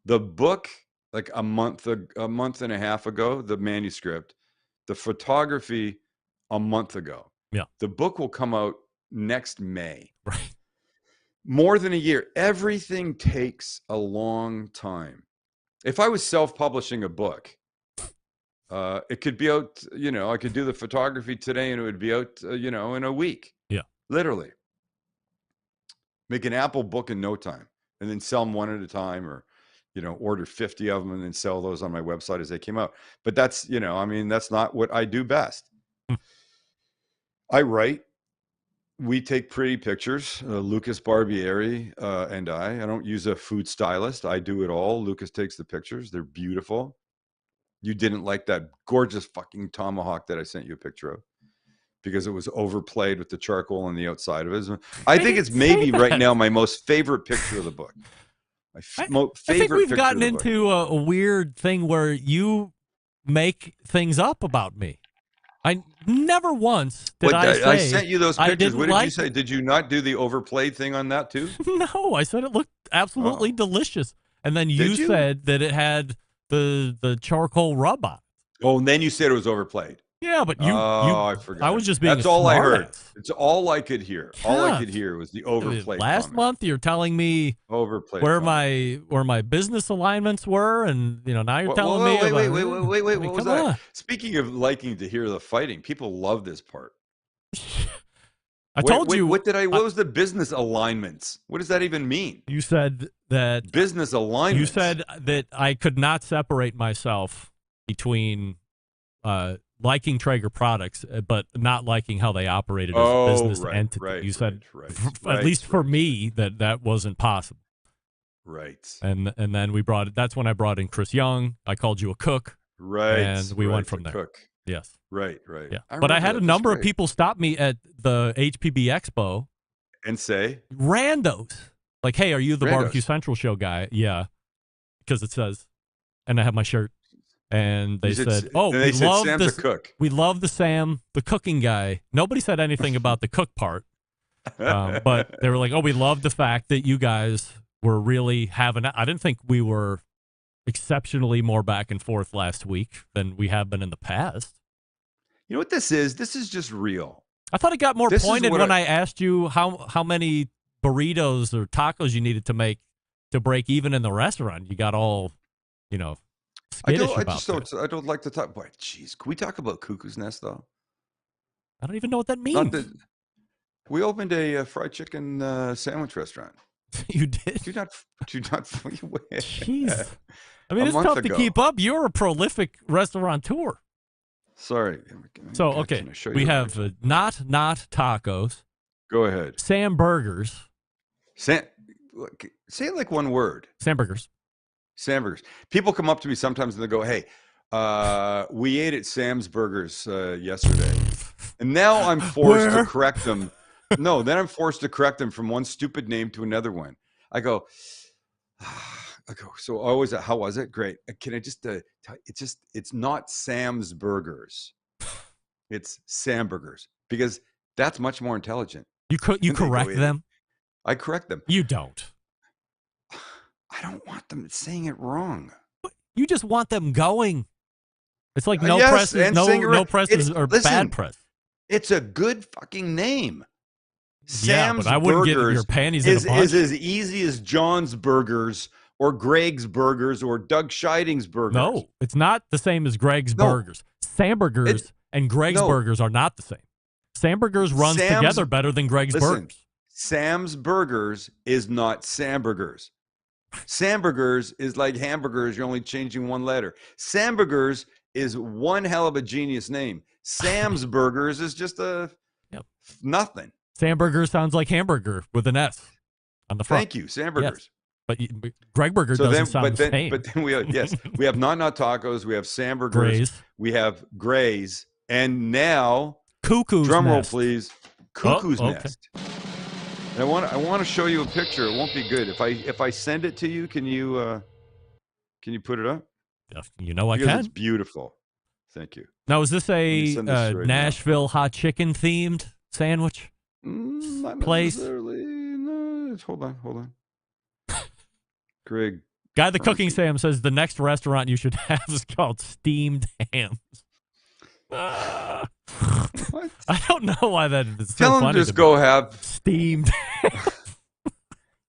the book, like a month and a half ago, the manuscript, the photography a month ago. Yeah. The book will come out next May. Right. More than a year. Everything takes a long time. If I was self-publishing a book, it could be out, I could do the photography today and it would be out, in a week. Yeah. Literally. Make an Apple book in no time and then sell them one at a time, or, order 50 of them and then sell those on my website as they came out. But that's, that's not what I do best. I write. We take pretty pictures. Lucas Barbieri and I don't use a food stylist. I do it all. Lucas takes the pictures. They're beautiful. You didn't like that gorgeous fucking tomahawk that I sent you a picture of because it was overplayed with the charcoal on the outside of it. I think it's maybe right now my most favorite picture of the book. My favorite. I think we've gotten book. into a weird thing where you make things up about me. I never once did I sent you those pictures. What did like you say? Did you not do the overplayed thing on that too? No, I said it looked absolutely delicious. And then you said that it had the charcoal rub on it. Oh, and then you said it was overplayed. Yeah, but I forgot. I was just being That's all I heard. smartass. It's all I could hear. Yeah. All I could hear was the overplayed. Last comment. month you're telling me overplayed where comment. my business alignments were, and now you're telling me wait, about, wait, what was that? on. Speaking of liking to hear the fighting, people love this part. I told you. What was the business alignments? What does that even mean? You said that business alignments. You said that I could not separate myself between liking Traeger products, but not liking how they operated as a business entity. Right, you said, right, at least for me, that wasn't possible. Right. And then we brought it. That's when I brought in Chris Young. I called you a cook. Right. And we went from there. Cook. Yes. Right. Yeah. But I had a number of people stop me at the HPB Expo and say randos, like, "Hey, are you the Barbecue Central show guy?" Yeah, because it says, and I have my shirt. And they said, we love the Sam, the cooking guy. Nobody said anything about the cook part. But they were like, we love the fact that you guys were really having – I didn't think we were exceptionally more back and forth last week than we have been in the past. You know what this is? This is just real. I thought it got more pointed when I asked you how many burritos or tacos you needed to make to break even in the restaurant. You got all, I don't like to talk. Boy, jeez, can we talk about Cuckoo's Nest though? I don't even know what that means. We opened a fried chicken sandwich restaurant. You did? Do not. Jeez. I mean, it's tough to keep up. You're a prolific restaurateur. Sorry. So okay, we have not tacos. Go ahead. Sam Burgers. Say it like one word. Sam Burgers. Samburgers. People come up to me sometimes and they go, "Hey, we ate at Sam's Burgers yesterday," and now I'm forced to correct them. No, then I'm forced to correct them from one stupid name to another one. I go. So always, how was it? Great. Can I just? It's not Sam's Burgers. It's Sam Burgers because that's much more intelligent. You correct them. I correct them. You don't. I don't want them saying it wrong. You just want them going. It's like no press is or bad press. It's a good fucking name. Sam's but I wouldn't get your panties in a bunch. Is as easy as John's Burgers or Greg's Burgers or Doug Scheiding's Burgers. No, it's not the same as Greg's Burgers. Sam Burgers and Greg's Burgers are not the same. Sam Burgers runs together better than Greg's Burgers. Sam's Burgers is not Sam Burgers. Samburgers is like hamburgers. You're only changing one letter. Samburgers is one hell of a genius name. Sam's Burgers is just nothing. Samburger sounds like hamburger with an S on the front. Thank you, Samburgers. Yes. But Greg Burger doesn't sound the same. But then we have not tacos. We have Samburgers. We have Grays, and now Cuckoo's drum roll, Nest. Please. Cuckoo's Nest. And I want to show you a picture. It won't be good if I send it to you. Can you put it up? I because can. It's beautiful. Thank you. Now, is this a Nashville hot chicken themed sandwich place? No, hold on. Greg. Guy the Cooking Sam says the next restaurant you should have is called Steamed Hams. What? I don't know why that is so Tell him funny. Just go have steamed.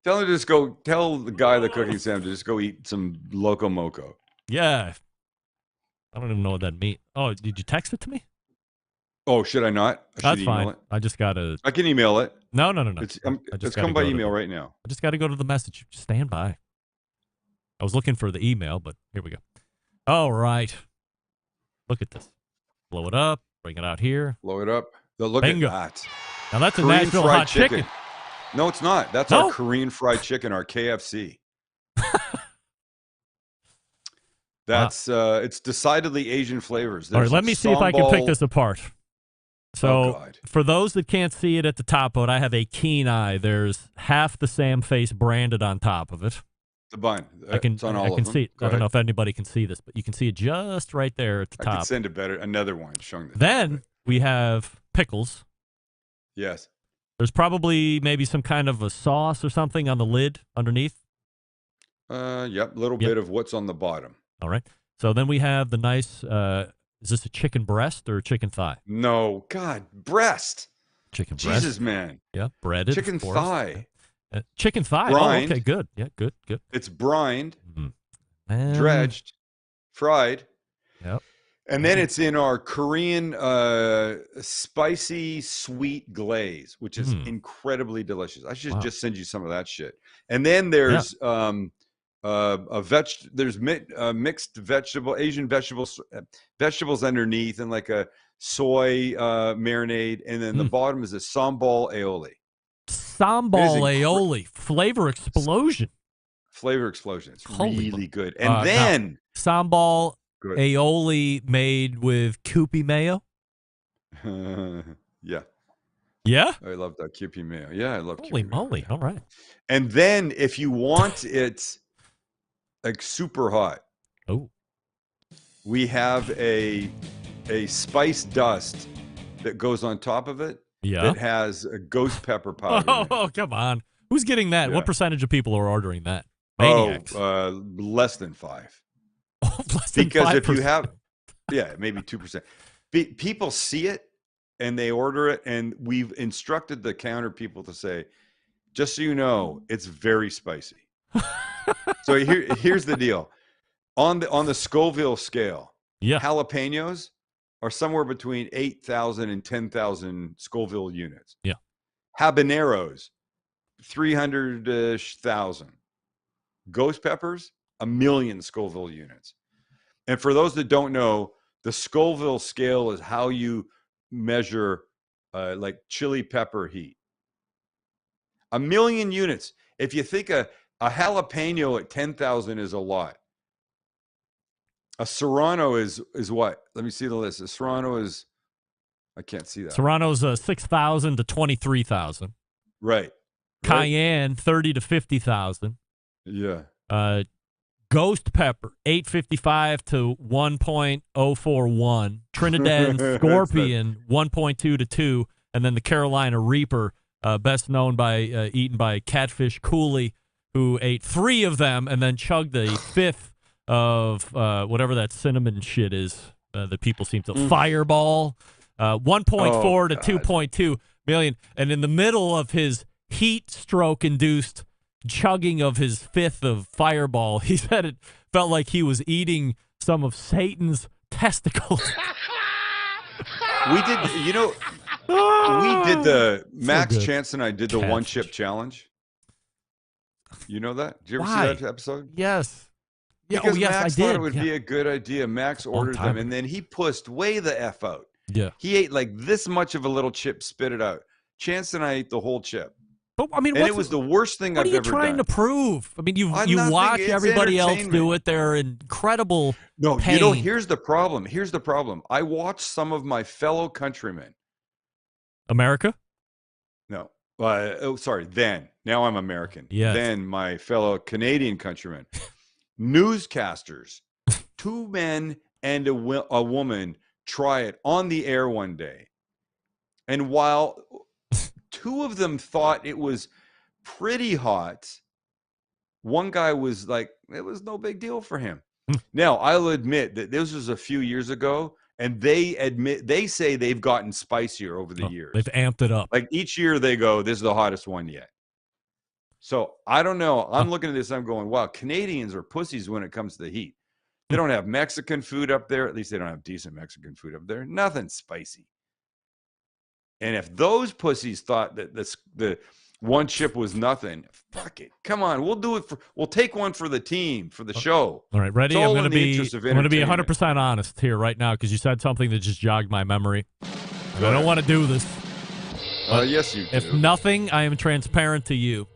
Tell him to just go. Tell the guy the cooking Sam to just go eat some Loco Moco. Yeah. I don't even know what that means. Oh, did you text it to me? Oh, should I not? I That's should email fine. it. I just gotta. I can email it. No. It's come by email right now. I just got to go to the message. Just stand by. I was looking for the email, but here we go. All right. Look at this. Blow it up. Bring it out here. Blow it up. Look Bingo. at that. Now that's a Korean Nashville fried hot chicken. No, it's not. That's our Korean fried chicken, our KFC. That's it's decidedly Asian flavors. All right, let me see if I can pick this apart. So, God. for those that can't see it at the top of it, I have a keen eye. There's half the Sam face branded on top of it. The bun. It's on all of them. See it. Go I don't ahead. know if anybody can see this, but you can see it just right there at the I top. could send another one showing this. Then we have pickles. Yes. There's probably maybe some kind of a sauce or something on the lid underneath. Yep. A little bit of what's on the bottom. All right. So then we have the nice, is this a chicken breast or a chicken thigh? No. God, breast. Chicken breast. Jesus, man. Yeah, breaded. Chicken of course. thigh. Chicken thigh. Brined. Oh, okay, good. Yeah, good. It's brined, And- dredged, fried. Yep. And then it's in our Korean spicy sweet glaze, which is incredibly delicious. I should just send you some of that shit. And then there's there's mixed vegetable, Asian vegetables underneath, and like a soy marinade, and then the bottom is a sambal aioli. Sambal aioli, flavor explosion. Flavor explosion. It's Holy really good. And then sambal good. aioli made with Kewpie mayo. Yeah. Yeah? I love that Kewpie mayo. Yeah, I love Holy Kewpie moly. mayo. All right. And then if you want it like super hot, we have a spice dust that goes on top of it. Yeah. That has a ghost pepper powder. Oh, come on. Who's getting that? Yeah. What percentage of people are ordering that? Maniacs. Less than 5. Less than Because if you 5%. have, maybe 2%. People see it and they order it, and we've instructed the counter people to say, just so you know, it's very spicy. So here's the deal. On the Scoville scale, jalapenos are somewhere between 8,000 and 10,000 Scoville units. Yeah. Habaneros, 300,000. Ghost peppers, 1 million Scoville units. And for those that don't know, the Scoville scale is how you measure like chili pepper heat. 1 million units. If you think a jalapeno at 10,000 is a lot, a Serrano is what? Let me see the list. A Serrano is, I can't see that. Serrano's 6,000 to 23,000. Right. Cayenne 30 to 50,000. Yeah. Ghost pepper 855 to 1.041. Trinidad and Scorpion 1.2 to 2, and then the Carolina Reaper, best known by eaten by Catfish Cooley, who ate 3 of them and then chugged a 5th of whatever that cinnamon shit is that people seem to Fireball. 1.4 to 2.2 million, and in the middle of his heat stroke induced chugging of his 5th of Fireball, he said it felt like he was eating some of Satan's testicles. We did, we did the Max Chance and I did the one chip challenge. You know that? Did you ever see that episode? Yes. Yeah, because yes, Max I thought did. it would be a good idea. Max ordered them, and then he pussed way the F out. Yeah. He ate like this much of a little chip, spit it out. Chance and I ate the whole chip. But I mean, and it was the worst thing I've ever done. What are you trying to prove? I mean, you watch everybody else do it. They're incredible. No, pain. Here's the problem. I watched some of my fellow countrymen. America? No. Sorry. Then. Now I'm American. Yes. Then my fellow Canadian countrymen. Newscasters. 2 men and a woman try it on the air one day. And while 2 of them thought it was pretty hot, one guy was like, it was no big deal for him. Now, I'll admit that this was a few years ago, and they say they've gotten spicier over the years. They've amped it up. Like each year they go, this is the hottest one yet. So I don't know. I'm looking at this. I'm going, wow, Canadians are pussies when it comes to the heat. They don't have Mexican food up there. At least they don't have decent Mexican food up there. Nothing spicy. And if those pussies thought that the one chip was nothing, fuck it. Come on, we'll do it we'll take one for the team, for the show. All right, ready? I'm going to be 100% honest here right now because you said something that just jogged my memory. I don't want to do this. Yes, you do. If nothing, I am transparent to you.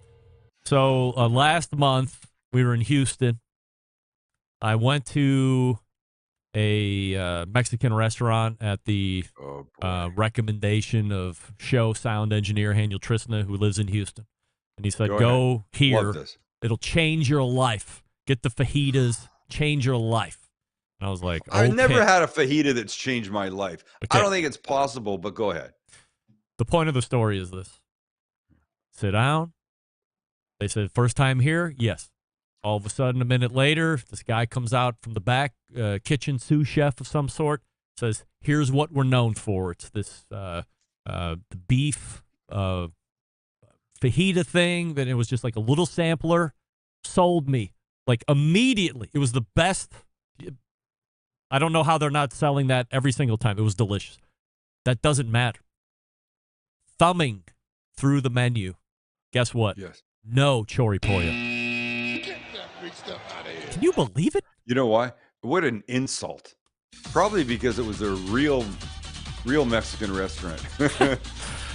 So last month, we were in Houston. I went to a Mexican restaurant at the recommendation of show sound engineer Daniel Trisna, who lives in Houston. And he said, go here. It'll change your life. Get the fajitas, change your life. And I was like, okay. I've never had a fajita that's changed my life. Okay. I don't think it's possible, but go ahead. The point of the story is this. Sit down. They said, first time here? Yes. All of a sudden, a minute later, this guy comes out from the back, kitchen sous chef of some sort, says, here's what we're known for. It's this the beef fajita thing. Then it was just like a little sampler. Sold me. Like immediately. It was the best. I don't know how they're not selling that every single time. It was delicious. That doesn't matter. Thumbing through the menu. Guess what? Yes. No choripollo. Get that big stuff out of here. Can you believe it? You know why? What an insult. Probably because it was a real Mexican restaurant.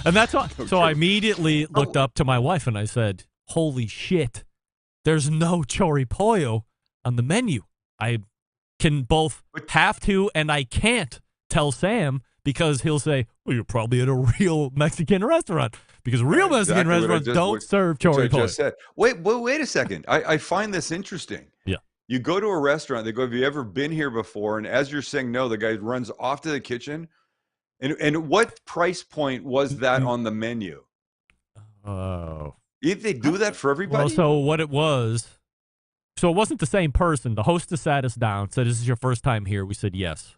And that's all. So I immediately looked up to my wife and I said, holy shit, there's no choripollo on the menu. I can both have to and I can't tell Sam because he'll say, well, you're probably at a real Mexican restaurant. Because real Mexican restaurants don't serve choripollo. I just said. Wait a second. I find this interesting. Yeah. You go to a restaurant, they go, have you ever been here before? And as you're saying no, the guy runs off to the kitchen. And what price point was that on the menu? Oh. If they do that for everybody? Well, so what it was, so it wasn't the same person. The hostess sat us down, said, is this your first time here? We said yes.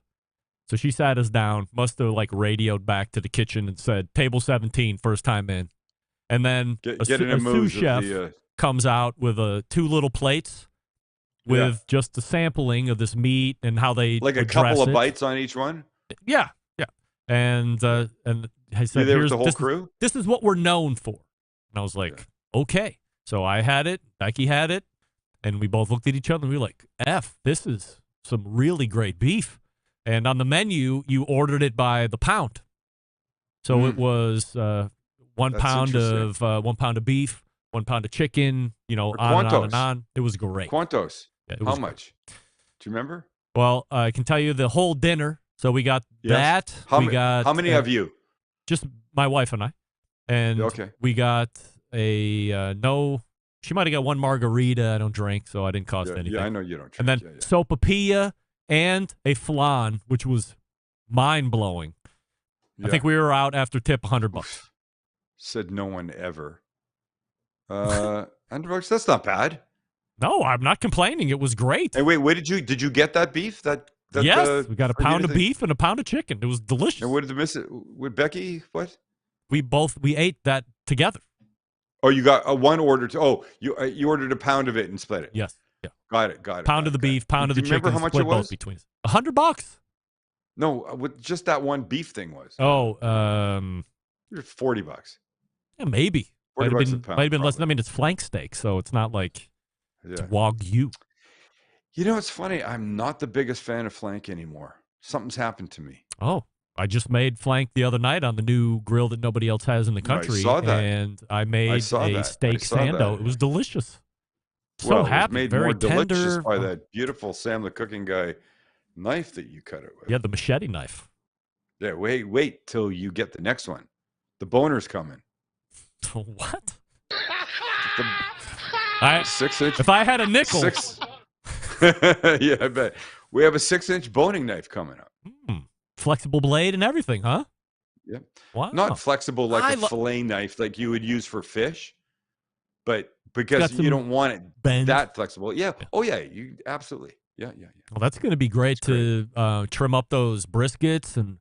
So she sat us down, must have like radioed back to the kitchen and said, table 17, first time in. And then a sous chef comes out with two little plates with just a sampling of this meat and how they like a couple of bites on each one? Yeah. And I said, here's the whole crew? This is what we're known for. And I was like, okay. So I had it, Becky had it, and we both looked at each other and we were like, this is some really great beef. And on the menu, you ordered it by the pound. So it was 1 pound of 1 pound of beef, 1 pound of chicken, on and on and on. It was great. Quantos? Yeah, How much? Do you remember? Well, I can tell you the whole dinner. So we got that. How many of you? Just my wife and I. And we got she might have got one margarita. I don't drink, so I didn't cost anything. Yeah, I know you don't drink. And then sopapilla and a flan, which was mind-blowing. I think we were out after tip $100. Said no one ever. $100, that's not bad. No, I'm not complaining. It was great. Hey, wait, did you get that beef? Yes, we got a pound of beef and a pound of chicken. It was delicious. And what did the miss it? With Becky, what? We ate that together. Oh, you got one order. You ordered a pound of it and split it. Yes. Yeah. Got it. Pound of the beef, pound of the chicken. Remember how much it was? Between us. $100. No, with just that one beef thing was. Oh, $40. Yeah, maybe. Might have been less. I mean, it's flank steak, so it's not like it's Wagyu. You know, it's funny. I'm not the biggest fan of flank anymore. Something's happened to me. Oh, I just made flank the other night on the new grill that nobody else has in the country. I saw that. And I made a steak sando. It was delicious. So happy. It was made very more tender. Delicious by that beautiful Sam the Cooking Guy knife that you cut it with. Yeah, the machete knife. Yeah, wait till you get the next one. The boner's coming. What? 6 inch. If I had a nickel. Yeah, I bet. We have a 6-inch boning knife coming up. Flexible blade and everything, huh? Yeah. Wow. Not flexible like a fillet knife like you would use for fish, but because you don't want it that flexible. Yeah. Oh, yeah. You absolutely. Yeah. Well, that's going to be great to trim up those briskets and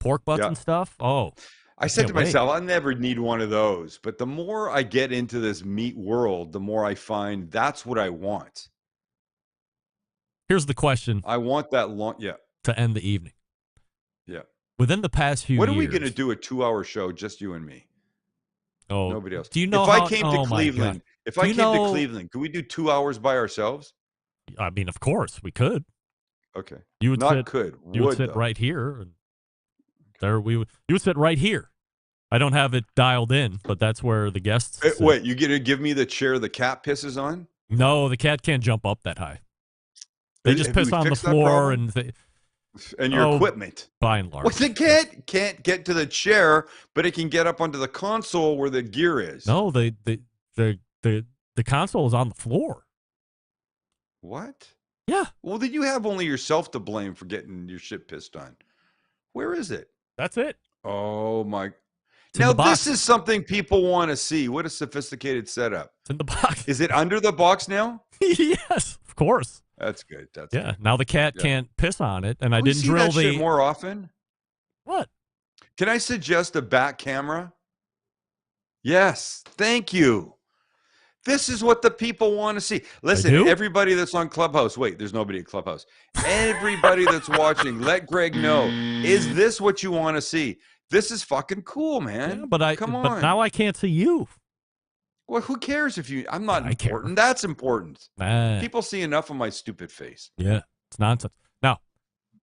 pork butts and stuff. Oh. I said to myself, I never need one of those. But the more I get into this meat world, the more I find that's what I want. Here's the question. I want that long. Yeah. To end the evening. Yeah. Within the past few years. When are we going to do a 2-hour show, just you and me? Oh, nobody else. Do you know if I came to Cleveland, could we do 2 hours by ourselves? I mean, of course we could. Okay. You would Not sit, could. You would sit though. right here. And there you would sit right here. I don't have it dialed in, but that's where the guests sit. Wait, you going to give me the chair the cat pisses on? No, the cat can't jump up that high. They just piss on the floor and your equipment. By and large. Well, the cat can't get to the chair, but it can get up onto the console where the gear is. No, the console is on the floor. What? Yeah. Well, then you have only yourself to blame for getting your shit pissed on. Where is it? That's it. Oh my! It's now this is something people want to see. What a sophisticated setup! It's in the box. Is it under the box now? Yes, of course. That's good. That's good. Now the cat can't piss on it, and I Can we didn't see drill that shit more often. What? Can I suggest a back camera? Yes, thank you. This is what the people want to see. Listen, everybody that's on Clubhouse. Wait, there's nobody at Clubhouse. Everybody that's watching, let Greg know. Is this what you want to see? This is fucking cool, man. Yeah, but come on. But now I can't see you. Well, who cares if you? I'm not important. That's important. People see enough of my stupid face. Yeah, it's nonsense. Now,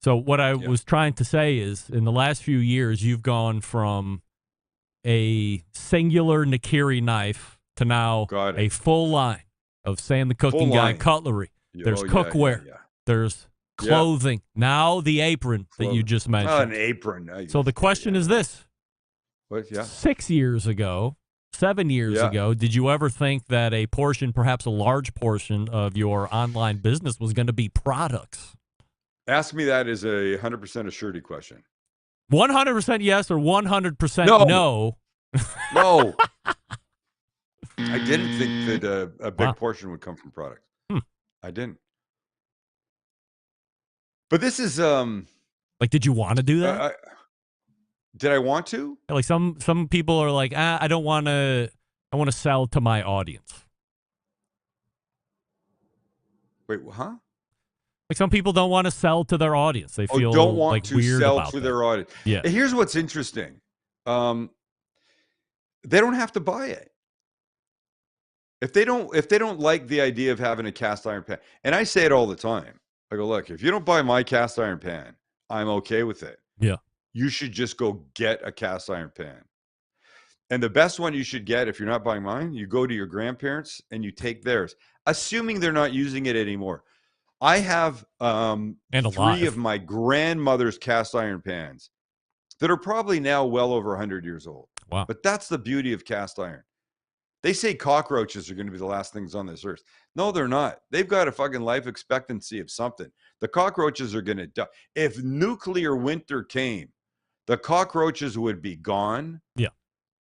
so what I was trying to say is, in the last few years, you've gone from a singular Nakiri knife to now a full line of Sam the Cooking Guy cutlery. There's cookware. There's clothing. Now the apron that you just mentioned. Oh, an apron. So the question is this. What? Yeah. 6 years ago, 7 years ago, did you ever think that a portion, perhaps a large portion of your online business was going to be products? Ask me that as a 100% a surety question. 100% yes or 100% no? No. I didn't think that a big portion would come from products. I didn't. But this is like, did you want to do that? Did I want to? Like some people are like, I don't want to. I want to sell to my audience. Wait, huh? Like some people don't want to sell to their audience. They feel don't want like to weird sell about to that. their audience. Yeah. Here's what's interesting. They don't have to buy it. If they don't like the idea of having a cast iron pan, and I say it all the time. I go, look, if you don't buy my cast iron pan, I'm okay with it. Yeah. You should just go get a cast iron pan. And the best one you should get, if you're not buying mine, you go to your grandparents and you take theirs, assuming they're not using it anymore. I have 3 of my grandmother's cast iron pans that are probably now well over 100 years old. Wow. But that's the beauty of cast iron. They say cockroaches are going to be the last things on this earth. No, they're not. They've got a fucking life expectancy of something. The cockroaches are going to die. If nuclear winter came, the cockroaches would be gone. Yeah.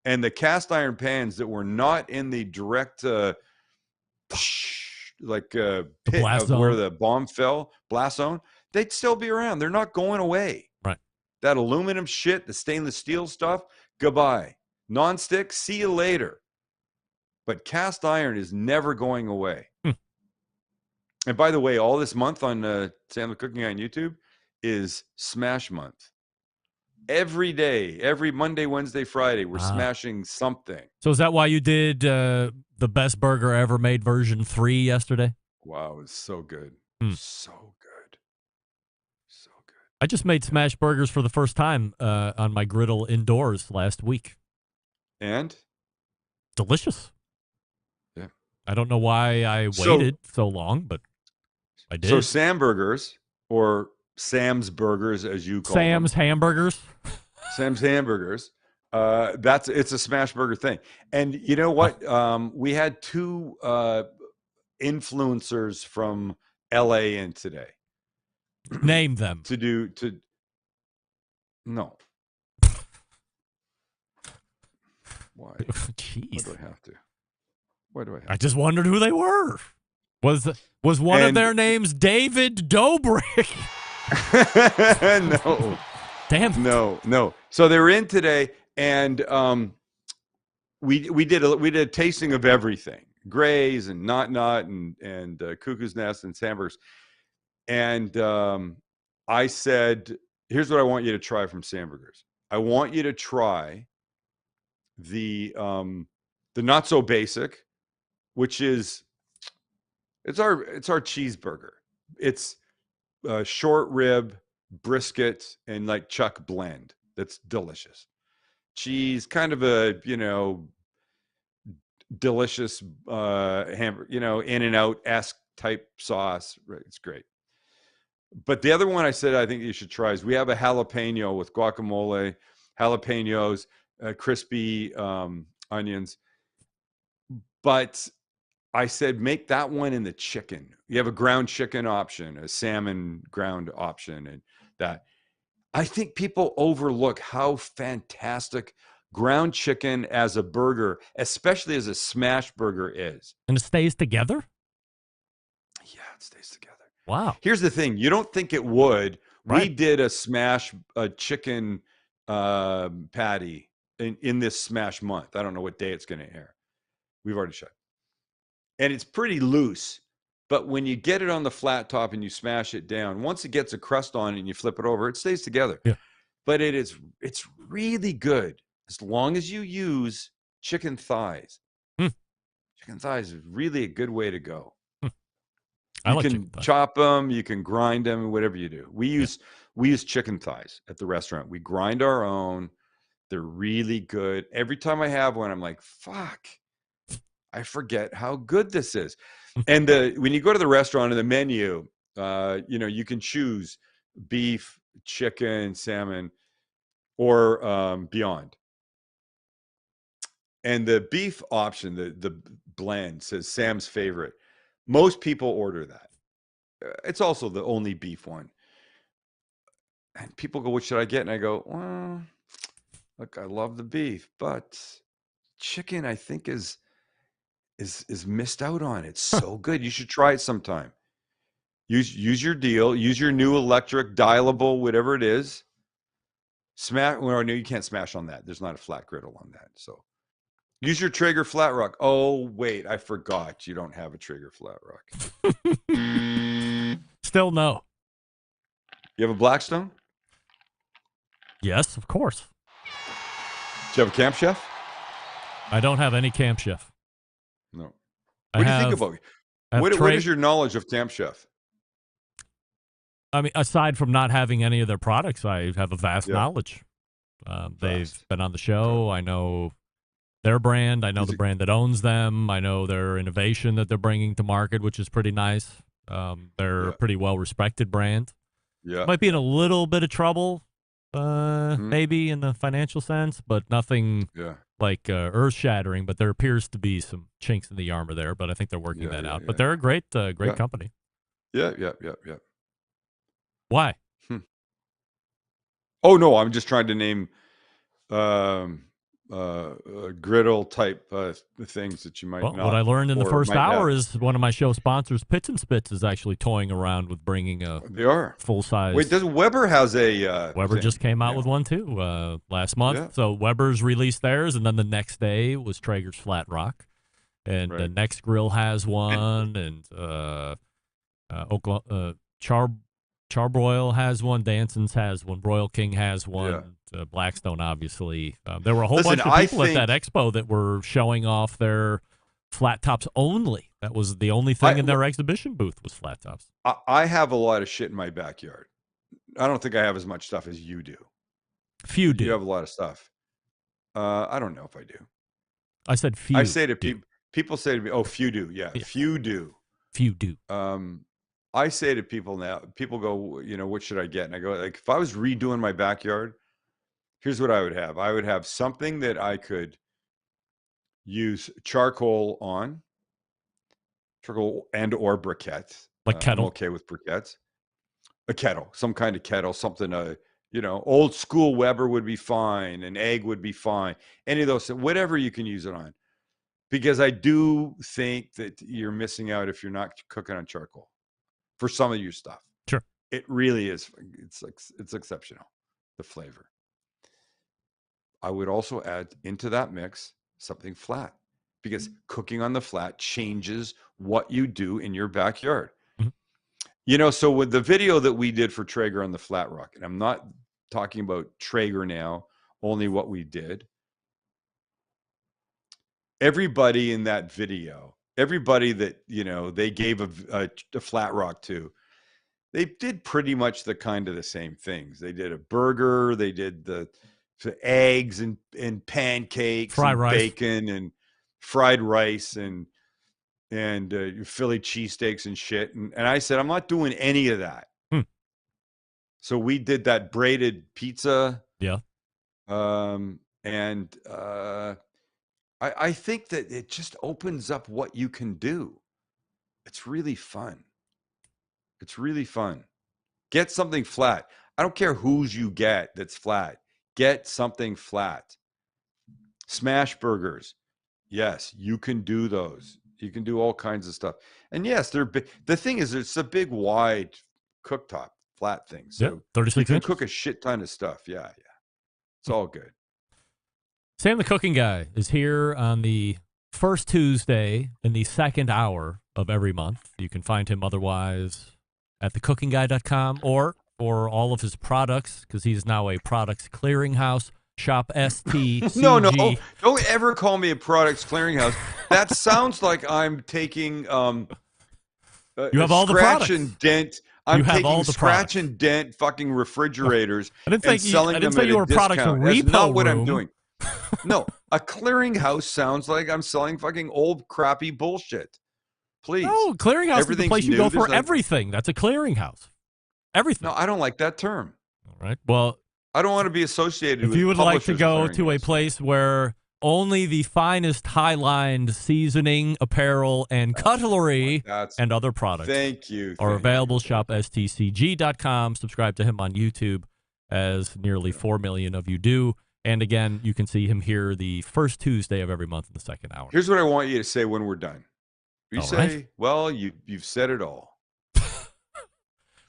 And the cast iron pans that were not in the direct pit of where the bomb fell, blast zone, they'd still be around. They're not going away. Right. That aluminum shit, the stainless steel stuff, goodbye. Non-stick, see you later. But cast iron is never going away. And by the way, all this month on Sam the Cooking Guy on YouTube is Smash Month. Every day, every Monday, Wednesday, Friday, we're smashing something. So is that why you did the best burger ever made version 3 yesterday? Wow, it's so good. So good. So good. I just made smash burgers for the first time on my griddle indoors last week. And? Delicious. Yeah. I don't know why I waited so long, but I did. So Sam Burgers, or Sam's Burgers as you call Sam's them. Hamburgers. Sam's Hamburgers. It's a smash burger thing. And you know what? We had 2 influencers from LA in today. Name them. No. Why? Jeez. Why do I have to? Why do I have I just wondered who they were. Was one of their names David Dobrik? No. Damn. No. So they were in today, And we did a tasting of everything, Grays and Not and Cuckoo's Nest and Sandburgers. And I said, here's what I want you to try from Sandburgers. I want you to try the not so basic, which is it's our cheeseburger. It's short rib, brisket, and like chuck blend. That's delicious. Cheese, kind of a delicious hamburger, in and out-esque type sauce. Right, it's great. But the other one I said I think you should try is we have a jalapeno with guacamole, jalapenos, crispy onions. But I said make that one in the chicken. You have a ground chicken option, a salmon ground option, and that. I think people overlook how fantastic ground chicken as a burger, especially as a smash burger, is. And it stays together? Yeah, it stays together. Wow. Here's the thing. You don't think it would. Right. We did a chicken patty in this smash month. I don't know what day it's going to air. We've already shut. And it's pretty loose. But when you get it on the flat top and you smash it down, once it gets a crust on it and you flip it over, it stays together. Yeah. But it's really good as long as you use chicken thighs. Chicken thighs is really a good way to go. You can chop them, you can grind them, whatever you do. We use chicken thighs at the restaurant. We grind our own. They're really good. Every time I have one, I'm like, fuck, I forget how good this is. And when you go to the restaurant, in the menu, you can choose beef, chicken, salmon, or beyond. And the beef option, the blend, says Sam's favorite. Most people order that. It's also the only beef one. And people go, what should I get? And I go, well, look, I love the beef, but chicken, I think, is missed out on. It's so good. You should try it sometime. Use your deal. Use your new electric dialable, whatever it is. Smash. Well, no, you can't smash on that. There's not a flat griddle on that. So use your Traeger flat rock. Oh, wait, I forgot. You don't have a Traeger flat rock. Still no. You have a Blackstone? Yes, of course. Do you have a Camp Chef? I don't have any Camp Chef. No. What do you think about it? What is your knowledge of Camp Chef? I mean, aside from not having any of their products, I have a vast knowledge. They've been on the show. I know their brand. I know the brand that owns them. I know their innovation that they're bringing to market, which is pretty nice. They're a pretty well-respected brand. Yeah. Might be in a little bit of trouble, maybe in the financial sense, but nothing like earth-shattering. But there appears to be some chinks in the armor there, but I think they're working that out. But they're a great company. Yeah. Why? Oh, no, I'm just trying to name griddle type things that you might not. What I learned in the first hour is one of my show sponsors, Pits and Spits, is actually toying around with bringing a full size. Wait, does Weber has a Weber thing? just came out with one too last month. Yeah. So Weber's released theirs, and then the next day was Traeger's Flat Rock, and the next grill has one, and Charbroil has one, Danson's has one, Broil King has one, Blackstone obviously. There were a whole bunch of people at that expo that were showing off their flat tops only. That was the only thing in their exhibition booth was flat tops. I have a lot of shit in my backyard. I don't think I have as much stuff as you do. Few do. You have a lot of stuff. I don't know if I do. I said few. I say to people say to me, "Oh, few do." Yeah, few do. Few do. I say to people now, people go, what should I get? And I go, like, if I was redoing my backyard, here's what I would have. I would have something that I could use charcoal and or briquettes. Like kettle. I'm okay with briquettes. A kettle, some kind of kettle, something, old school Weber would be fine. An egg would be fine. Any of those, whatever you can use it on. Because I do think that you're missing out if you're not cooking on charcoal. For some of your stuff. Sure. It really is. It's exceptional, the flavor. I would also add into that mix something flat, because cooking on the flat changes what you do in your backyard. You know, so with the video that we did for Traeger on the flat rock, and I'm not talking about Traeger now, only what we did. Everybody in that video, everybody that, you know, they gave a flat rock to, they did pretty much the kind of the same things. They did a burger, they did the eggs and pancakes, fried and rice, bacon and fried rice and Philly cheesesteaks and shit. And I said, I'm not doing any of that. So we did that braided pizza. Yeah. I think that it just opens up what you can do. It's really fun. It's really fun. Get something flat. I don't care whose you get that's flat. Get something flat. Smash burgers. Yes, you can do those. You can do all kinds of stuff. And yes, they're big. The thing is, it's a big, wide cooktop, flat thing. So 36 you can inches. cook a shit ton of stuff. Yeah. It's all good. Sam the Cooking Guy is here on the first Tuesday in the second hour of every month. You can find him otherwise at thecookingguy.com or for all of his products, because he's now a products clearinghouse. Shop STCG. No, don't ever call me a products clearinghouse. That sounds like I'm taking you have all the products. And dent. I'm have taking all the scratch products. and dent fucking refrigerators I didn't think and selling I didn't them say at you a were products discount. repo That's not what I'm room. doing. No, a clearinghouse sounds like I'm selling fucking old crappy bullshit. Please. No, clearinghouse is the Everything's place you new. go for There's everything. That's a clearinghouse. Everything. No, I don't like that term. All right. Well, I don't want to be associated with if you would like to Publishers go to a Clearinghouse. place where only the finest high-lined seasoning, apparel, and cutlery and other products Thank you. are available, shop stcg.com. Subscribe to him on YouTube, as nearly 4 million of you do. And again, you can see him here the first Tuesday of every month in the second hour. Here's what I want you to say when we're done. You All say, right. well, you've said it all.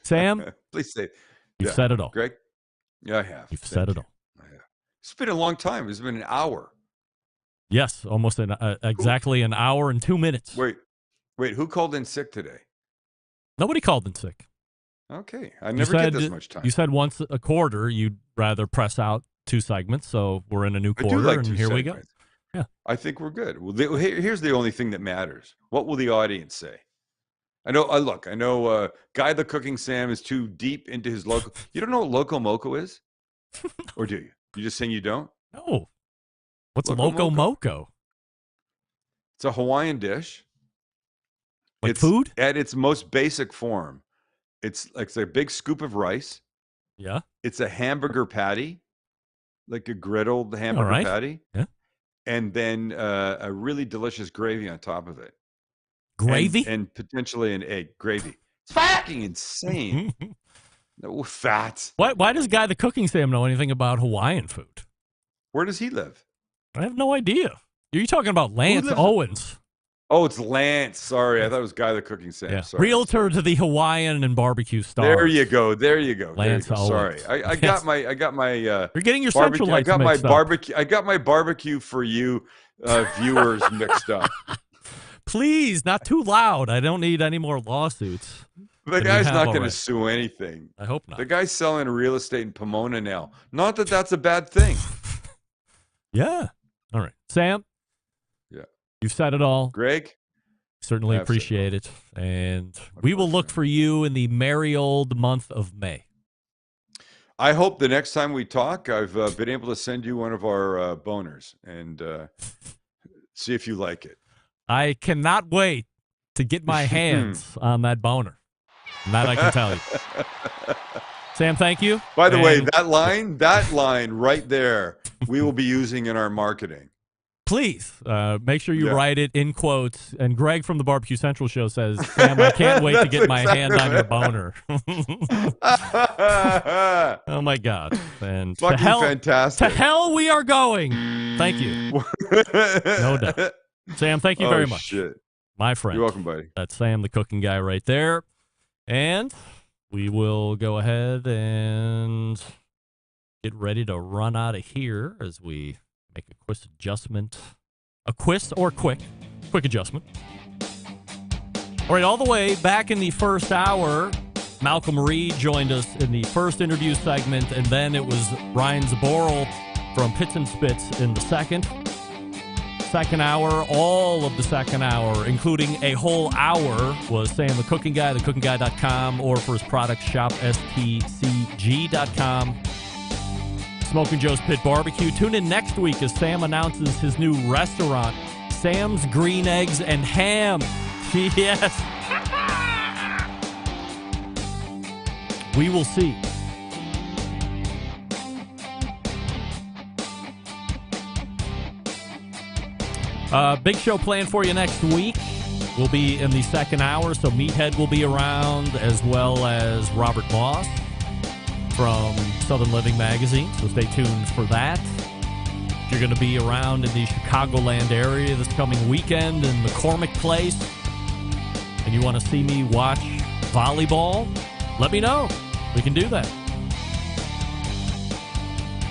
Sam, Please say. you've said it all. Greg? Yeah, I have. You've said it all. I have. It's been a long time. It's been an hour. Yes, almost exactly an hour and 2 minutes. Wait, who called in sick today? Nobody called in sick. Okay. I never get this much time. You said once a quarter you'd rather press out 2 segments, so we're in a new I do quarter, like and 2 here we go. segments. Yeah. I think we're good. Well, here's the only thing that matters. What will the audience say? I know, Guy the Cooking Sam is too deep into his local. You don't know what Loco Moco is? Or do you? You just saying you don't? No. What's a Loco Moco? It's a Hawaiian dish. Like it's food? At its most basic form, it's a big scoop of rice. Yeah. It's a hamburger patty, like a griddled hamburger patty. Yeah. And then a really delicious gravy on top of it. Gravy? And potentially an egg. Gravy. It's fucking insane. No fat. Why does Guy the Cooking Sam know anything about Hawaiian food? Where does he live? I have no idea. Are you talking about Lance Owens? Oh, it's Lance. Sorry, I thought it was Guy the Cooking Sam. Yeah. Sorry. Realtor to the Hawaiian and barbecue stars. There you go. Lance There you go. Sorry, Owens. I got my. You're getting your barbecue. central lights I got my mixed up. barbecue. I got my barbecue for you viewers mixed up. Please, not too loud. I don't need any more lawsuits. The guy's not going to sue anything. I hope not. The guy's selling real estate in Pomona now. Not that that's a bad thing. Yeah. All right. Sam? Yeah. You've said it all. Greg? Certainly appreciate it. And we will look for you in the merry old month of May. I hope the next time we talk, I've been able to send you one of our boners and see if you like it. I cannot wait to get my hands on that boner. And that I can tell you. Sam, thank you. By the way, that line right there, we will be using in our marketing. Please make sure you write it in quotes. And Greg from the Barbecue Central show says, Sam, I can't wait to get my hand on your boner. Oh, my God. And fucking fantastic. To hell we are going. Thank you. No doubt. Sam, thank you very much. Shit. My friend. You're welcome, buddy. That's Sam, the Cooking Guy, right there. And we will go ahead and get ready to run out of here as we make a quick adjustment. A quick adjustment. All right, all the way back in the first hour, Malcom Reed joined us in the first interview segment, and then it was Ryan Zboril from Pits and Spits in the second. Second hour, all of the second hour, including a whole hour, was Sam the Cooking Guy, thecookingguy.com, or for his product shop, stcg.com. Smoking Joe's Pit Barbecue. Tune in next week as Sam announces his new restaurant, Sam's Green Eggs and Ham. Yes. We will see. Big show planned for you next week. We'll be in the second hour, so Meathead will be around, as well as Robert Moss from Southern Living Magazine, so stay tuned for that. If you're going to be around in the Chicagoland area this coming weekend in McCormick Place, and you want to see me watch volleyball, let me know. We can do that.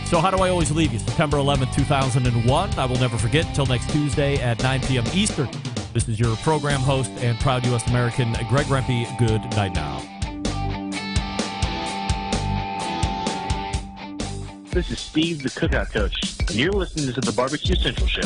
So how do I always leave you? September 11th, 2001. I will never forget. Until next Tuesday at 9 p.m. Eastern. This is your program host and proud U.S. American, Greg Rempe. Good night now. This is Steve, the Cookout Coach, and you're listening to the Barbecue Central Show.